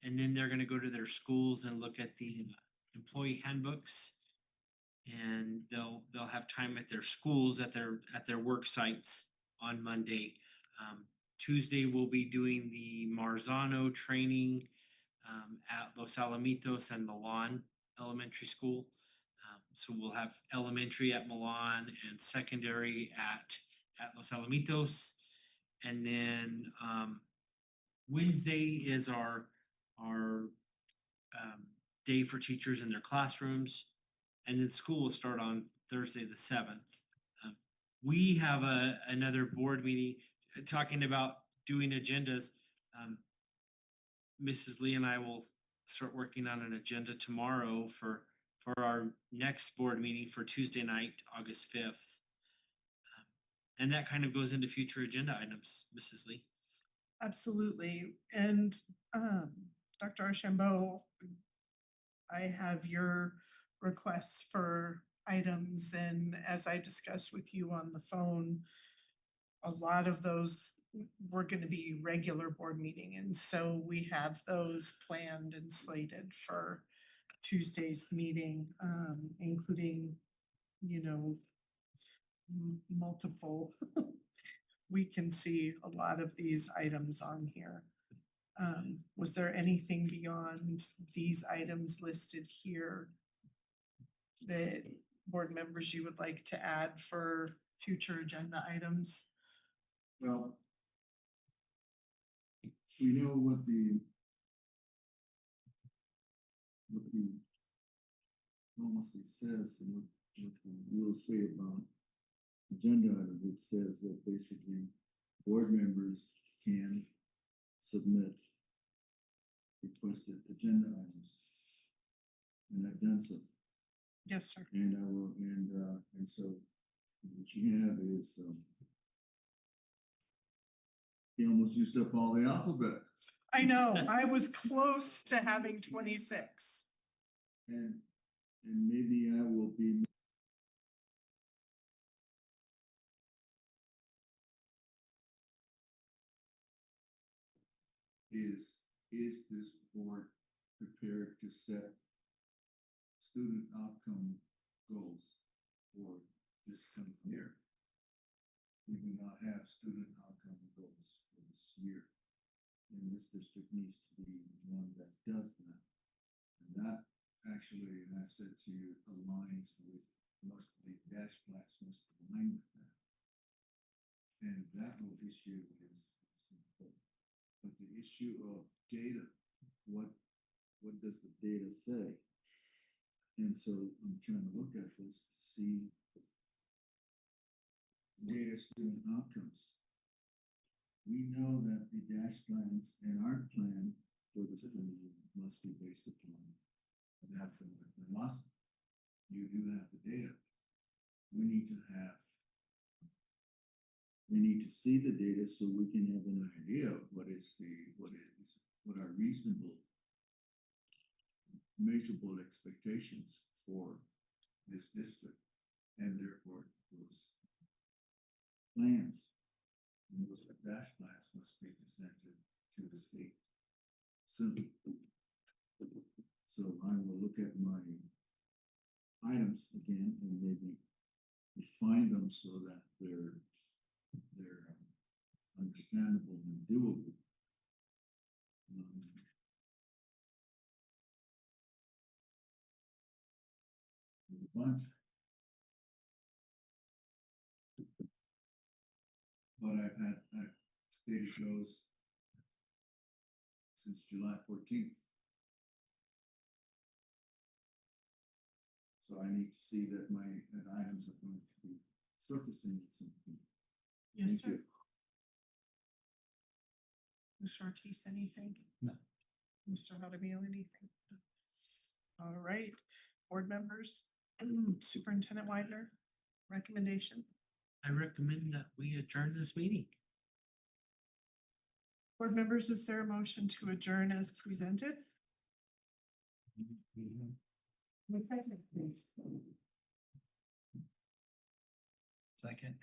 and then they're gonna go to their schools and look at the employee handbooks. And they'll have time at their schools, at their work sites on Monday. Tuesday, we'll be doing the Marzano training at Los Alamitos and Milan Elementary School. So we'll have elementary at Milan and secondary at Los Alamitos. And then Wednesday is our day for teachers in their classrooms. And then school will start on Thursday, the 7th. We have another board meeting talking about doing agendas. Mrs. Lee and I will start working on an agenda tomorrow for our next board meeting for Tuesday night, August 5th. And that kind of goes into future agenda items, Mrs. Lee. Absolutely. And Dr. Archambault, I have your requests for items, and as I discussed with you on the phone, a lot of those were gonna be regular board meeting, and so we have those planned and slated for Tuesday's meeting, including, you know, multiple. We can see a lot of these items on here. Was there anything beyond these items listed here that board members you would like to add for future agenda items? Well, we know what the policy says and what the rules say about agenda items. It says that basically board members can submit requested agenda items. And I've done so. Yes, sir. And I will, and so what you have is, he almost used up all the alphabet. I know, I was close to having 26. And maybe I will be. Is this board prepared to set student outcome goals for this coming year? We do not have student outcome goals for this year. And this district needs to be one that does that. And that actually, and I've said to you, aligns with the dash plats must align with that. And that whole issue is important. But the issue of data, what does the data say? And so I'm trying to look at this to see data student outcomes. We know that the dash plans and our plan for this must be based upon that from the velocity. You do have the data. We need to see the data so we can have an idea of what are reasonable measurable expectations for this district, and therefore those plans and those dash plans must be presented to the state soon. So I will look at my items again and maybe refine them so that they're understandable and doable. A bunch. But I've stated those since July 14th. So I need to see that that items are going to be surfacing at some point. Yes, Thank sir. you. Mr. Ortiz, anything? No. Mr. Haramio, anything? All right, board members, Superintendent Widener, recommendation. I recommend that we adjourn this meeting. Board members, is there a motion to adjourn as presented? The president, please. Second.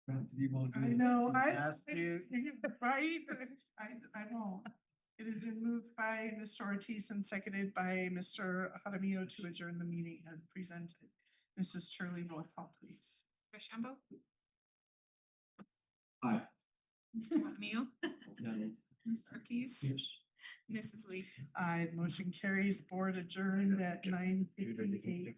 I know, Asked you. right, I won't. It has been moved by Mr. Ortiz and seconded by Mr. Jaramillo to adjourn the meeting as presented. Mrs. Turley, roll call, please. Rochambeau, Aye. Mr. Haramio, Mr. Ortiz, Yes. Mrs. Lee. Aye, motion carries, board adjourned at 9:58 PM.